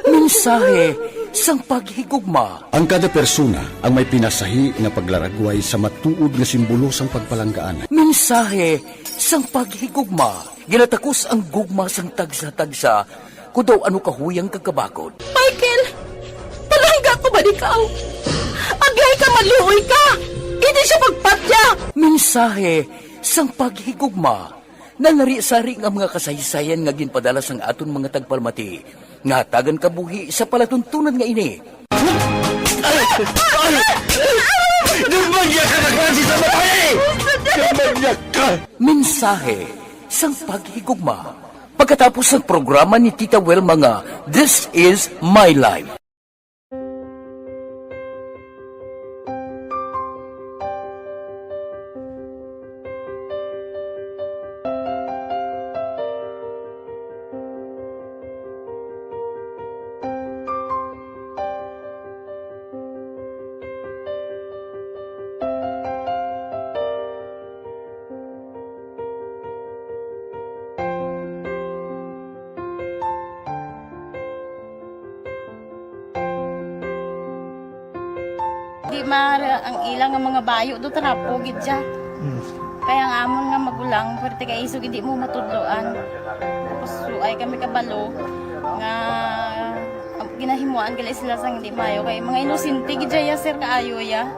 Mensahe sang paghigugma.
Ang kada persona ang may pinasahi nga paglaragway sa matuod nga simbolo sang pagpalanggaan.
Mensahe sang paghigugma. Ginatakos ang gugma sang tagsa-tagsa kudaw ano kahuyang kagkabakod.
Michael! Palangga ko ba di ka? Agay ka maluoy ka! Hindi siya pagpatya!
Mensahe sang paghigugma. Nalari-sari nga mga kasaysayan nga ginpadala sang aton mga tagpalmati. Nga tagan kabuhi sa palatuntunan nga ini.
Nagmagyak ka na klase sa matay! Nagmagyak ka!
Mensahe sang paghigugma. Pagkatapos ng programa ni Tita Welma nga, This is My Life.
Di mara ang ilang nga mga bayo do tarapo gid siya. Kaya nga amon nga magulang pwerte kay isog hindi mo matudloan. Tapos ay kami kabalo nga ginahimuan gali sila sang hindi mayo kay mga inosente gid ya sir kaayo ya.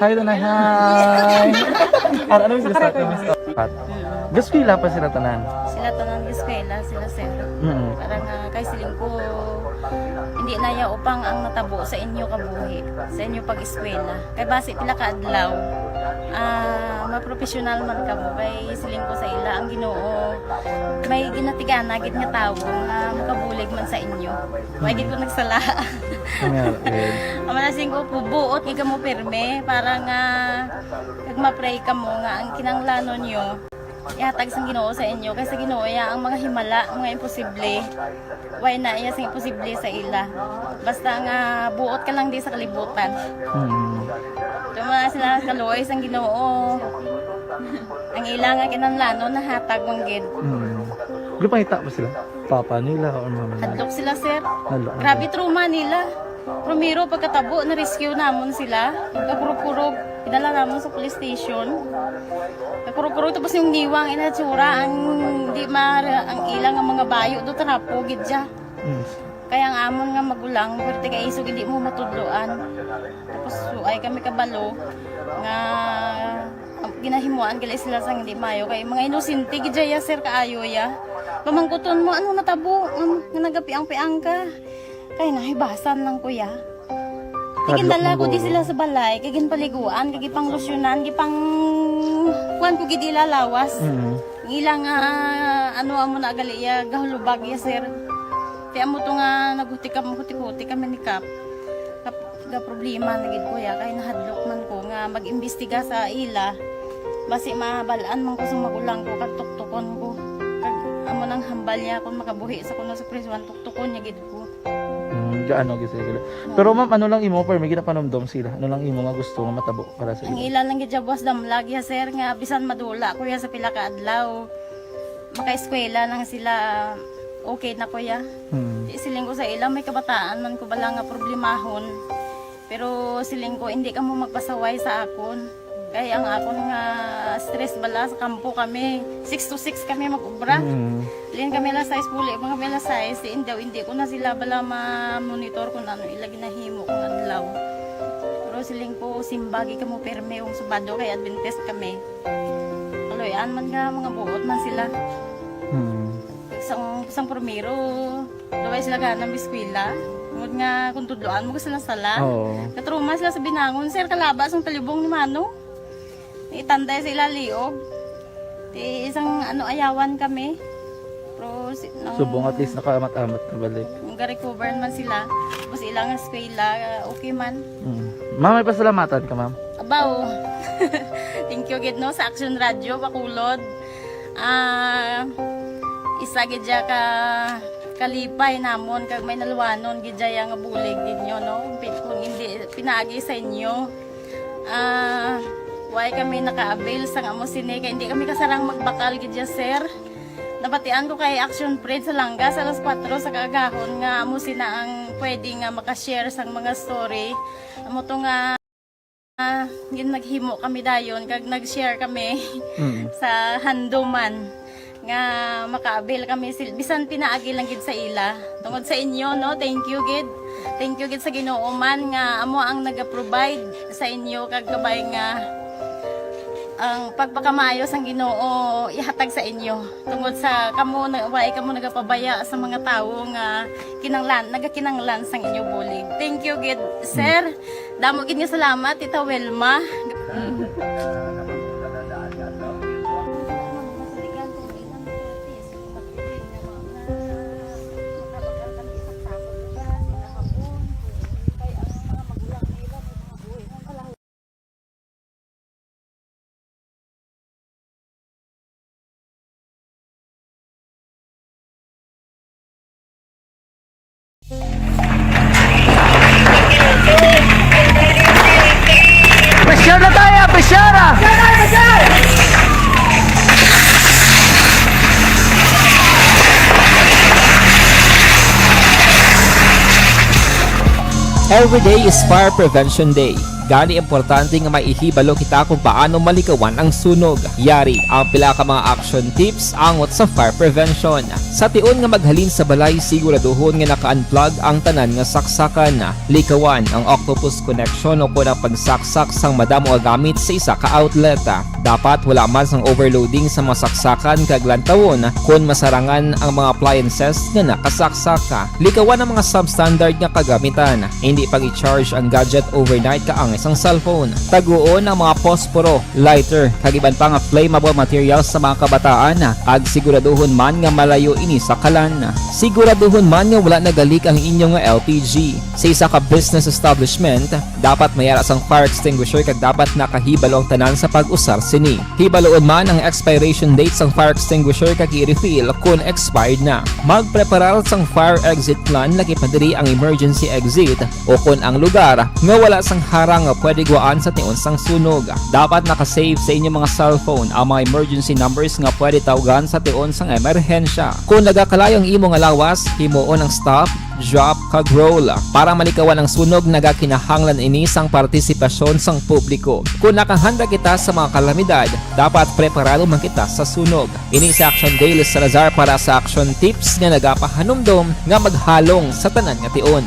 Hi, Tanay. Hi. Ano yung gusto natin? Gusto ko pa sila tanan.
Sila tanan eskwela sila sir. Parang kay siling ko hindi na ya upang ang natabo sa inyo kabuhi, sa inyo pag-eskwela. Kay base pila ka adlaw. Maprofessional man ka mo kay siling ko sa ila ang Ginoo. May ginatigana gid nga tawo nga makabulig man sa inyo. May gid ko nagsala. Amanasing ko buot nga mo pirme para nga kag ma-pray ka mo nga ang kinanglanon nyo ihatag sang Ginoo sa inyo kaysa Ginoo ya ang mga himala, mga imposible. Why na iya sang imposible sa ila. Basta nga buot ka lang di sa kalibutan. Tuma sila kaluoy sang Ginoo. Ang ila nga kinanglanon nahatag manggid.
Gupangita ba sila? Papa nila o mama nila?
Hadlok sila sir.
Hadlok.
Grabe trauma nila. Primero pagkatabo na rescue namon sila. Pagkakurog-kurog, idala namon sa police station. Pagkurog-kurog tapos yung niwang inatsura ang di mara ang ilang nga mga bayo do tarapo gid siya. Kaya ang amon nga magulang pwerte kay isog hindi mo matudloan. Tapos ay kami kabalo nga ginahimuan gali sila sang hindi mayo kay mga inosente gid ya sir kaayo ya. Pamangkuton mo ano natabo nga nagapiang-piang ka. Kay nahibasan lang kuya. Kigindala ko di sila sa balay, kagin paliguan, kagi pang losyunan, kagi pang kuan ko gid ilalawas. Ilang ano amo na gali ya gahulubag ya sir. Kaya mo to nga naghuti kami ni Kap. Ga problema na gid kuya kay nahadlok man ko nga mag-imbestiga sa ila. Basi mabalaan man ko sa magulang ko kag tuktukon ko. Kag amo nang hambal niya kung makabuhi sa kuno sa prison tuktukon niya gid ko.
Gaano gid sila. Pero ma'am, ano lang imo per may ginapanomdom sila? Ano lang imo nga gusto nga matabo para sa
ang ila lang gid buwas damlag ya sir nga bisan madula kuya sa pila ka adlaw. Maka-eskwela lang sila okay na kuya. Siling ko sa ila may kabataan man ko bala nga problemahon. Pero siling ko hindi ka mo magpasaway sa akon. Kaya ang akon nga stress bala sa kampo kami. 6 to 6 kami mag-ubra. Lin kami la size puli, mga kami la size. Hindi ko na sila bala ma-monitor kung ano ilagi na himo kung adlaw. Pero siling ko simbagi ka mo perme yung subado kay Adventist kami. Kaloyan man nga mga buot man sila. Isang primero, daway sila ka ng biskwila. Ngod nga kung tudloan mo sila sala. Katruma sila sa binangon. Sir, kalabas ang talibong ni Mano. Itanday sa ilaliog. Isang ayawan kami. Pero
subong at least nakaamat-amat na balik.
Ga-recover man sila. Tapos ilang eskwela, okay man.
Ma'am, may pasalamatan ka ma'am?
Abaw. Thank you gid no sa Action Radio Bacolod. Isa gid ka
kalipay namon kag may nalwanon gidjay nga bulig ninyo no kung hindi pinaagi sa inyo. Why kami naka-avail sa amo sini kay hindi kami kasarang magbakal gidya sir. Nabatian ko kay Action Friends sa Langga sa alas 4 sa kaagahon nga amo sina ang pwede nga maka-share sang mga story. Amo to nga gin naghimo kami dayon kag nag-share kami sa handuman nga maka-avail kami bisan pinaagi lang gid sa ila. Tungod sa inyo no, thank you gid. Thank you gid sa Ginoo man nga amo ang naga-provide sa inyo kag kabay nga ang pagpakamaayos ang Ginoo ihatag sa inyo tungod sa kamo nagapabaya sa mga tawo nga nagakinanglan sang inyo bulig. Thank you gid sir. Damo gid nga salamat Tita Welma.
Pressure na tayo! Pressure!
Every day is Fire Prevention Day. Gani importante nga maihibalo kita kung paano malikawan ang sunog. Yari ang pila ka mga action tips angot sa fire prevention. Sa tion nga maghalin sa balay, siguraduhon nga naka-unplug ang tanan nga saksakan. Likawan ang octopus connection o ang pagsaksak sang madamo nga gamit sa isa ka outlet. Dapat wala man sang overloading sa mga saksakan kag lantawon kung masarangan ang mga appliances nga nakasaksaka. Likawan ang mga substandard nga kagamitan. Hindi pag i-charge ang gadget overnight kaang isang cellphone. Taguon ang mga posporo, lighter, kag iban pa nga flammable materials sa mga kabataan kag siguraduhon man nga malayo ini sa kalan. Siguraduhon man nga wala nagalik ang inyong LPG. Sa isa ka business establishment, dapat mayara sang fire extinguisher kag dapat nakahibalo ang tanan sa pag-usar sini. Hibaloon man ang expiration date sang fire extinguisher kag i-refill kung expired na. Magpreparar sang fire exit plan lagi pa diri ang emergency exit o kung ang lugar nga wala sang harang nga pwede guaan sa tion sang sunog. Dapat nakasave sa inyong mga cellphone ang mga emergency numbers nga pwede tawagan sa tion sang emerhensya. Kung nagakalayo ang imong lawas, himuon ang stop, drop, kag roll. Para malikawan ang sunog, nagakinahanglan ini sang partisipasyon sang publiko. Kung nakahanda kita sa mga kalamidad, dapat preparado man kita sa sunog. Ini sa Action Daily Salazar para sa action tips nga nagapahanumdom nga maghalong sa tanan nga tion.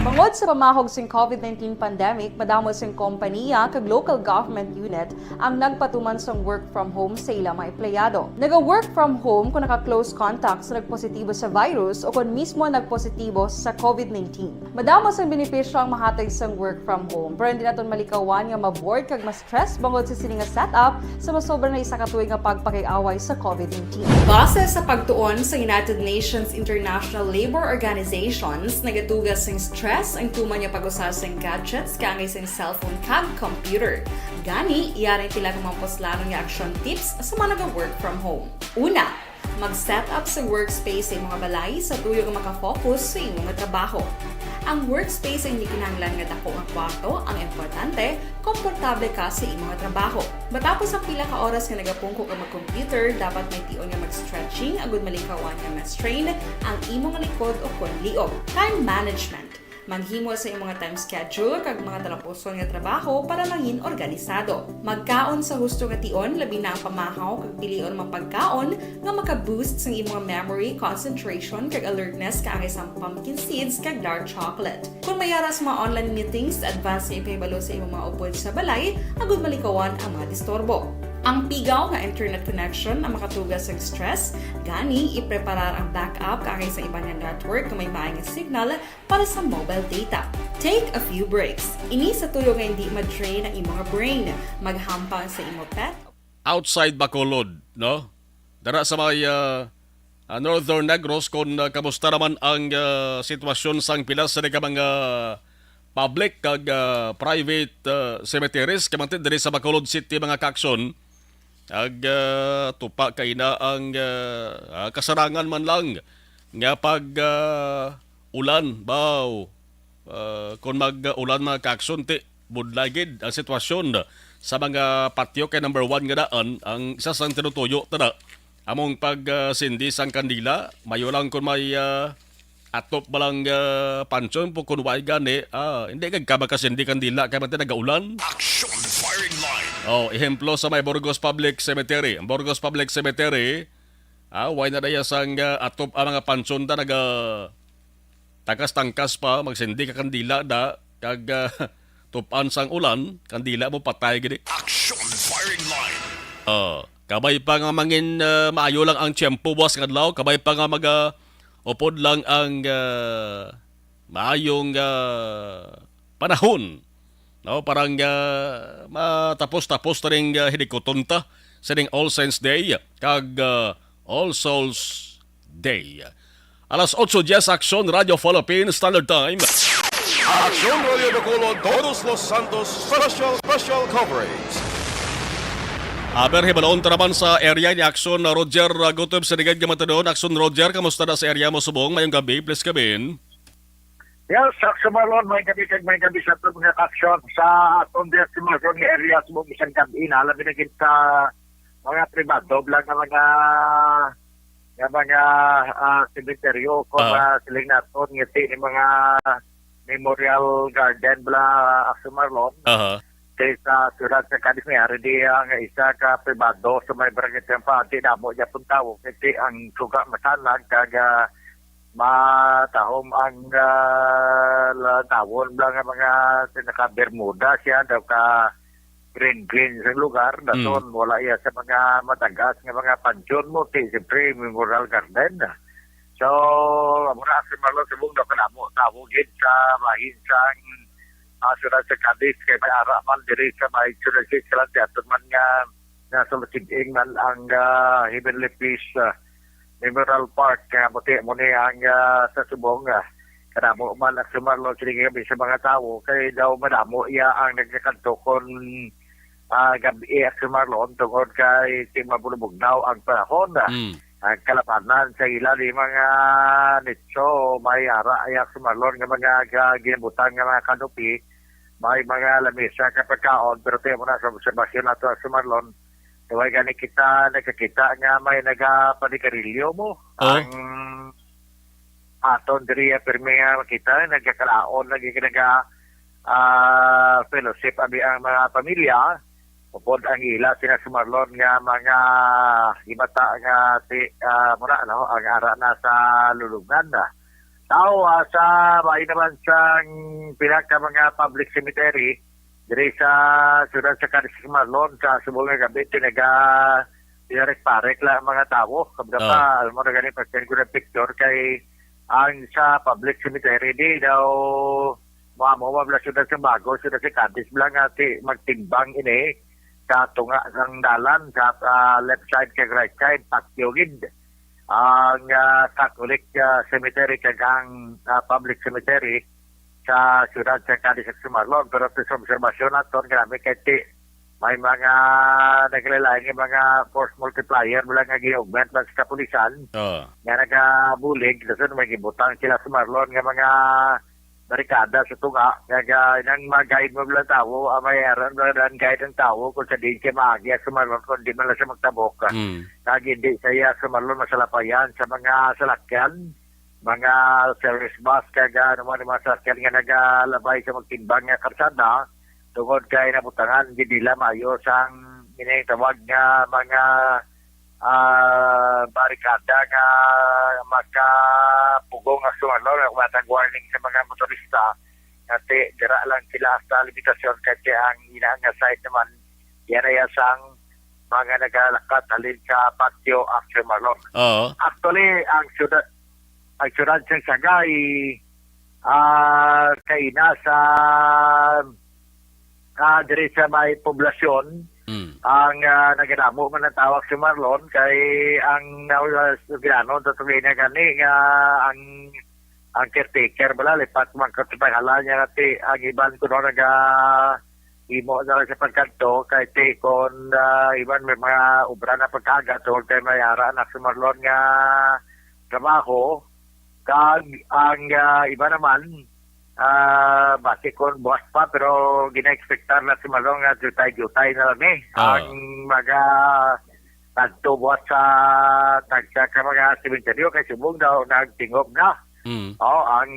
Bangod sa pamahog sing COVID-19 pandemic, madamo sing kompanya kag local government unit ang nagpatuman sang work from home sa ilang mga empleyado. Naga-work from home kung naka-close contact sa nagpositibo sa virus o kung mismo nagpositibo sa COVID-19. Madamo sang benepisyo ang mahatag sang work from home, pero hindi naton malikawan nga ma-bored kag ma-stress bangod sa sini nga setup sa masobra na isa ka tuig nga pagpakiaway sa COVID-19. Base sa pagtuon sa United Nations International Labour Organizations, nagatugas sing stress ang tuman niya pag-usar sa gadgets kangay sa cellphone kag computer. Gani, iyarin tila kumampos-lalong nga action tips sa mga nag-work from home. Una, mag-set up sa workspace sa mga balay sa tuyo nga makafocus sa imong trabaho. Ang workspace ay hindi kinahanglan nga dako ang kwarto, ang importante, komportable ka sa imong trabaho. Matapos ang pila ka oras nga nagapungko ka mag-computer, dapat may tion nga mag-stretching agud malikawan nga ma-strain ang imong likod o kon liog. Time management. Maghimo sa imong mga time schedule kag mga talapuson nga trabaho para mangin organisado. Magkaon sa husto nga tion, labi na ang pamahaw kag pilion mapagkaon nga maka-boost sa imong memory, concentration kag alertness kaangay sa pumpkin seeds kag dark chocolate. Kung mayara sa mga online meetings, advance na ipahibalo sa imong mga upod sa balay, agud malikawan ang mga disturbo. Ang pigaw nga internet connection ang makatugas sa stress, gani ipreparar ang backup kaangay sa ibang nga network kung may maayong signal para sa mobile data. Take a few breaks. Ini sa tuyo nga hindi ma-drain ang imong brain. Maghampang sa imong pet.
Outside Bacolod, no? Dara sa may Northern Negros kung kamusta naman ang sitwasyon sang pilas sa mga public kag private cemeteries kamantid diri sa Bacolod City mga kaakson. tupa kay na ang kasarangan man lang nga pag ulan baw kung mag-ulan mga kaakson ti budlagid ang sitwasyon sa mga patio kay number 1 nga daan ang isa sang tinutuyo tada among pag sindi sang kandila mayo lang kung may atop balang pansyon po kung way gani hindi kag makasindi kandila kay man nagaulan.
Action firing line.
Ehemplo sa may Burgos Public Cemetery. Ang Burgos Public Cemetery, way na daya sang atop ang mga pansyon da takas-tangkas pa, magsindi ka kandila da, kag tupan sang ulan, kandila mo patay gini.
Action firing line.
Kabay pa nga mangin maayo lang ang tiyempo buwas kadlaw, kabay pa nga upod lang ang maayong panahon. No, parang matapos-tapos na rin hinikuton ta sa ring All Saints Day kag All Souls Day. Alas 8:10 Action Radio Philippines Standard Time.
Action Radio Bacolod, Todos Los Santos special coverage.
Aber hibalaon ta naman sa area ni Action Roger Gutob sa Ligad Gamatadon. Action Roger, kamusta na sa area mo subong? Mayong gabi, please kabin.
Yes, sa Marlon, may gabi sa ito mga aksyon sa atong sa Marlon nga area sa mga isang gabi na alam binagin sa mga privado lang ng mga cemeteryo kung siling naton ngiti ng mga memorial garden bla sa Marlon. Kaya sa surat sa Cadiz mayari di ang isa ka privado sa may barangay Tempati damo niya puntaw kasi ang suga masalag kaga matahom ang tawon lang ang mga naka-Bermuda siya daw ka green sa lugar daton wala iya sa mga matagas nga mga pansyon mo siyempre memorial garden so muna sa Marlon sa buong daw kanamo tawagin sa bahin sang surat sa Cadiz kay may ara man diri sa may surat sa Cadiz aton man nga nasa masiging man ang Heavenly Peace Memorial Park kaya muti mo ni ang sa subong kanamo man ang sumarlo sila sa mga tao kay daw madamo iya ang nagkakanto kon gabi at sumarlo tungod kay mabulubugnaw ang panahon ang kalapanan sa ilalim mga nitso may ara ay sumarlo nga mga ginabutan nga mga kanopi may mga lamisa kapag kaon pero tayo mo na sa obserbasyon nato sa sumarlon kaya gani kita nakakita nga may nagapanigarilyo mo ang aton diri permi nga makita nagkakalaon nagkinaga fellowship abi ang mga pamilya upod ang ila sina sumarlon nga mga ibata nga mura ang ara na sa lulungan na tao sa bahay naman sang pinaka mga public cemetery diri sa sudan sa Cadiz Marlon sa subong nga gabi tinarek-parek lang mga tao kabda pa alam mo na ganit pagkain ko ng picture kay ang sa public cemetery di daw mabla sudan sa Bago sudan sa Cadiz lang ati magtimbang ini sa tunga ng dalan sa left side kag right side patio gid ang Catholic cemetery kag ang public cemetery sa siyudad sa Cadiz at Marlon pero sa obserbasyon natin grabe kaya may mga naglalay ng mga force multiplier mula nga gi-augment lang sa kapulisan nga nagabulig kasi may gibutang sila sa Marlon nga mga barikada sa tunga kaya nang mag-guide mo lang tao may aran lang guide ang tao kung sa di siya maagi sa Marlon kung di man lang siya magtabok kaya hindi siya sa Marlon masalapayan sa mga salakyan mga service bus kaya naman yung mga sasakyan nga nagalabay sa magtimbang nga karsada tungod kay nabutangan hindi nila maayos ang tawag nga mga barikada nga makapugong nga sumarlo na kumatang warning sa mga motorista kasi dira lang sila sa limitasyon kasi ang inang nga side naman yan ay asang mga nagalakat halin sa patio after Marlon. Actually, ang syudad sa Sagay kay nasa diri sa may poblasyon ang naginamo man ang tawag si Marlon kay ang ginano tatugay na gani nga ang caretaker bala lipat man katipay hala niya ang iban ko naga imo na lang sa pagkanto kay kon iban may mga ubra na pagkagat tungod kay mayara na si Marlon nga trabaho kag ang iba naman base kon buwas pa pero gina-expectar na si Marlon nga jutay na lang ang mga tanto buwas sa tagsa ka mga sementeryo kay subong daw nagtingog na. Ang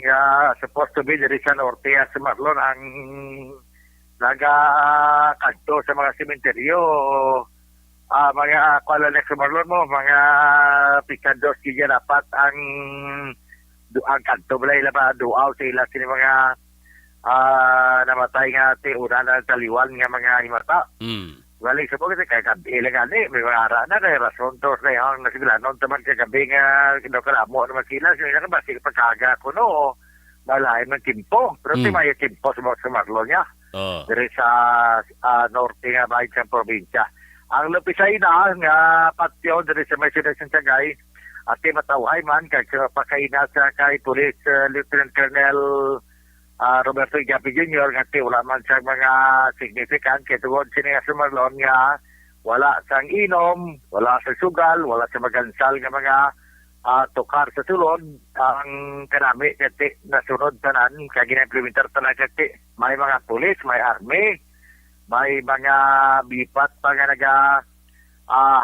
supposed to be diri sa norte si Marlon ang nagakanto sa mga sementeryo. Mga kwala sa Marlon mo, mga pikandos kaya dapat ang kanto balay ba duaw sila sila mga namatay nga una na taliwan nga mga himata. Balik sa pagkita kay gabi lang ani may mga ara na kay rason to sa yang nasilanon taman kay gabi nga kinakalamo naman sila sila ka basi pagkaga ko no balay man timpo pero ti may timpo sa Marlon niya diri sa norte nga bahay sa probinsya ang lupisay na nga patio diri sa may siyudad sa Sagay at matawhay man kay pakaina sa kay Police Lieutenant Colonel Roberto Igapi Jr. nga wala man sa mga significant kaya tungod siniya sa Marlon nga wala sang inom, wala sa sugal, wala sa magansal nga mga tukar sa sulod ang kanami kati nasunod tanan kaya gina-implementar tanan kati may mga pulis, may army, may mga bipat pa nga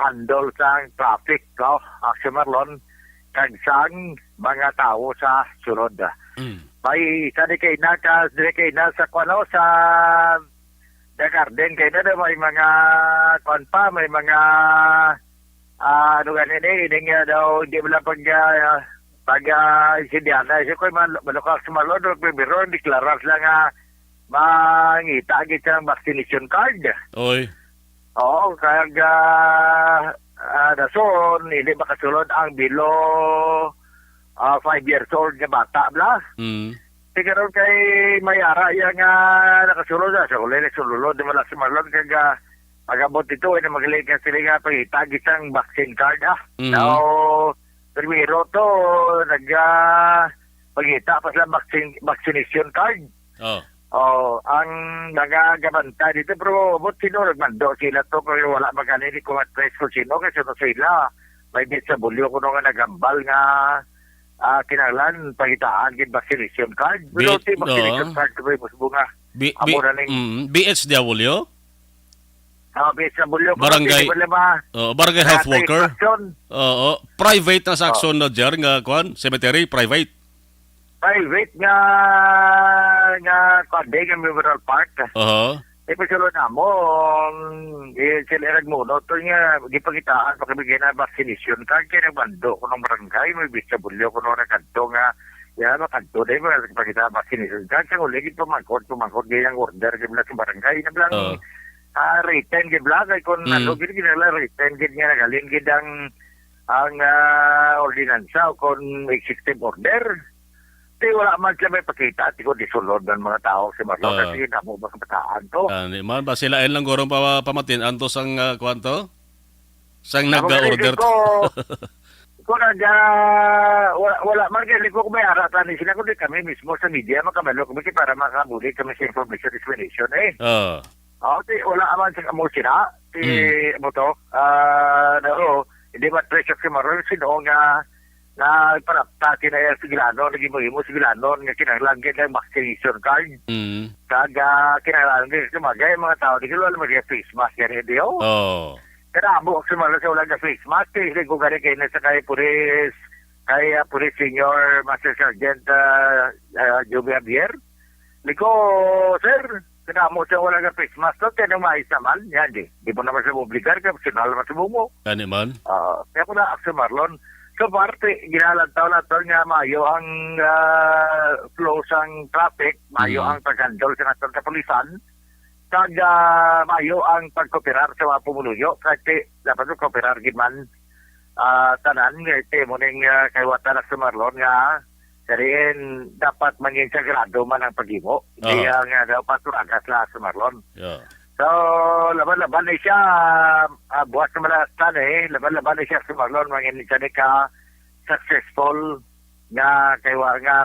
handle sang traffic sa Marlon kag sang mga tao sa sulod. May isa di kay na sa kwano sa The Garden kay na may mga kwan pa may mga ano ganin ini nga daw hindi mo lang pag sindiana siya ko malukak sa Marlon pero deklarar sila nga mangita agad sa vaccination card.
Oy.
Oo, kaya dason hindi makasulod ang below 5 years old nga bata bla. Tingnan kay mayara yang nakasulod sa uli sulod di malak si Marlon kaya pagabot ito ay magaling ka sila nga pagitag isang vaccine card Now, primero to pagita pa sa vaccination card. Ang nagagabanta dito pero bot sino nagmando sila to pero wala magaling kung at-trace ko sino kasi sila may bit sa bulyo ko nga nagambal nga kinahanglan pagitaan gid vaccination card. Pero ti vaccination card ko mo nga. Amura ning
BHW?
BHW
barangay barangay health worker. Private na sa aksyon na jar nga kwan cemetery private.
Private nga kwan nga Memorial Park. Ipasulo na mo, sila nagmunot nga gipagitaan pakibigay na vaccination card kaya nagbando ko ng barangay, may bisabulyo ko nung nakanto nga makanto na yung pagkita vaccination card kaya uligid pumangkot gayang order gibla sa barangay na bilang written gibla kaya kung nalugid ginala written gid nga nagaling gid ang ordinansa o kung executive order. Wala man sila may pakita at ikaw disulod ng mga tao si Marlon kasi na mo mga pataan to.
Man ba sila lang gorong pamatin anto sang kwanto? Sang nag-order to.
Kung wala man kaya ko may aratan sila kundi kami mismo sa media makamalo kami para makabuli kami sa information dissemination wala man sa amo sila mo to hindi ba treasure si Marlon sino nga na parapta kinaya sigilano naging mo sigilano nga kinahanglan kay vaccination card kaga kinahanglan kay mga tao di kilo mag face mask yan dio kada amo sa mga sa wala face mask kay ko gari kay na sa kay police senior master sergeant Joby Javier liko sir kada amo sa wala face mask to kaya mais naman yan di mo naman sa obligar ka personal naman sa bumo
ani man
kaya ko na sa Marlon. So parte, ginalantaw na ito nga mayo ang flow sang traffic, mayo ang paghandol sa natong kapulisan, kag mayo ang pagkooperar sa mga pumuluyo, kasi dapat ko kooperar giman tanan, ito mo ning kaywatan na sa Marlon nga, kariin dapat mangin sa grado man ang pag-imo, hindi nga dapat turagas la sa Marlon. So, laban-laban na siya, buwas na malastan laban-laban na siya sa Marlon, mangin siya ka successful nga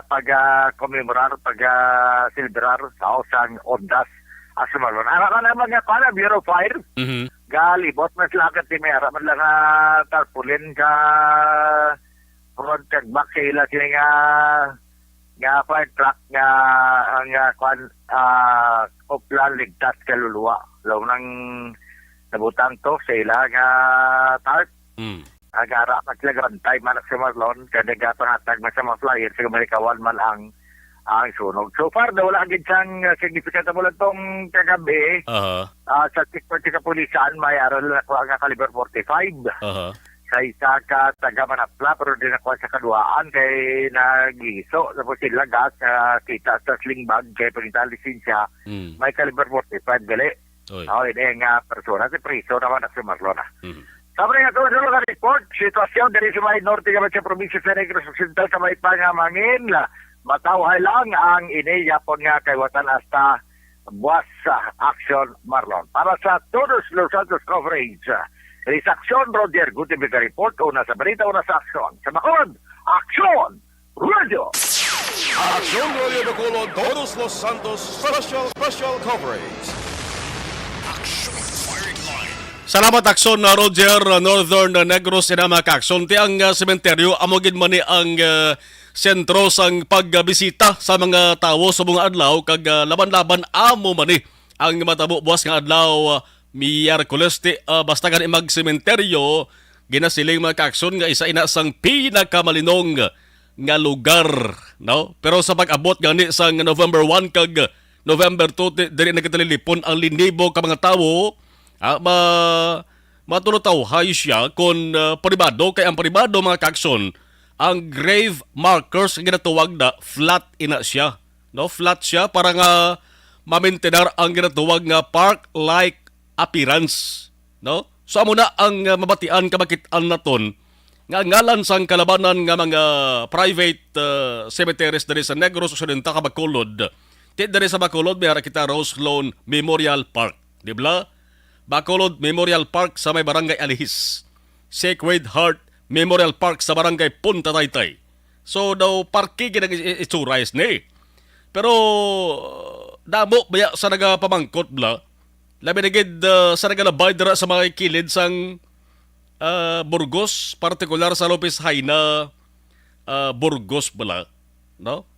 pag-commemorar, pag-celebrar sa osang ondas Action Marlon. Araman naman nga para Bureau of Fire. Galibot na sila ka ti may araman lang tarpulin ka front kag back sila sila nga fire truck nga ang uplan ligtas kaluluwa. Law nang nabutang to sila nga tarp. Agara at sila garantay manak sa Marlon kada gapangatag man sa mga flyer sa Amerikawan man ang sunog. So far, wala agad siyang significant mo lang itong kagabi. Sa checkpoint sa kapulisan, may aral na ako ang caliber 45. Sa isa ka taga Manapla, pero din ako sa kaduaan kay nagiso. Tapos sila gas, kita sa sling bag, kay pagkita lisensya, may caliber 45 gali. Hindi nga persona, si priso naman at si Marlona. Sabi nga ito, sa report, sitwasyon dari sa may norte ka sa probinsya sa Negros Occidental sa may pangamangin, matawhay lang ang iniyapon nga kay watan hasta buwas sa Action Marlon. Para sa Todos Los Santos coverage, sa Action Roger Gutibig report, una sa balita, una sa Action. Sa Bacolod, Action Radio!
Action Radio Bacolod, Todos Los Santos special coverage. Action Firing Line.
Salamat Action na Roger, Northern Negros inama ka Action. Ti ang sementeryo, amogin man ni ang sentro sang pagbisita sa mga tawo sa mga adlaw kag laban-laban amo man ni ang matabo buwas nga adlaw Miyerkules basta gani magsementeryo ginasiling mga ka-aksyon nga isa ina sang pinakamalinong nga lugar, no? Pero sa pag-abot gani sang November 1 kag November 2 diri nagatalilipon ang linibo ka mga tawo matulutaw hay siya kon pribado kay ang pribado mga ka-aksyon ang grave markers ginatuwag na flat ina siya. No, flat siya para nga ma-maintain ang ginatuwag nga park-like appearance. No? So amo na ang mabatian kabakitan naton nga ngalan sang kalabanan nga mga private cemeteries diri sa Negros Occidental ka Bacolod. Ti diri sa Bacolod may kita Rose Lawn Memorial Park, di ba? Bacolod Memorial Park sa may barangay Alihis. Sacred Heart Memorial Park sa barangay Punta Taytay. So daw parke ginag itsurais ni. Pero damo baya sa nagapamangkot bla. Labi na gid sa nagalabay dira sa mga kilid sang Burgos, partikular sa Lopez Haina Burgos bala, no?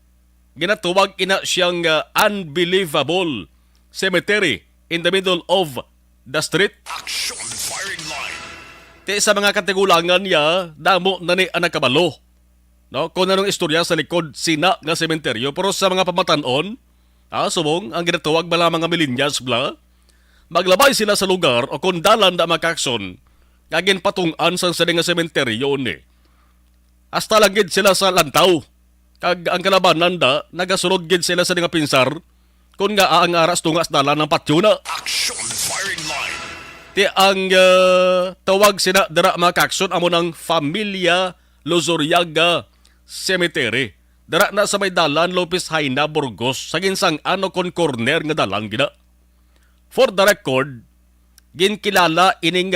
Ginatuwag ina siyang unbelievable cemetery in the middle of the street.
Action Firing Line.
Ti sa mga katigulangan niya, damo na ni anak kabalo. No? Kung anong istorya sa likod sina nga sementeryo, pero sa mga pamatanon, subong, ang ginatuwag bala mga milinyas bla, maglabay sila sa lugar o kung dalan da makakson, ngagin patungan sa nga sementeryo ni. Hasta lang gid sila sa lantaw. Kag ang kalabanan da, nagasulod gid sila sa nga pinsar, kung nga ang aras tungas dalan ng patyuna.
Action Firing Line.
Ti ang tawag sina dara mga kakson amo ng Familia Lozoriaga Cemetery. Dara na sa may dalan Lopez Haina Burgos sa ginsang ano kon corner nga dalan gina. For the record, ginkilala ining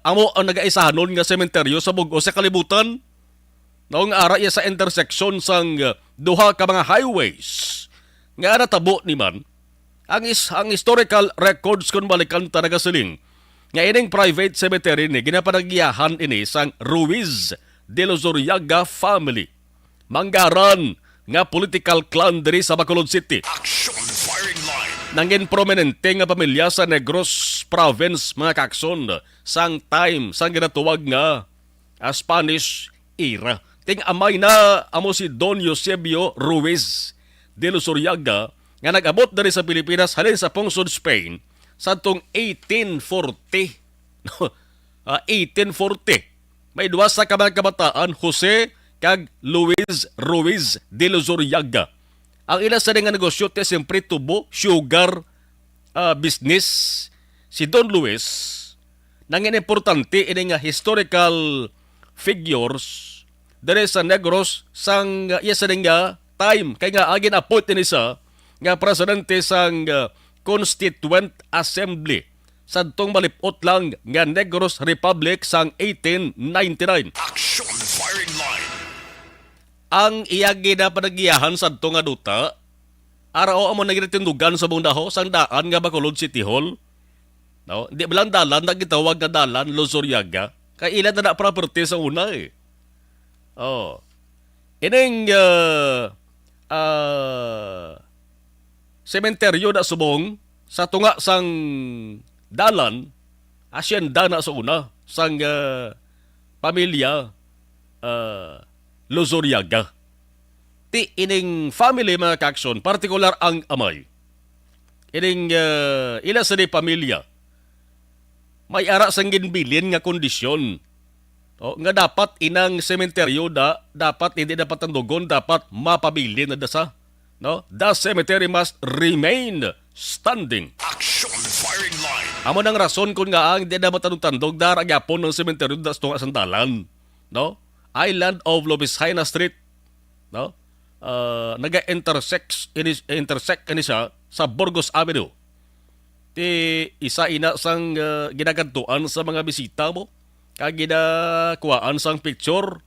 amo ang nagaisahanon nga sementeryo sa Burgos sa kalibutan. Noong ara iya sa intersection sang duha ka mga highways. Nga natabo ni man ang historical records kun balikan ta nagasiling nga ining private cemetery ni ginapanagyahan ini sang Ruiz de Lozoriaga family. Manggaran nga political clan diri sa Bacolod City.
Action Firing Line.
Nangin prominente nga pamilya sa Negros Province mga kakson sang time sang ginatuwag nga Spanish era. Ting amay na amo si Don Eusebio Ruiz de Lozoriaga nga nag-abot diri sa Pilipinas halin sa pungsod Spain sa tong 1840. 1840. May duwa sa kabataan, Jose kag Luis Ruiz de Lozoriaga. Ang ila sa nga negosyo te siyempre tubo, sugar business. Si Don Luis, nangin importante ini nga historical figures dere sa Negros sang iya sa nga time kay nga agin appoint ini sa nga presidente sang Constituent Assembly sa tong malipot lang nga Negros Republic sang 1899.
Action Firing Line.
Ang iya ginapanagyahan sa tong nga duta Araw amo nagtitindugan sa bundaho sang daan nga Bacolod City Hall. No, di ba lang dalan na gitawag nga dalan Luzuriaga. Kay ilan na property sa una eh. Oh. Ining sementeryo na subong sa tunga sang dalan asyenda na sa una sang pamilya Luzuriaga. Ti ining family mga kaksyon, partikular ang amay. Ining ila sa di pamilya, may ara sang ginbilin nga kondisyon. O, nga dapat inang sementeryo dapat hindi dapat tandugon, dapat mapabilin na dasa. No? The cemetery must remain standing.
Action firing line.
Amo nang rason kung nga ang hindi dapat tanong-tandog daragapon ng sementeryo das tunga sandalan. No? Island of Lobishaina Street. No? Naga-intersect ini siya sa Burgos Avenue. Ti isa ina sang ginagantuan sa mga bisita mo. Kag ginakuhaan sang picture.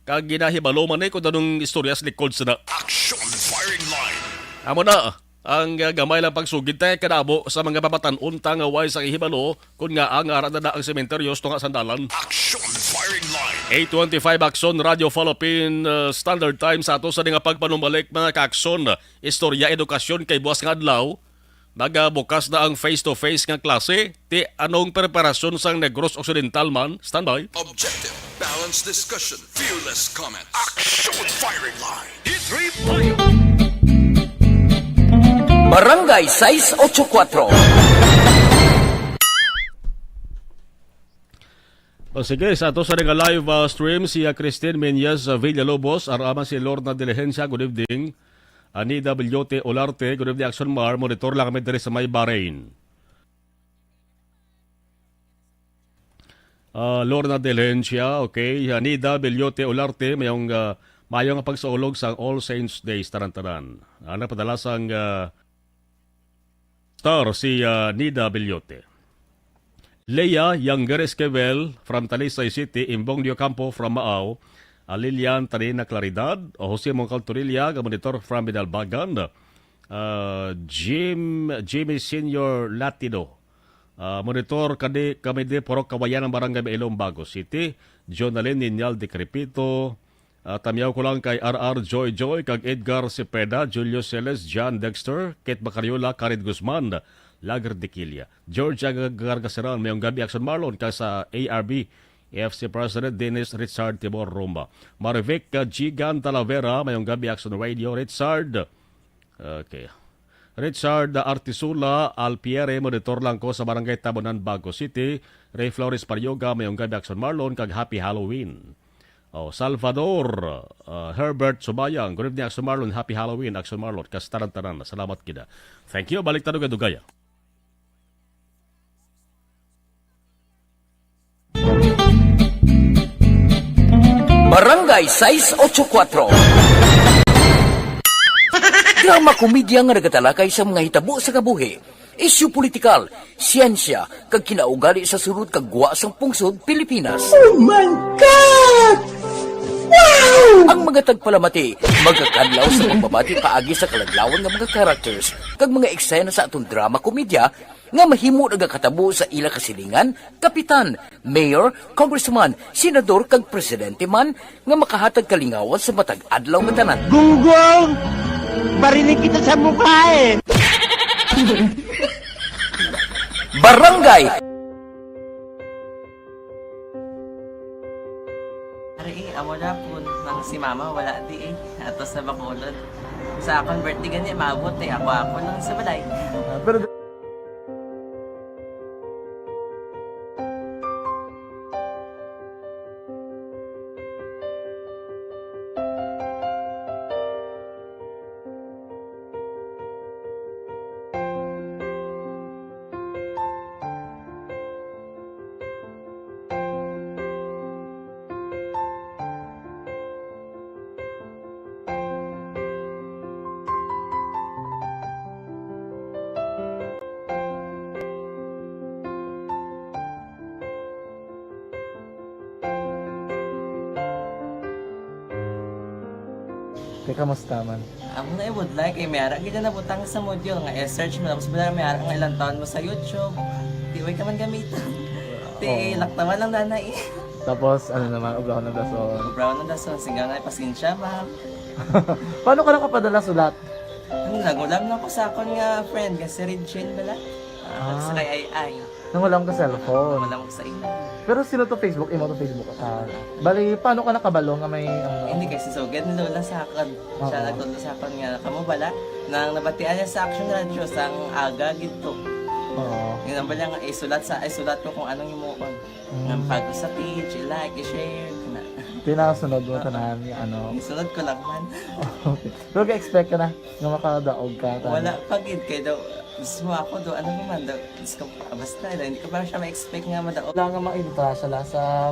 Kag ginahibalo man kung anong istorya sa likod sa na.
Action firing line.
Amo na, ang gamay lang pagsugid tayo kadabo sa mga papatan-un tangaway sa ihibalo kung nga ang arad na ang sementeryo nga sandalan.
Action firing line.
8:25 Action Radio Philippine Standard Time sa ato sa nga pagpanumbalik mga kakson. Istorya, edukasyon kay buwas nga adlaw. Nagabukas na ang face-to-face nga klase. Ti anong preparasyon sang Negros Occidental man? Standby.
Objective, balanced discussion, fearless comments.
Action firing line.
Barangay 684.
O sige, sa ato sa nga live stream si Christine Menyas Villalobos, arama si Lorna Diligencia, good evening. Ani WT Olarte, good evening Action Mar, monitor lang kami diri sa may Bahrain. Lorna Diligencia, okay. Ani WT Olarte, mayong pagsaulog sa All Saints Day, taran-taran. Padala sang star si Nida Bellote. Leia Younger Esquivel from Talisay City, Imbong Dio Campo from Maao, Lilian Tanina Claridad, Jose Moncal Torilla, monitor from Bidalbagan, Jimmy Senior Latido, monitor kami de Porok Kawayan ng Barangay Mailong Bago City, Jonalyn Ninyal de Crepito, tamiyaw ko lang kay RR Joy, kag Edgar Cepeda, Julio Celes, John Dexter, Kate Bacariola, Karid Guzman, Lager de Quilla. George Gargaseran, mayong gabi Action Marlon ka sa ARB AFC President Dennis Richard Tibor Roma. Marivic Gigan Talavera, mayong gabi Action Radio. Richard Artisula Alpiere, monitor lang ko sa Barangay Tabonan, Bago City. Ray Flores Parioga, mayong gabi Action Marlon, kag Happy Halloween. Salvador Herbert Subayang, good evening Action Marlon, Happy Halloween Action Marlon, kas taran-taran, salamat kita. Thank you, balik tanong Dugaya.
Barangay 684. Drama komedya nga nagatalakay sa mga hitabo sa kabuhi. Isyu politikal, siyensya, kag kinaugali sa surut kag guwa sang pungsod Pilipinas.
Oh my God! Wow!
Ang mga tagpalamati, magkakanlaw sa pagbabati paagi sa kaladlawan ng mga characters kag mga eksena sa atong drama komedya nga mahimo nagakatabo sa ila kasilingan, kapitan, mayor, congressman, senador kag presidente man nga makahatag kalingawan sa matag adlaw nga tanan.
Gunggong! Barinig kita sa mukha eh!
Barangay
amo na po nang si mama wala di ato sa Bacolod. Sa akong birthday ganyan maabot ako nang sa balay.
Pero Kaya kamusta man?
Ako na would like, may ara gid na butang sa module nga i-search mo tapos bala may ara nga ilang taon mo sa YouTube. Di way ka man gamitan. Di laktawan lang nanay.
Tapos, ano naman, ubraw ng dason.
Brown na dason, singa na pasensya ma'am.
Paano ka nakapadala sulat?
Nagulam na ko sa akon nga friend, nga si Regine bala. Sa kay ay.
Nangulam ka cellphone.
Nangulam ko sa ina.
Pero sino to Facebook? Imo to Facebook. Bali, paano ka nakabalo nga may...
Hindi kasi sugad ni Lola sa akon. Siya nagtulong sa akon nga kamo bala. Nang nabatian niya sa Action Radio sang aga gito.
Oo.
Yung nang bala nga isulat ko kung anong imuon. Nang pag sa page, i-like, i-share.
Pinasunod mo tanan yung ano.
Isunod ko lang man.
Okay. Pero ka-expect ka na nga makadaog ka.
Wala pagid kay daw. Gusto mo ako do ano naman daw. Basta hindi ko parang siya ma-expect nga madaog.
Wala nga ma-intra siya sa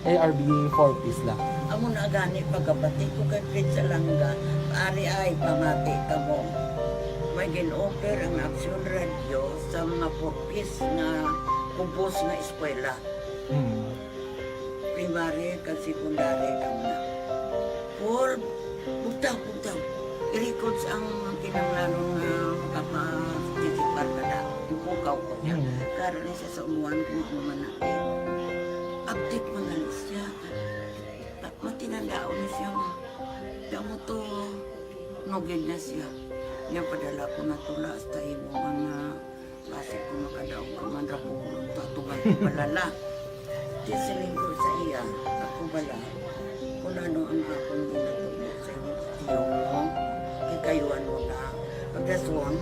ARB 4 piece lang.
Amo na gani pagkabati ko kay Fritz Alanga. Ari ay pamati ka mo. May gin-offer ang Action Radio sa mga 4 piece na kubos na eskwela. Primary kag secondary lang na. Or butaw. I-record ang kinanglanon nga makapag-disipar ka na. Ipukaw ko niya. Karoon niya sa umuan kung naman natin. Update mga siya. Matinandao na siya. Damo to nugid na siya. Niya padala ko na tula hasta imo mga klase ko makadaog ka man ra po tatugan ko balala. Tisiling ko sa iya. Ako bala. Kung ano ang akong ginatulog sa iyo. Kayuan mo na. Pagdason,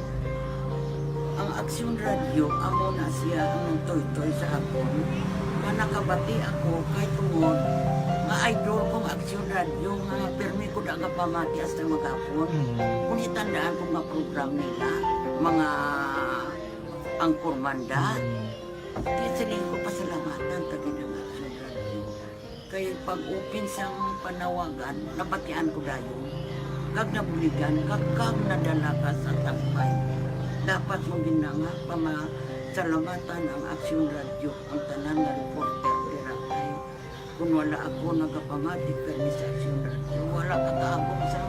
ang Action Radio, amo na siya ang toy-toy sa akon. Manakabati ako kay tungod. Nga idol kong Action Radio, nga permi ko na pamati hasta magapon. Kung itandaan ko nga program nila, mga angkor manda, tisiling ko pasalamatan tagin ang Action Radio. Kaya pag-open siyang panawagan, nabatian ko dayon. Kag nabuligan, kag nadala ka sa tampay. Dapat mong ginanga, pamasalamatan ang Action Radio, ang tanan na reporter dirakay. Kung wala ako nagapamati permi sa Action Radio, wala ka kaabong sa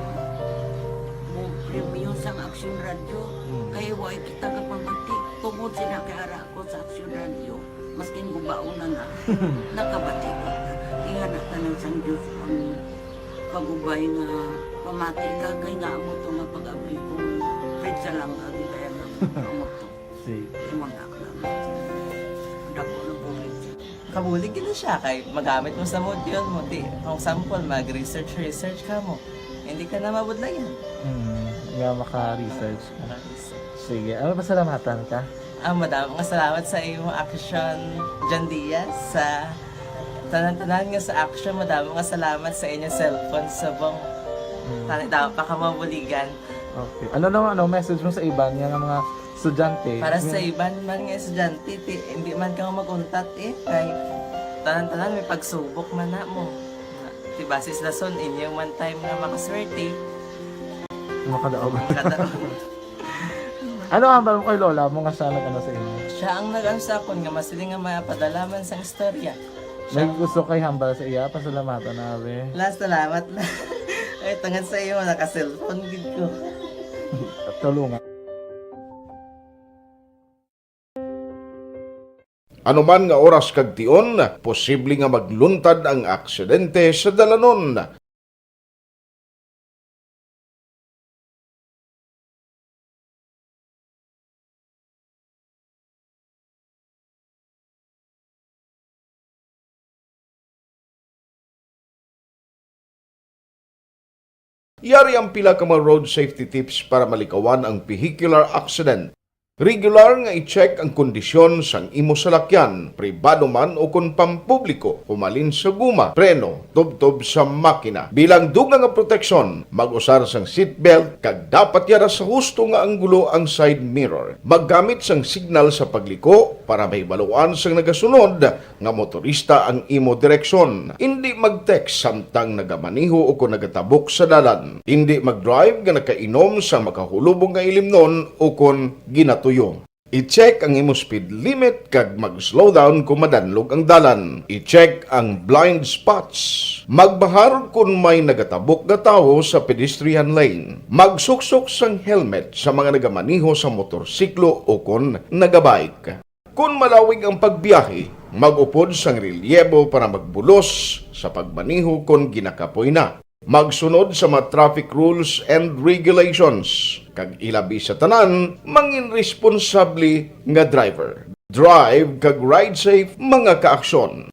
premium sa Action Radio, kaya wala kita kapamati. Tungod sila kaya ako sa Action Radio, maskin gubaon na nakabati ko. Tingnan na tanong sa Diyos ang pagubay nga pamati ka kay nga mo to nga pag-abli ko Fritz lang agi kaya nga mo to. Imo na ka lang. Dako na bulig siya.
Kabulig na siya kay magamit mo sa module mo. Di, kung sample, mag-research ka mo. Hindi ka na mabudlayan.
Nga maka-research ka. Sige, ano ba salamatan ka?
Madam, nga salamat sa iyong Action John Diaz sa tanan-tanan nga sa Action. Madam, nga salamat sa inyong cellphone sa bong dapat pa ka mabuligan.
Okay. Ano naman, message mo sa iban nga mga estudyante?
Para sa iban man nga estudyante, hindi man ka maguntat kay tanan-tanan may pagsubok man na mo. Basis lason inyong one time nga makaswerte.
Makadaog. Ano ang balong kay Lola mo nga siya nag-ano sa inyo?
Siya ang nag-ano sa akon nga masiling nga mapadalaman sa istorya.
May gusto kay hambal sa iya, pasalamatan na be.
Last salamat na. Ay, tangan sa iyo, naka-cellphone gid ko.
Tulungan.
Ano man nga oras kag tion, posible nga magluntad ang aksidente sa dalanon. Yari ang pila ka mga road safety tips para malikawan ang vehicular accident. Regular nga i-check ang kondisyon sang imo salakyan, pribado man o kung pampubliko, humalin sa guma, preno, tubtob sa makina. Bilang dugang nga proteksyon, mag-usar sang seatbelt, kag dapat yara sa husto nga anggulo ang side mirror. Maggamit sang signal sa pagliko para may baluan sang nagasunod nga motorista ang imo direksyon. Hindi mag-text samtang nagamaniho o kung nagatabok sa dalan. Hindi mag-drive nga nakainom sa makahulubong nga ilimnon o kung ginatuyo. I-check ang imo speed limit kag mag-slow down kung madanlog ang dalan. I-check ang blind spots. Magbahar kung may nagatabok na tao sa pedestrian lane. Magsuksok sang helmet sa mga nagamaniho sa motorsiklo o kung nagabike. Kung malawig ang pagbiyahe, mag-upod sang relyebo para magbulos sa pagmaniho kung ginakapoy na. Magsunod sa mga traffic rules and regulations. Kag ilabi sa tanan, mangin responsable nga driver. Drive kag ride safe mga kaaksyon.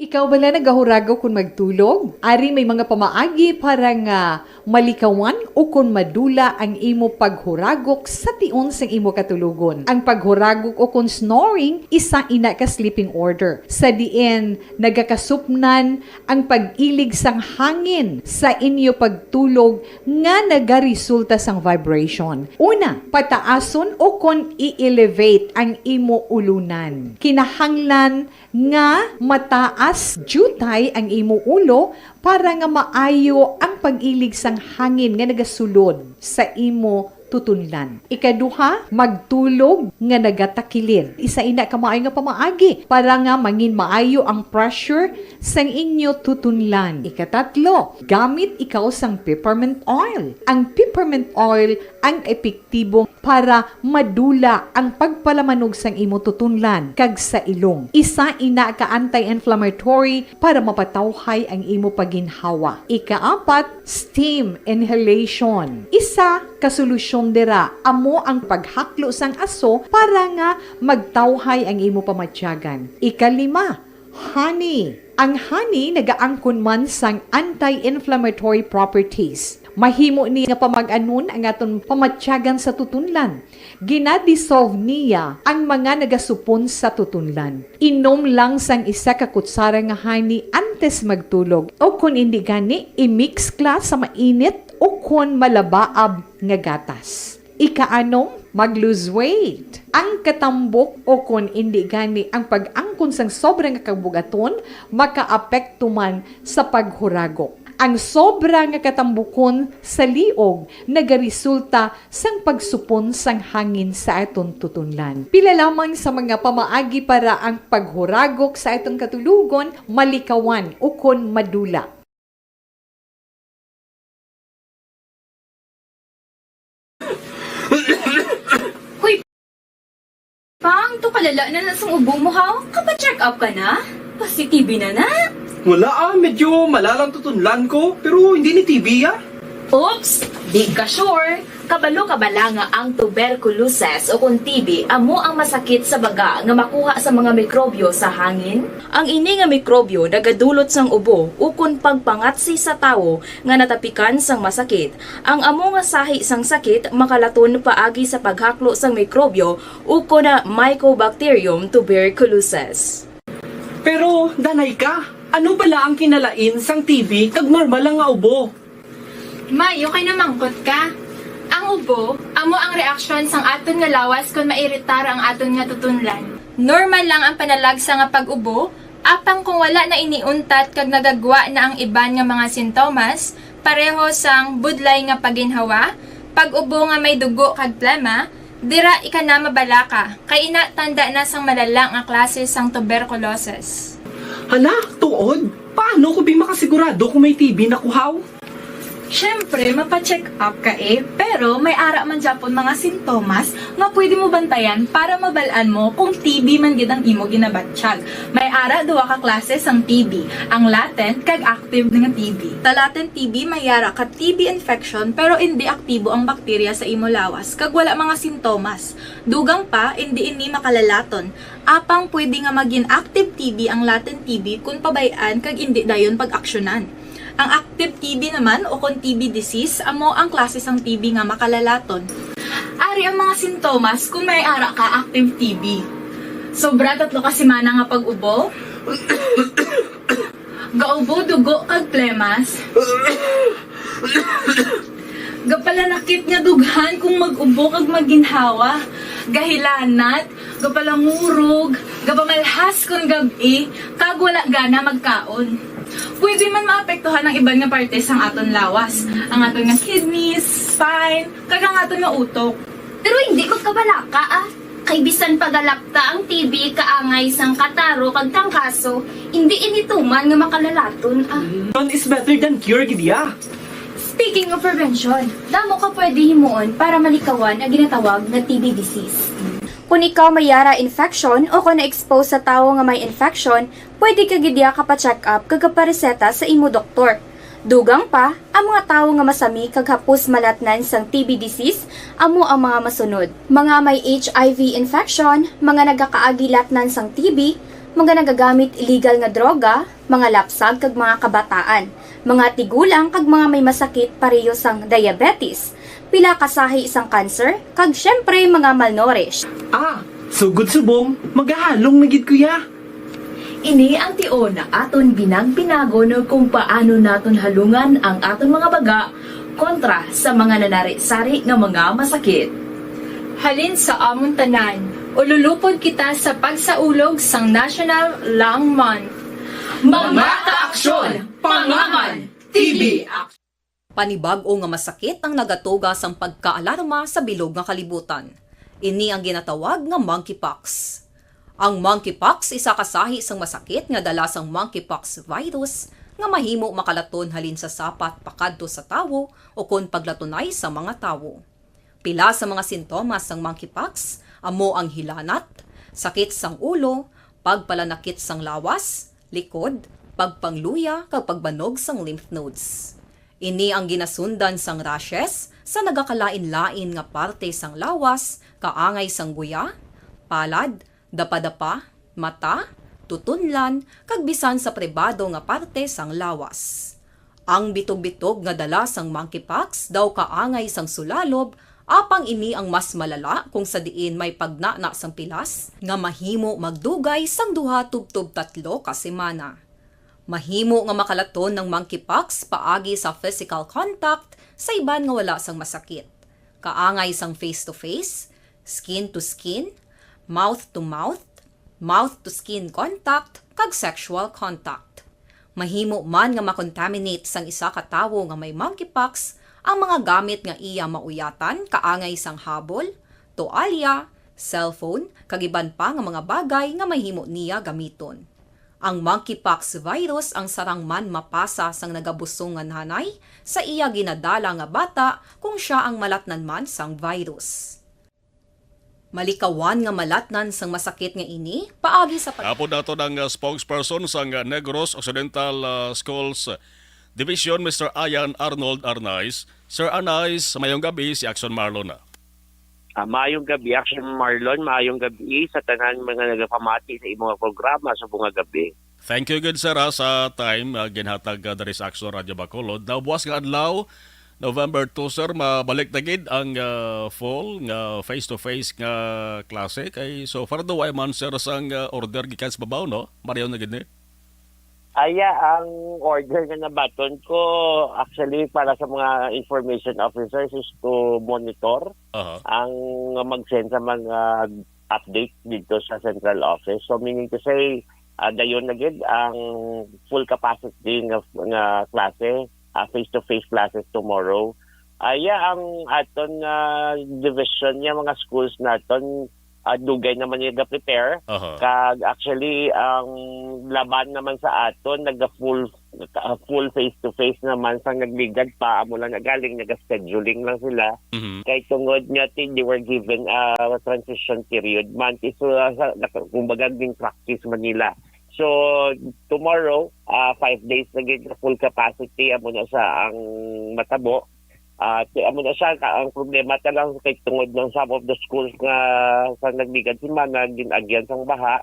Ikaw bala nagahurago kung magtulog? Ari may mga pamaagi para nga malikawan o kung madula ang imo paghuragok sa tion sang imo katulugon. Ang paghuragok o kung snoring, isa ina ka sleeping order. Sa diin, nagakasupnan ang pag-ilig sang hangin sa inyo pagtulog nga nagaresulta sang vibration. Una, pataason o kung i-elevate ang imo ulunan. Kinahanglan nga mataas jutay ang imo ulo para nga maayo ang pag-ilig sang hangin nga nagasulod sa imo tutunlan. Ikaduha, magtulog nga nagatakilid. Isa ina ka maayo nga pamaagi para nga mangin maayo ang pressure sang inyo tutunlan. Ikatatlo, gamit ikaw sang peppermint oil. Ang peppermint oil ang epektibo para madula ang pagpalamanog sang imo tutunlan kag sa ilong. Isa ina ka anti-inflammatory para mapatawhay ang imo paginhawa. Ikaapat, steam inhalation. Isa ka solusyon dira amo ang paghaklo sang aso para nga magtawhay ang imo pamatyagan. Ikalima, honey. Ang honey nagaangkon man sang anti-inflammatory properties. Mahimo ni nga pamag-anon ang aton pamatyagan sa tutunlan. Ginadissolve niya ang mga nagasupon sa tutunlan. Inom lang sang isa ka kutsara nga honey antes magtulog. O kung hindi gani, i-mix kla sa mainit o kung malabaab nga gatas. Ikaanong, mag-lose weight. Ang katambok o kung hindi gani ang pag-angkon sang sobrang kabugaton, maka-apekto man sa paghuragok. Ang sobra nga katambukon sa liog nagaresulta sang pagsupon sang hangin sa aton tutunlan. Pila lamang sa mga pamaagi para ang paghuragok sa aton katulugon malikawan o kon madula.
Hoy, Pang, to kalala na sa ubo mo ha? Kapa-check up ka na? Positibe na na?
Wala medyo malalang tutunlan ko, pero hindi ni TB
Oops! Di ka sure. Kabalo-kabala nga ang tuberculosis o kung TB amo ang masakit sa baga nga makuha sa mga mikrobyo sa hangin. Ang ini nga mikrobyo nagadulot sang ubo o kung pagpangatsi sa tawo nga natapikan sang masakit. Ang amo nga sahi sang sakit makalaton paagi sa paghaklo sang mikrobyo o kung na Mycobacterium tuberculosis.
Pero, danay ka. Ano bala ang kinalain sang TB kag normal lang nga ubo?
Mayo kay namangkot ka. Ang ubo, amo ang reaksyon sang aton nga lawas kung mairitar ang aton nga tutunlan. Normal lang ang panalagsa nga pag-ubo, apang kung wala na iniuntat kag nagagwa na ang iban nga mga sintomas, pareho sang budlay nga paginhawa, pag-ubo nga may dugo kag plema, dira ika na mabala ka, kay ina tanda na sang malalang nga klase sang tuberculosis.
Hala, tuod? Paano ko makasigurado kung may TB na kuhaw?
Siyempre, mapacheck up ka pero may ara man Japon mga sintomas nga pwede mo bantayan para mabalaan mo kung TB man gid ang imo ginabatsyag. May ara duwa ka klase sang TB, ang latent kag active nga TB. Ta latent TB may ara ka TB infection pero hindi aktibo ang bakterya sa imo lawas kag wala mga sintomas. Dugang pa hindi makalalaton. Apang pwede nga maging active TB ang latent TB kung pabayaan kag hindi dayon pag-aksyonan. Ang active TB naman o kung TB disease, amo ang klase sang TB nga makalalaton. Ari ang mga sintomas kung may ara ka active TB. Sobra 3 ka semana nga pag-ubo. Gaubo, dugo, kag plemas. Gapalanakit nga dughan kung mag-ubo kag maginhawa. Gahilanat, gapalangurog, gapamalhas kung gabi, kag wala gana magkaon. Pwede man maapektuhan ng iban nga parte sang aton lawas. Ang aton nga kidneys, spine, kag ang aton nga utok.
Pero hindi ko kabalaka Kay bisan pagalakta ang TB kaangay sang kataro kag tangkaso, hindi inituman nga makalalaton
None is better than cure, gidya.
Speaking of prevention, damo ka pwede himuon para malikawan ang ginatawag na TB disease. Kung ikaw may yara infection o kung na-expose sa tao nga may infection, pwede ka gidya ka pa-check up kag kapareseta sa imo doktor. Dugang pa, ang mga tao nga masami kag hapos malatnan sang TB disease, amo ang mga masunod. Mga may HIV infection, mga nagakaagi latnan sang TB, mga nagagamit illegal nga droga, mga lapsag kag mga kabataan, mga tigulang kag mga may masakit pareho sang diabetes, pila kasahi isang cancer, kag syempre mga malnourished.
Sugod subong, magahalong na gid kuya.
Ini ang tion na aton binag-binago no kung paano naton halungan ang aton mga baga kontra sa mga nanari-sari nga mga masakit.
Halin sa amon tanan, ululupod kita sa pagsaulog sang National Lung Month.
Mga kaaksyon, pangaman, TB Action.
Panibag-o nga masakit ang nagatuga sang pagkaalarma sa bilog nga kalibutan. Ini ang ginatawag nga monkeypox. Ang monkeypox isa kasahi sang masakit nga dala sang monkeypox virus nga mahimo makalaton halin sa sapat pakadto sa tawo o kon paglatunay sa mga tawo. Pila sa mga sintomas sang monkeypox amo ang hilanat, sakit sang ulo, pagpalanakit sang lawas, likod, pagpangluya kag pagbanog sang lymph nodes. Ini ang ginasundan sang rashes sa nagakalain-lain nga parte sang lawas, kaangay sang guya, palad, dapadapa, mata, tutunlan, kag bisan sa pribado nga parte sang lawas. Ang bitog-bitog nga dala sang monkeypox daw kaangay sang sulalob, apang ini ang mas malala kung sa diin may pagnana sang pilas nga mahimo magdugay sang 2 tubtob 3 ka semana. Mahimo nga makalaton ng monkeypox paagi sa physical contact sa iban nga wala sang masakit. Kaangay sang face-to-face, skin-to-skin, mouth-to-mouth, mouth-to-skin contact, kag sexual contact. Mahimo man nga makontaminate sang isa ka tawo nga may monkeypox ang mga gamit nga iya mauyatan kaangay sang habol, toalya, cellphone, kag iban pa nga mga bagay nga mahimo niya gamiton. Ang monkeypox virus ang sarang man mapasa sang nagabusong nga nanay sa iya ginadala nga bata kung siya ang malatnan man sang virus. Malikawan nga malatnan sang masakit nga ini, paagi sa
Apo nato ng spokesperson sang Negros Occidental Schools Division, Mr. Ayan Arnold Arnaiz. Sir Arnaiz, mayong gabi si Action Marlon.
Maayong gabi, Action Marlon. Maayong gabi sa tanan mga nagapamati sa imong programa sa bunga gabi.
Thank you good sir sa time ginhatag dari sa Action Radio Bacolod. Nabuwas nga adlaw November 2 sir, mabalik na gid ang fall nga face-to-face nga klase. Kay so far daw ay man sir sang order gikan sa babaw, no? Mariyaw na gid ni.
Ang order nga nabaton ko actually para sa mga information officers is to monitor ang mag-send sa mga update dito sa central office. So meaning to say, dayon na gid ang full capacity nga klase. Face-to-face classes tomorrow. Ang aton division niya mga schools naton dugay naman niya prepare. Kag actually ang laban naman sa aton full face-to-face naman sa nagligad pa amo lang nagaling nag-scheduling lang sila. Kay tungod nga they were given a transition period month so kumbaga ding practice Manila. So, tomorrow, 5 days na full capacity, amo na sa ang matabo. Amo na siya, ang problema talagang kay tungod ng some of the schools nga sa nagbigad simana, ginagyan sang baha.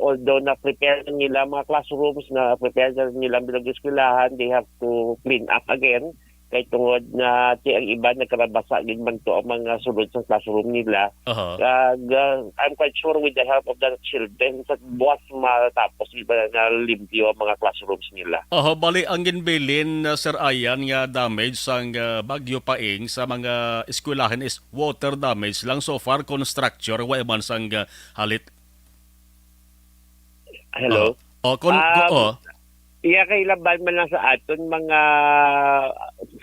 Although na-prepare na nila mga classrooms, na-prepare na nila bilang eskwelahan, they have to clean up again. Kay tungod na ang iba nagkarabasa din man to ang mga sulod sa classroom nila. I'm quite sure with the help of the children sa buwas matapos iba na limpyo ang mga classrooms nila.
Bali ang ginbilin Sir Ayan nga damage sang Bagyo Paing sa mga eskwelahan is water damage lang so far, constructure wa man sang halit.
Hello. Iya, kailaban man lang sa aton mga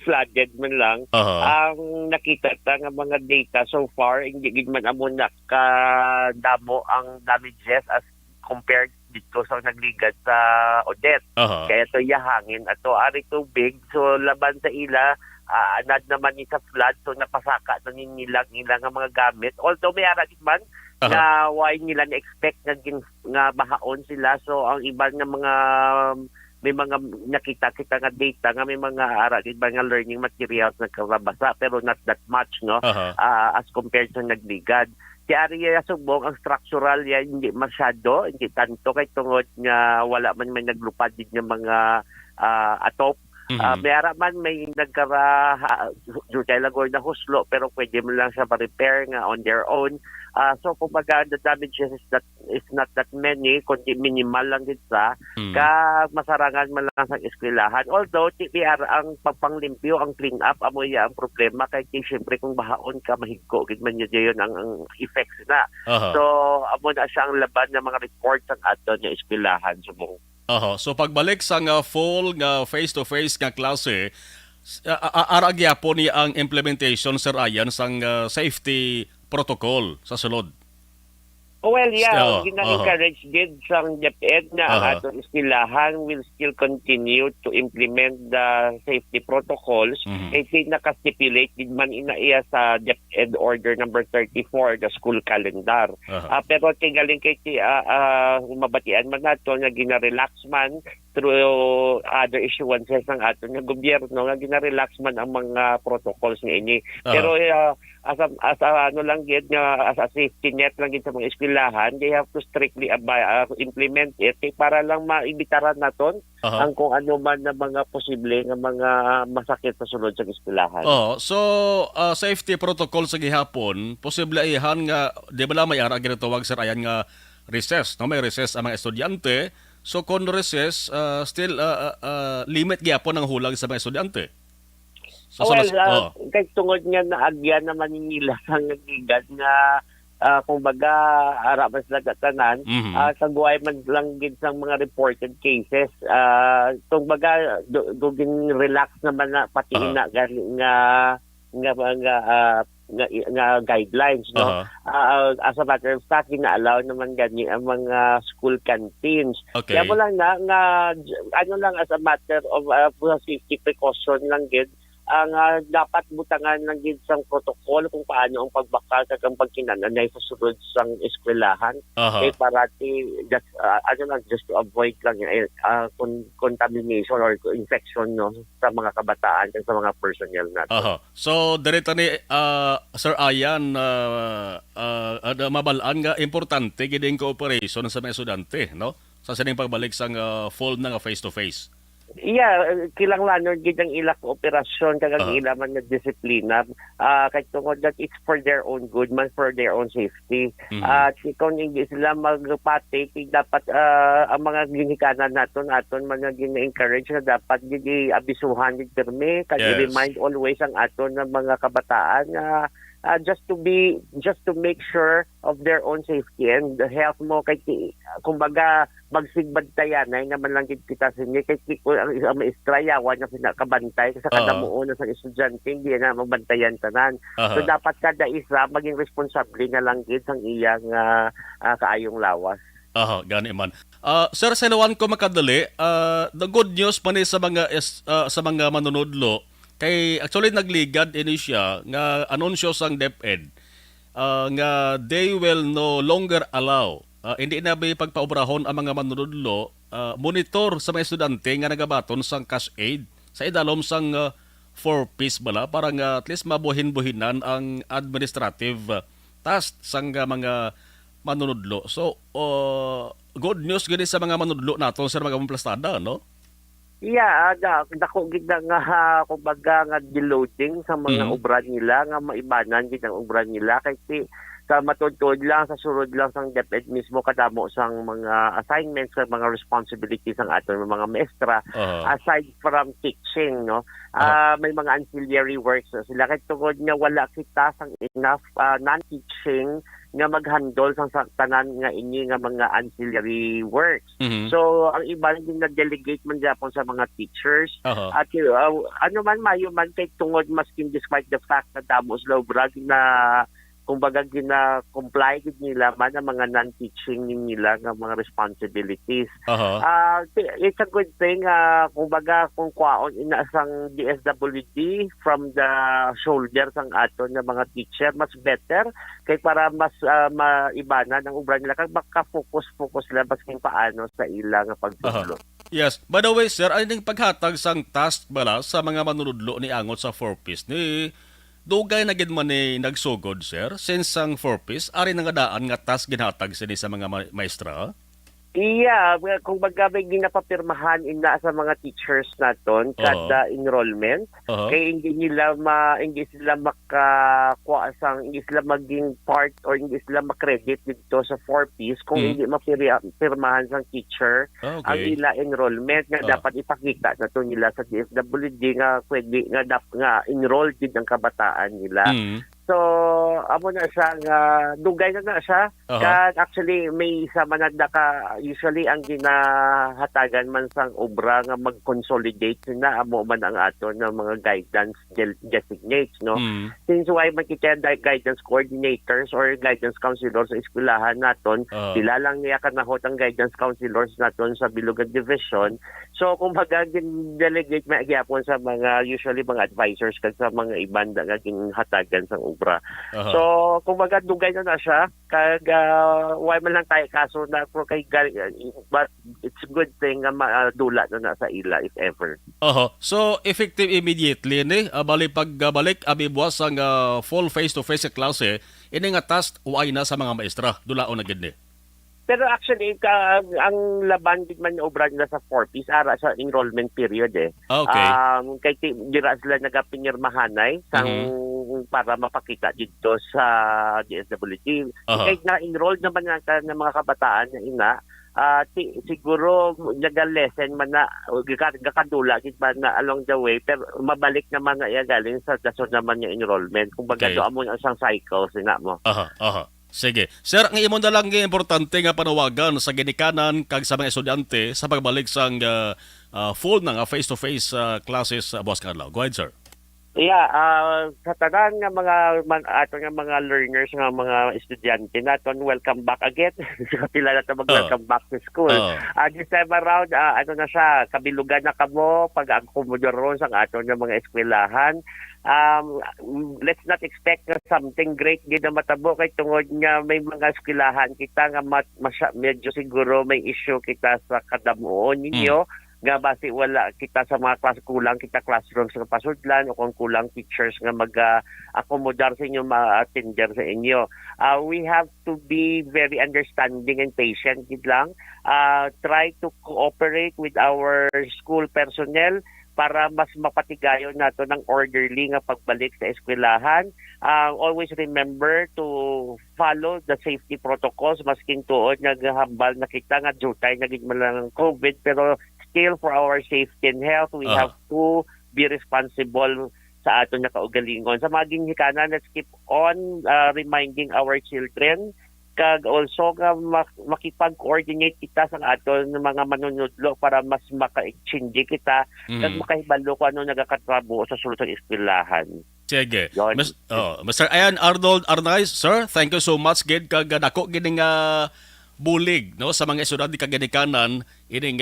flooded man lang. Ang nakita ta nga mga data so far, hindi gid man amo nakadamo ang damages as compared dito sa nagligad sa Odette. Kaya to hangin ato ari tubig, so laban sa ila anad naman ni sa flood, so napasaka na nilang nga mga gamit. Although may ara gid man na why nila na-expect nga bahaon sila, so ang iba nga mga may mga nakita kita nga data nga may mga gid ba nga learning materials na karabasa pero not that much no as compared sa nagligad. Di area subong ang structural ya hindi masyado, hindi tanto kay tungod nga wala man may naglupad din nga mga atop. May ara man may nagkara lagor na huslo pero pwede mo lang siya ma-repair nga on their own. So kumbaga the damages is not that many, kundi minimal lang din sa masarangan man lang sa eskwelahan. Although TPR ang pagpanglimpyo, ang clean up amoy ang problema kay siyempre kung bahaon ka mahigko gid man yun ang effects na. So amo na siya ang laban ng mga reports ang ato nga eskwelahan subong.
So pagbalik sa nga full nga face-to-face nga klase, aragya po ni ang implementation, Sir Ayan, sang safety protocol sa sulod.
Well, yeah, gina-encourage din sang DepEd na ang atong eskwelahan will still continue to implement the safety protocols. Kasi nakastipulate din man iya sa DepEd Order number 34, the school calendar. Pero tigaling kay mabatian man nato nga gina-relax man through other issuances ng aton nga gobyerno nga gina-relax man ang mga protocols nga ini. Pero as ano lang gid nga as a safety net lang gid sa mga eskwelahan, they have to strictly implement it para lang maibitaran naton ang kung ano man na mga posible nga mga masakit sa sulod sa eskwelahan.
So safety protocol sa gihapon, posible ihan nga di ba may ara ginatawag Sir Ayan nga recess, no? May recess ang mga estudyante. So kung recess, still limit gyapon ang hulag sa mga estudyante. So,
kay tungod nga naagyan naman nila ang nagigad nga kumbaga arapas lagatanan, kagway man lang gid sang mga reported cases. Kumbaga dugin relax naman na pati na nga guidelines no. As a matter of fact, ina-allow naman gani ang mga school canteens. Kaya mo lang na nga ano lang as a matter of safety precaution lang gid ang dapat butangan ng gid sang protocol kung paano ang pagbakal kag ang pagkinananay sa sulod sang eskwelahan. Kay parati just to avoid lang contamination or infection no sa mga kabataan at sa mga personnel natin.
So direta ni Sir Ayan mabalaan nga importante gid ang cooperation sa mga estudyante no sa sining pagbalik sang full na nga face to face.
Yeah, kilanglanon gid ang ila kooperasyon kag ang ila man nga disiplina kay tungod that it's for their own good man, for their own safety. Kung hindi sila magpati dapat ang mga ginikanan naton man nga gina-encourage na dapat gid abisuhan gid permi kag remind always ang aton ng mga kabataan just to make sure of their own safety and the health mo kay kumbaga magsigbadtayan ay naman lang kita sa inyo kay ang maestrayawan na pinakabantay sa kadamuon sa estudyante hindi na mabantayan tanan. So dapat kada isa maging responsable na lang gid sang iyang kaayong lawas.
Gani man. Sir, salawan ko makadali. The good news pa ni sa mga manunodlo kay actually nagligad ini siya nga anunsyo sang DepEd nga they will no longer allow hindi na may pagpaobrahon ang mga manunodlo monitor sa mga estudyante nga nagabaton sang cash aid sa idalom sang 4-piece bala para nga at least mabuhin-buhinan ang administrative task sang mga manunodlo. So good news gani sa mga manunodlo nato sa mga plastada no.
Yeah, dako gid nga kumbaga nga deloading sa mga obra nila nga maibanan gid ang obra nila kay sa matudtod lang sa surod lang sang DepEd mismo kadamo sang mga assignments sa mga responsibilities ng aton mga maestra aside from teaching no. May mga ancillary works sila kay tungod nga wala kita sang enough non-teaching nga mag-handle sa tanan nga inyo nga mga ancillary works.
Mhm.
So ang iba din na-delegate man gyapon sa mga teachers.
Aha.
At ano man mayo man kay tungod maskin despite the fact na damos low brag na kumbaga gina-comply gid nila man ang mga non-teaching nila nga mga responsibilities. It's a good thing kumbaga kung kwaon inaasang DSWD from the shoulders ang aton nga mga teacher mas better kay para mas maibanan ang ubra nila kag maka-focus lang basking paano sa ila nga pagtudlo.
Yes. By the way, sir, ay ning paghatag sang task bala sa mga manunudlo ni angot sa 4Ps ni dugay na gid man ni nagsugod, sir, since ang 4Ps ari nga daan nga task ginhatag sini sa mga maestra.
Iya, kung baga may ginapapirmahan ina sa mga teachers naton kada enrollment kay hindi sila makakuha sang hindi sila maging part or hindi sila makredit dito sa 4Ps kung hindi mapirmahan sang teacher ang ila enrollment nga dapat ipakita na to nila sa DSWD nga pwede nga enrolled din ang kabataan nila. So, amo na siya nga dugay na siya. Kaya actually may isa man ka usually ang ginahatagan man sang obra nga mag-consolidate na amo man ang ato ng mga guidance designates, no? Since why makita guidance coordinators or guidance counselors sa eskwelahan naton, sila lang niya kanahot ang guidance counselors naton sa Bilugan Division. So kung baga delegate may agyapon sa mga usually mga advisors kag sa mga ibanda nga ginhatagan sang obra. So kung baga dugay na siya kag why man lang tayo kaso na pro kay but it's a good thing nga madula na sa ila if ever.
So effective immediately ni pagbalik abi buwas ang full face-to-face sa klase ini nga task uay na sa mga maestra dulaon na gid ni.
Pero actually, ang laban din man obra nila sa 4Ps ara sa enrollment period
Okay.
Kay dira sila nagapinirmahanay para mapakita dito sa DSWD. Kay na-enroll naman ng mga kabataan na ina, siguro naga-lesson man na gakadula gid man na along the way pero mabalik naman na iya galing sa dason naman yung enrollment. Kumbaga do amo ang isang cycle sina mo.
Sige. Sir, ang imong dalang importante nga panawagan sa ginikanan kag sa mga estudyante sa pagbalik sang full nga face-to-face classes buwas kadlaw. Go ahead, sir.
Yeah, sa tanan nga ato nga mga learners nga mga estudyante naton, welcome back again. Pila na ta welcome back to school. This time around ano na siya, kabilugan na kamo pag-akomodar ron sa aton nga mga eskwelahan. Let's not expect something great gid na matabo kay tungod nga may mga eskwelahan kita nga medyo siguro may issue kita sa kadamuon ninyo. Nga basi wala kita sa mga kulang kita classrooms sa pasudlan o kung kulang teachers nga mag-accommodar sa inyo, ma-attender sa inyo. We have to be very understanding and patient gid lang. Try to cooperate with our school personnel para mas mapatigayon nato ng orderly nga pagbalik sa eskwelahan. Always remember to follow the safety protocols masking tuod naghambal na kita nga jutay na gid man lang COVID pero still for our safety and health we have to be responsible sa aton nga kaugalingon. Sa mga ginhikanan, let's keep on reminding our children kag also nga makipag-coordinate kita sa aton mga manunudlo para mas maka-exchange kita kag makahibalo kung ano nagakatrabo sa sulod ng eskwelahan.
Sige. Mr. Ayan Arnold Arnaiz, sir, thank you so much gid kag dako gid nga bulig no sa mga estudyante kag ginikanan ining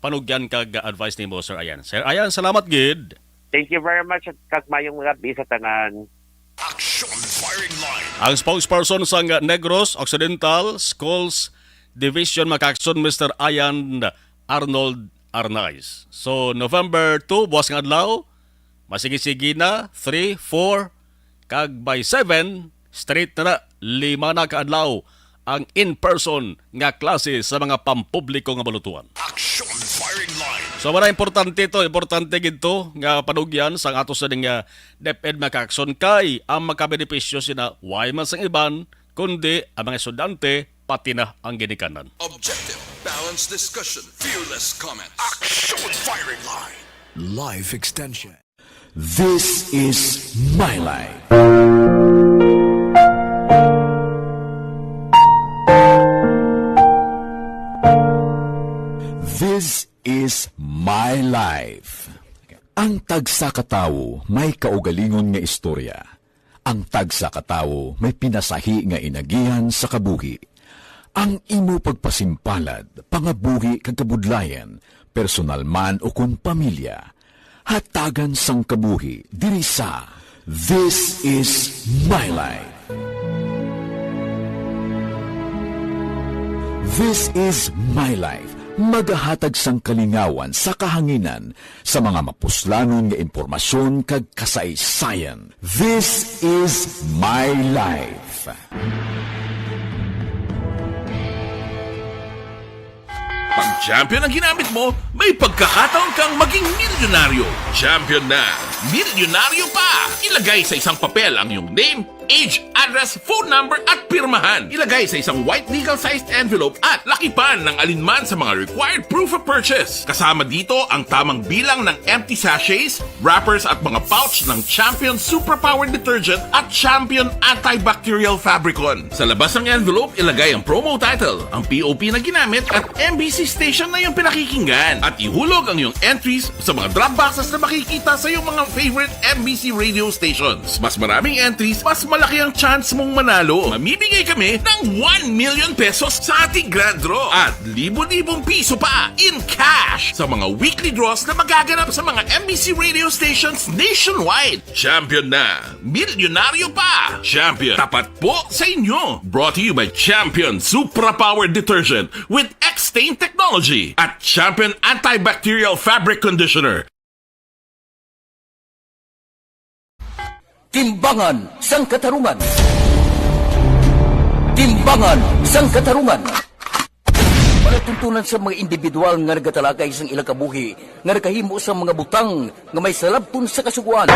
panugyan kag advice nimo, Sir Ayan. Sir Ayan, salamat gid.
Thank you very much at kag mayong mga sa tanan.
Action Firing Line.
Ang spokesperson sa Negros Occidental Schools Division Makaakson, Mr. Ayan Arnold Arnaiz. So November 2 buwas nga adlaw, masigi-sige na 3, 4 kag by 7 straight na 5 na ka adlaw ang in-person nga klase sa mga pampubliko nga balutuan.
Action Firing Line.
So wala importante gito nga panugyan sa ato sa nga DepEd Makaakson kay ang makabenepisyo sina way man sang iban kundi ang mga estudyante pati na ang ginikanan.
Objective, balanced discussion, fearless comments.
Action Firing Line.
Life Extension. This is my life.
is My Life. Ang tagsa katawo may kaugalingon nga istorya. Ang tagsa katawo may pinasahi nga inagihan sa kabuhi. Ang imo pagpasimpalad, pangabuhi kag kabudlayan, personal man o kun pamilya, hatagan sang kabuhi diri sa This is My Life. This is My Life. Magahatag sang kalingawan sa kahanginan sa mga mapuslanon nga impormasyon kag kasaysayan. This is My Life.
Pag champion ang ginamit mo, may pagkakataon kang maging milyonaryo. Champion na, milyonaryo pa! Ilagay sa isang papel ang iyong name, age, address, phone number at pirmahan. Ilagay sa isang white legal-sized envelope at lakipan ng alinman sa mga required proof of purchase. Kasama dito ang tamang bilang ng empty sachets, wrappers at mga pouch ng Champion Superpower Detergent at Champion Antibacterial Fabricon. Sa labas ng envelope, ilagay ang promo title, ang POP na ginamit at MBC station na iyong pinakikinggan. At ihulog ang iyong entries sa mga drop boxes na makikita sa iyong mga favorite MBC radio stations. Mas maraming entries, mas malaki ang chance mong manalo. Mamimigay kami ng 1 million pesos sa ating grand draw at libo-libong piso pa in cash sa mga weekly draws na magaganap sa mga MBC radio stations nationwide. Champion na, milyonaryo pa. Champion, tapat po sa inyo. Brought to you by Champion Superpower Detergent with X-Stain Technology at Champion Antibacterial Fabric Conditioner.
Timbangan sang katarungan. Timbangan sang katarungan. Palatuntunan sa mga individual nga nagatalakay sang ilang kabuhi nga nakahimo sa mga butang nga may salabton sa kasuguan.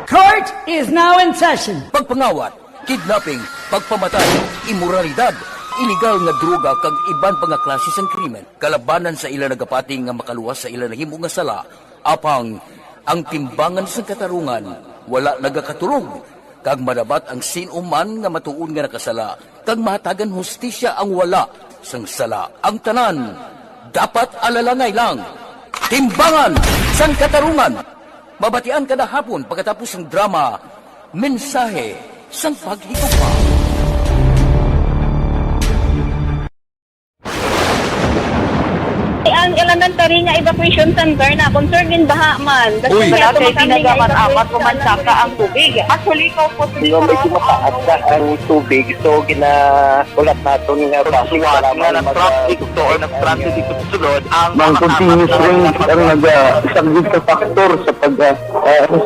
Court is now in session.
Pagpangawat, kidnapping, pagpamatay, imoralidad, illegal nga droga kag iban pa nga klase sang krimen. Kalabanan sa ilang nagapating nga makaluwas sa ilang nahimo nga sala, apang ang timbangan sang katarungan wala nagakatulog, kag madabat ang sinuman nga matuon nga nakasala, kag mahatagan hustisya ang wala sang sala. Ang tanan, dapat alalangay lang. Timbangan sang katarungan. Mabatian kada hapon pagkatapos ng drama, mensahe sang paghigugma.
Ang elementary nga evacuation center na concerned din baha man.
Uy, kaya pinagaman-amat kumansaka ang tubig. Actually, ikaw po
Hindi medyo mataas na ang tubig. So, ulat natin nga
pasuwag nga ng traffic to or ng-traffic dito sulod.
Ang continuous ring ang nag-isang sa factor sa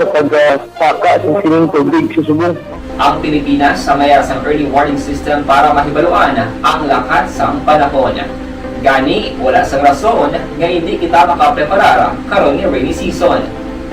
pagsaka sa sining tubig sa subong.
Ang Pilipinas sa mayroon sa early warning system para mahibaluan ang lakat sa panahon. Gani, wala sang rason nga hindi kita makapreparara karon ni rainy season.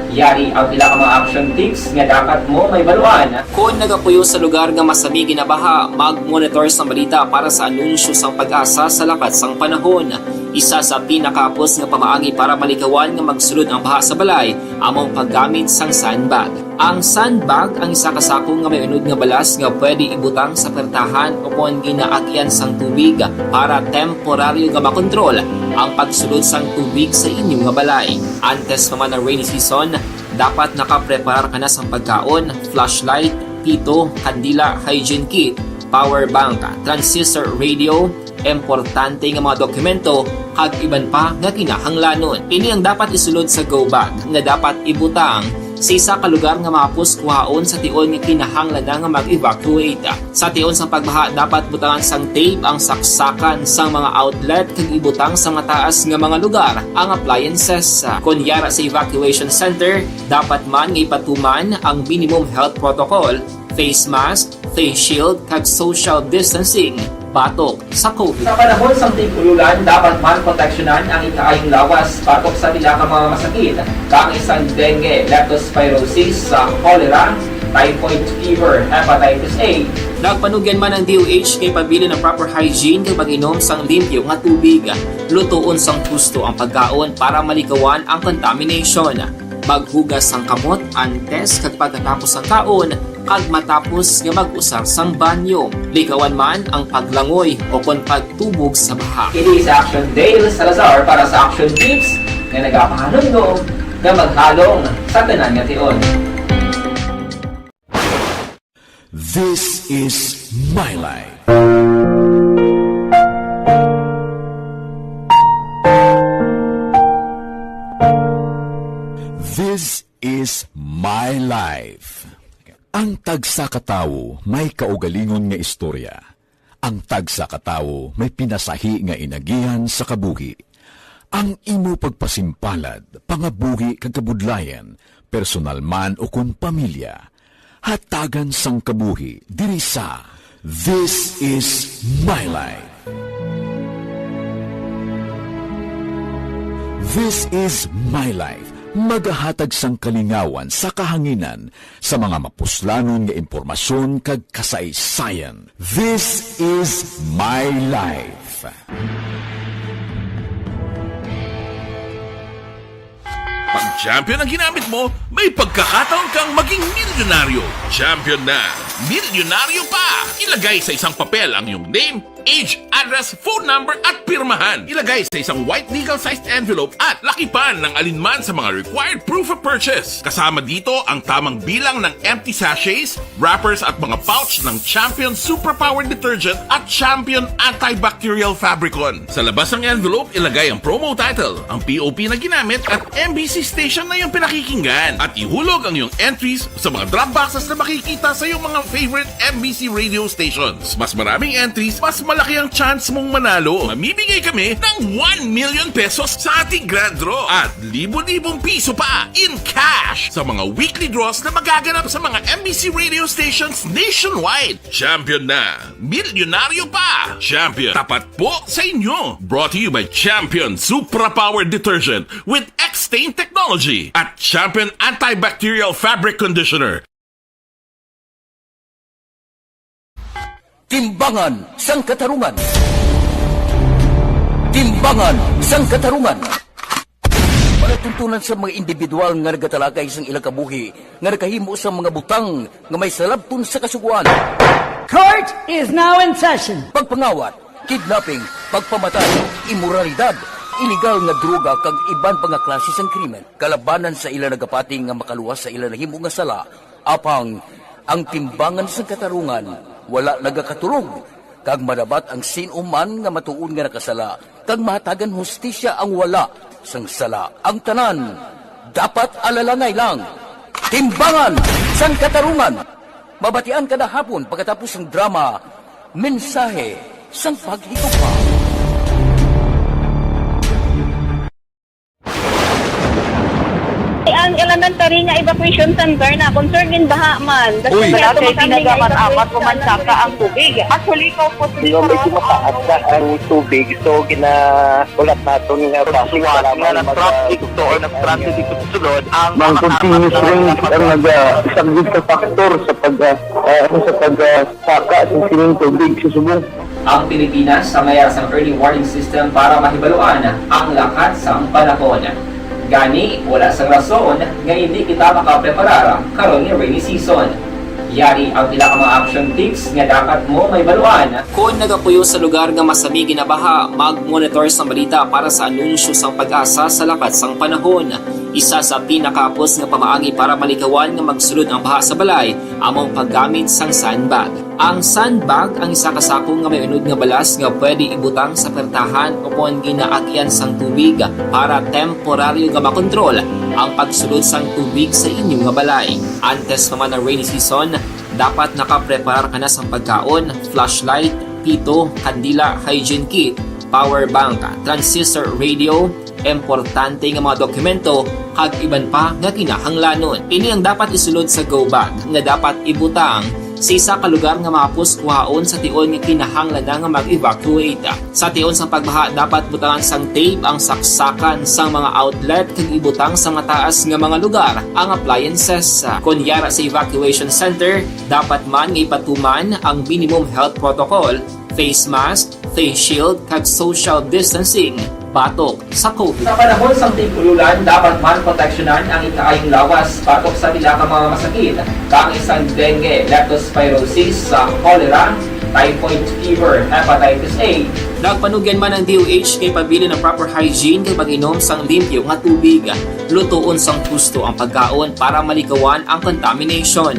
Yari ang ilang mga action tips nga dapat mo may baluan. Kung nagapuyo sa lugar nga masabi ginabaha, mag-monitor sa balita para sa anunsyo sang pag-asa sa lakat sang panahon. Isa sa pinakapos nga pamaagi para malikawan nga magsulod ang baha sa balay, among paggamit sang sandbag. Ang sandbag ang isa kasakong nga may unod nga balas nga pwede ibutang sa pertahan o kung ginaagyan sang tubig para temporaryo nga makontrol ang pagsulod sang tubig sa inyong nga balay. Antes naman ng rainy season, dapat nakaprepare ka na sa pagkaon, flashlight, pito, kandila, hygiene kit, power bank, transistor radio, importante nga mga dokumento kag iban pa nga kinahanglanon. Ini ang dapat isulod sa go bag nga dapat ibutang sa isa ka lugar nga mapus kuhaon sa tion nga kinahanglan nga mag-evacuate. Sa tion sa pagbaha dapat butangan sang tape ang saksakan sa mga outlet kag ibutang sa mataas nga mga lugar ang appliances. Kunyara sa evacuation center, dapat man nga ipatuman ang minimum health protocol, face mask, face shield kag social distancing. Batok sa COVID. Sa panahon sa tig-ululan, dapat man proteksyonan ang ikaayong lawas batok sa mga masakit, kang isang dengue, leptospirosis, cholera, typhoid fever, hepatitis A. Nagpanugyan man ang DOH kay pabili ng proper hygiene kay pag-inom sang limpyo nga tubig. Lutuon sang gusto ang pagkaon para malikawan ang contamination. Maghugas sang kamot antes kag pagkatapos sang kaon kag matapos nga mag-usar sang banyo. Likawan man ang paglangoy o kon pagtubog sa baha. Kini sa Action Dale Salazar para sa Action Tips nga nagapahanundog nga maghalong sa tanan nga tion.
This is My Life. This is My Life. Ang tagsa ka tawo may kaugalingon nga istorya. Ang tagsa ka tawo may pinasahi nga inagihan sa kabuhi. Ang imo pagpasimpalad, pangabuhi kag kabudlayan, personal man o kun pamilya, hatagan sang kabuhi diri sa This is My Life. This is My Life. Magahatag sang kalingawan sa kahanginan sa mga mapuslanon nga impormasyon kag kasaysayan. This is My Life.
Pag champion ang ginamit mo, may pagkakataon kang maging milyonaryo. Champion na, milyonaryo pa! Ilagay sa isang papel ang iyong name, age, address, phone number at pirmahan. Ilagay sa isang white legal-sized envelope at lakipan ng alinman sa mga required proof of purchase. Kasama dito ang tamang bilang ng empty sachets, wrappers at mga pouch ng Champion Superpower Detergent at Champion Antibacterial Fabricon. Sa labas ng envelope, ilagay ang promo title, ang POP na ginamit at MBC station na yung pinakikinggan. At ihulog ang iyong entries sa mga drop boxes na makikita sa iyong mga favorite MBC radio stations. Mas maraming entries, mas malaki ang chance mong manalo. Mamimigay kami ng 1 million pesos sa ating grand draw at libo-libong piso pa in cash sa mga weekly draws na magaganap sa mga MBC radio stations nationwide. Champion na, milyonaryo pa. Champion, tapat po sa inyo. Brought to you by Champion Superpower Detergent with X-Stain Technology at Champion Antibacterial Fabric Conditioner.
Timbangan sang katarungan. Timbangan sang katarungan. Palatuntunan sa mga individual nga nagatalakay sang ilang kabuhi nga nakahimo sa mga butang nga may salabton sa kasuguan.
Court is now in session.
Pagpangawat, kidnapping, pagpamatay, imoralidad, illegal nga droga kag iban pa nga klase sang krimen. Kalabanan sa ilang nagapating nga makaluwas sa ilang nahimo nga sala, apang ang timbangan sang katarungan wala nagakatulog, kag madabat ang sinuman nga matuon nga nakasala, kag mahatagan hustisya ang wala sang sala. Ang tanan, dapat alalangay lang. Timbangan sang katarungan. Mabatian kada hapon pagkatapos ng drama, mensahe sang paghigugma.
Ang elementary nga evacuation center na concerned din baha man.
Uy, kasi tinagaman apat kumansaka ang tubig. Actually, ikaw po
Medyo mataas na ang tubig. So, ginaulat natin nga
pasuwag nga ng traffic to or nag-traffic dito sulod ang
mga continuous range ang nag-isang sa factor sa pagsaka sa sining tubig sa subong.
Ang Pilipinas sa mayroon sa early warning system para mahibaluan ang lakat sa panahon. Gani, wala sang rason nga hindi kita makapreparara karon nga rainy season. Yari ang pila ka mga action tips nga dapat mo may baluan. Kung nagapuyo sa lugar nga masami ginabaha, mag-monitor sa balita para sa anunsyo sang pag-asa sa lakat sang panahon. Isa sa pinakapos nga pamaagi para malikawan nga magsulod ang baha sa balay, among paggamit sang sandbag. Ang sandbag ang isa ka sakong nga may unod nga balas nga pwede ibutang sa pertahan upon ginaagyan sang tubig para temporaryo nga makontrol ang pagsulod sang tubig sa inyong nga balay. Antes naman ng rainy season, dapat nakaprepare ka na sa pagkaon, flashlight, pito, kandila, hygiene kit, power bank, transistor radio, importante nga mga dokumento kag iban pa nga kinahanglanon. Ini ang dapat isulod sa go bag nga dapat ibutang sa isa ka lugar nga mapus kuhaon sa tion nga kinahanglan nga mag-evacuate. Sa tion sa pagbaha dapat butangan sang tape ang saksakan sa mga outlet kag ibutang sa mataas nga mga lugar ang appliances. Kunyara sa evacuation center, dapat man nga ipatuman ang minimum health protocol, face mask, face shield kag social distancing. Batok sa COVID. Sa panahon sa tig-ululan, dapat man proteksyonan ang ikaayong lawas batok sa pila ka mga masakit, kang isang dengue, leptospirosis, cholera, typhoid fever, hepatitis A. Nagpanugyan man ang DOH kay pabili ng proper hygiene kay pag-inom sang limpyo nga tubig. Lutuon sang gusto ang pagkaon para malikawan ang contamination.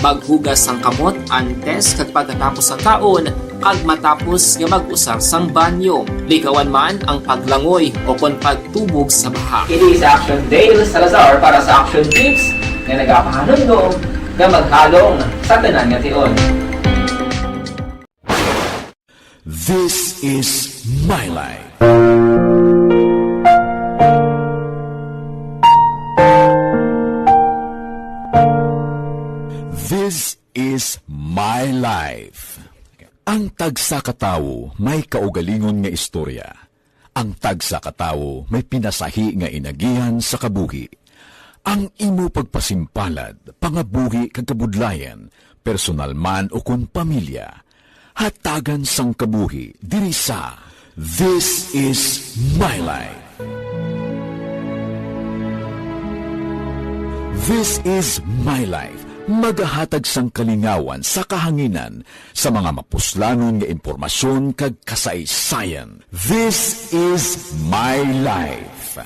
Maghugas sang kamot antes kag pagkatapos ang kaon kag matapos nga mag-usar sang banyo. Likawan man ang paglangoy o kon pagtubog sa baha. Kini sa Action Dale Salazar para sa Action Tips nga nagapahanundong nga maghalong sa tanan nga tion.
This is My Life. This is My Life. Ang tagsa katawo may kaugalingon nga istorya. Ang tagsa katawo may pinasahi nga inagihan sa kabuhi. Ang imo pagpasimpalad, pangabuhi kag kabudlayan, personal man o kun pamilya, hatagan sang kabuhi diri sa This is My Life. This is My Life. Magahatag sang kalingawan sa kahanginan sa mga mapuslanon nga impormasyon kag kasaysayan. This is My Life.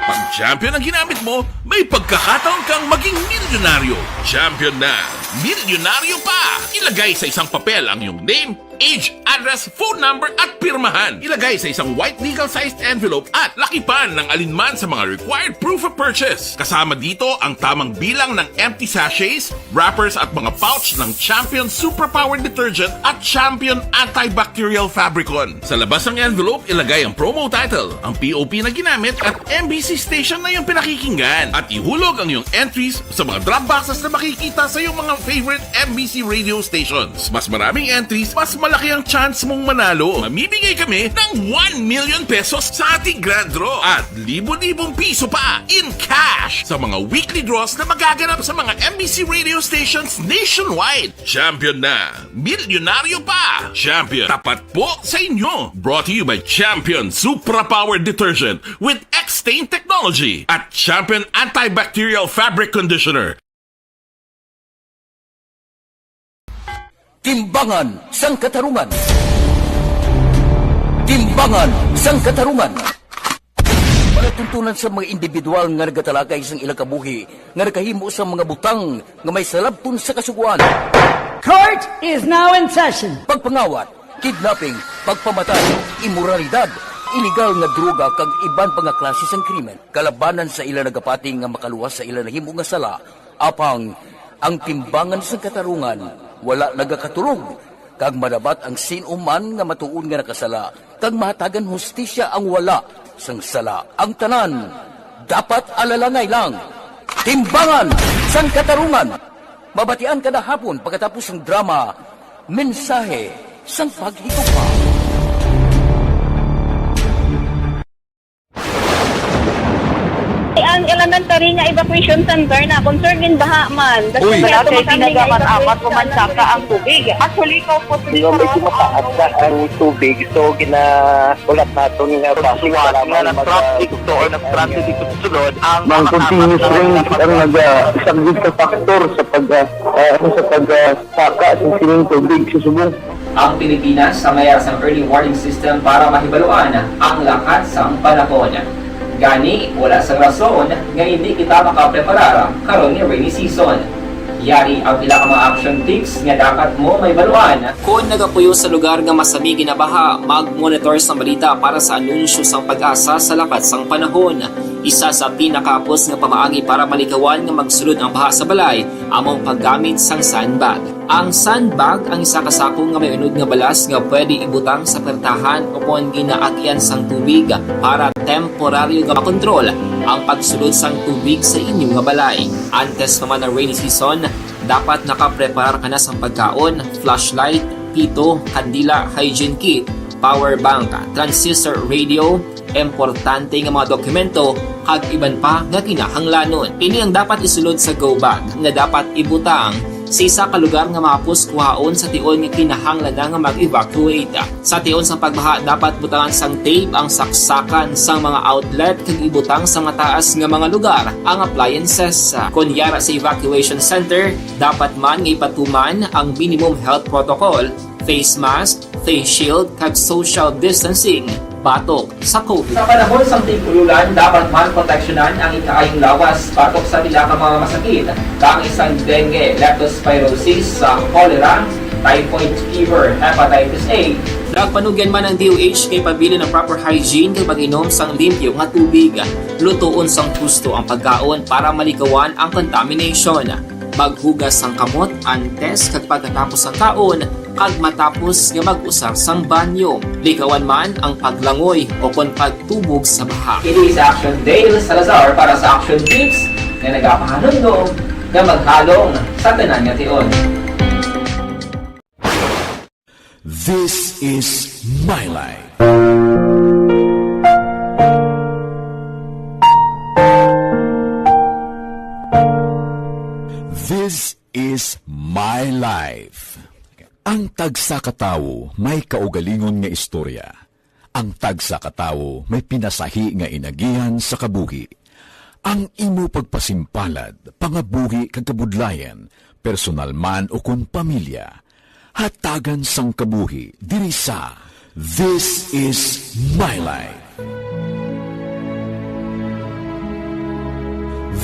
Pag champion ang ginamit mo, may pagkakataon kang maging milyonaryo. Champion na! Milyonaryo pa! Ilagay sa isang papel ang iyong name, age, address, phone number at pirmahan. Ilagay sa isang white legal-sized envelope at lakipan ng alinman sa mga required proof of purchase. Kasama dito ang tamang bilang ng empty sachets, wrappers at mga pouch ng Champion Superpower Detergent at Champion Antibacterial Fabricon. Sa labas ng envelope, ilagay ang promo title, ang POP na ginamit at MBC station na yung pinakikinggan. At ihulog ang iyong entries sa mga drop boxes na makikita sa iyong mga favorite MBC radio stations. Mas maraming entries, mas malaki ang chance mong manalo. Mamimigay kami ng 1 million pesos sa ating grand draw at libo-libong piso pa in cash sa mga weekly draws na magaganap sa mga MBC radio stations nationwide. Champion na! Milyonaryo pa! Champion, tapat po sa inyo! Brought to you by Champion Superpower Detergent with X-Stain Technology at Champion Antibacterial Fabric Conditioner.
Timbangan sang katarungan. Timbangan sang katarungan. Palatuntunan sa mga individual nga nagatalagay sang ilang kabuhi nga nakahimo sa mga butang nga may salabton sa kasuguan.
Court is now in session.
Pagpangawat, kidnapping, pagpamatay, immoralidad, illegal nga droga kag iban pa nga klase sang krimen. Kalabanan sa ilang nagapating nga makaluwas sa ilang nahimo nga sala, apang ang timbangan sang katarungan wala nagakatulog, kag madabat ang sinuman nga matuon nga nakasala, kag mahatagan hustisya ang wala sang sala. Ang tanan, dapat alalangay lang. Timbangan sang katarungan. Mabatian kada hapon pagkatapos ng drama, mensahe sang paghigugma.
Ang elementary nga evacuation center na concern din baha man.
Uy, kasi tinagaman amat kumansaka ang tubig. Actually, ikaw po
Hindi mo medyo mataas na ang tubig. So, ulat natin nga pasiwala nga ng traffic to or nag-transit dito sa sunod. Ang continuous rain ang nag-isang sa factor sa pagsaka sa sining tubig sa subong.
Ang Pilipinas sa mayroon sa early warning system para mahibaluan ang lakat sa panahon. Gani, wala sa rason nga hindi kita makapreparara karon ni rainy season. Yari ang pila ka mga action tips nga dapat mo may baluan. Kung nagapuyo sa lugar nga masabi ginabaha, mag-monitor sa balita para sa anunsyo sang pag-asa sa lakat sang panahon. Isa sa pinakapos nga pamaagi para malikawan nga magsulod ang baha sa balay, among paggamit sang sandbag. Ang sandbag ang isa kasakong nga may unod nga balas nga pwede ibutang sa pertahan upon ginaagyan sang tubig para temporaryo nga makontrol ang pagsulod sang tubig sa inyong nga balay. Antes naman ng rainy season, dapat nakaprepare ka na sa pagkaon, flashlight, pito, kandila, hygiene kit, power bank, transistor radio, importante nga mga dokumento, kag iban pa nga kinahanglanon. Ini ang dapat isulod sa go bag nga dapat ibutang sa isa ka lugar nga mapus kuhaon sa tion nga kinahanglan nga mag-evacuate. Sa tion sang pagbaha dapat butangan sang tape ang saksakan sang mga outlet kag ibutang sa mataas nga mga lugar ang appliances. Kunyara sa evacuation center, dapat man nga ipatuman ang minimum health protocol, face mask, face shield kag social distancing batok sa COVID. Sa panahon sa tingkululan, dapat man proteksyonan ang ikaayong lawas batok sa pila ka mga masakit, kang isang dengue, leptospirosis, cholera, typhoid fever, hepatitis A. Nagpanugyan man ang DOH kay pabili ng proper hygiene kay pag-inom sang limpyo nga tubig. Lutuon sang husto ang pagkaon para malikawan ang contamination. Maghugas sang kamot antes kag pagkatapos ang kaon kag matapos nga mag-usar sang banyo. Likawan man ang paglangoy o kon pagtubog sa baha. Kini sa Action Dale Salazar para sa Action Tips nga nagapahanundong nga maghalong sa tanan nga tion.
This is My Life. This is My Life. Ang tagsakatawo may kaugalingon nga istorya. Ang tagsakatawo may pinasahi nga inagihan sa kabuhi. Ang imo pagpasimpalad, pangabuhi kag kabudlayan, personal man o kun pamilya, hatagan sang kabuhi diri sa This is My Life.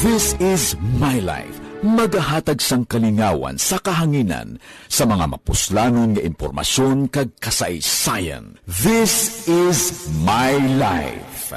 This is My Life. Magahatag sang kalingawan sa kahanginan sa mga mapuslanon nga impormasyon kag kasaysayan. This is My Life.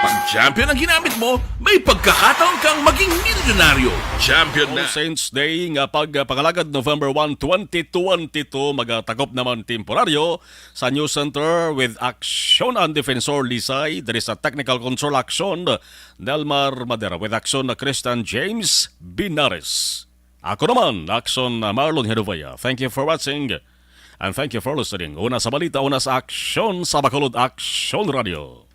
Pag champion ang ginamit mo, may pagkakataon kang maging milyonaryo. Champion na.
All Saints Day nga pagpangalagad November 1, 2022 magatakop naman temporaryo sa News Center with Action and Defensor Lisay. There is a technical control action Delmar Madera with action na Christian James Binares. Ako naman, action Marlon Hedovaya. Thank you for watching and thank you for listening. Una sa balita, una sa aksyon sa Bacolod Action Radio.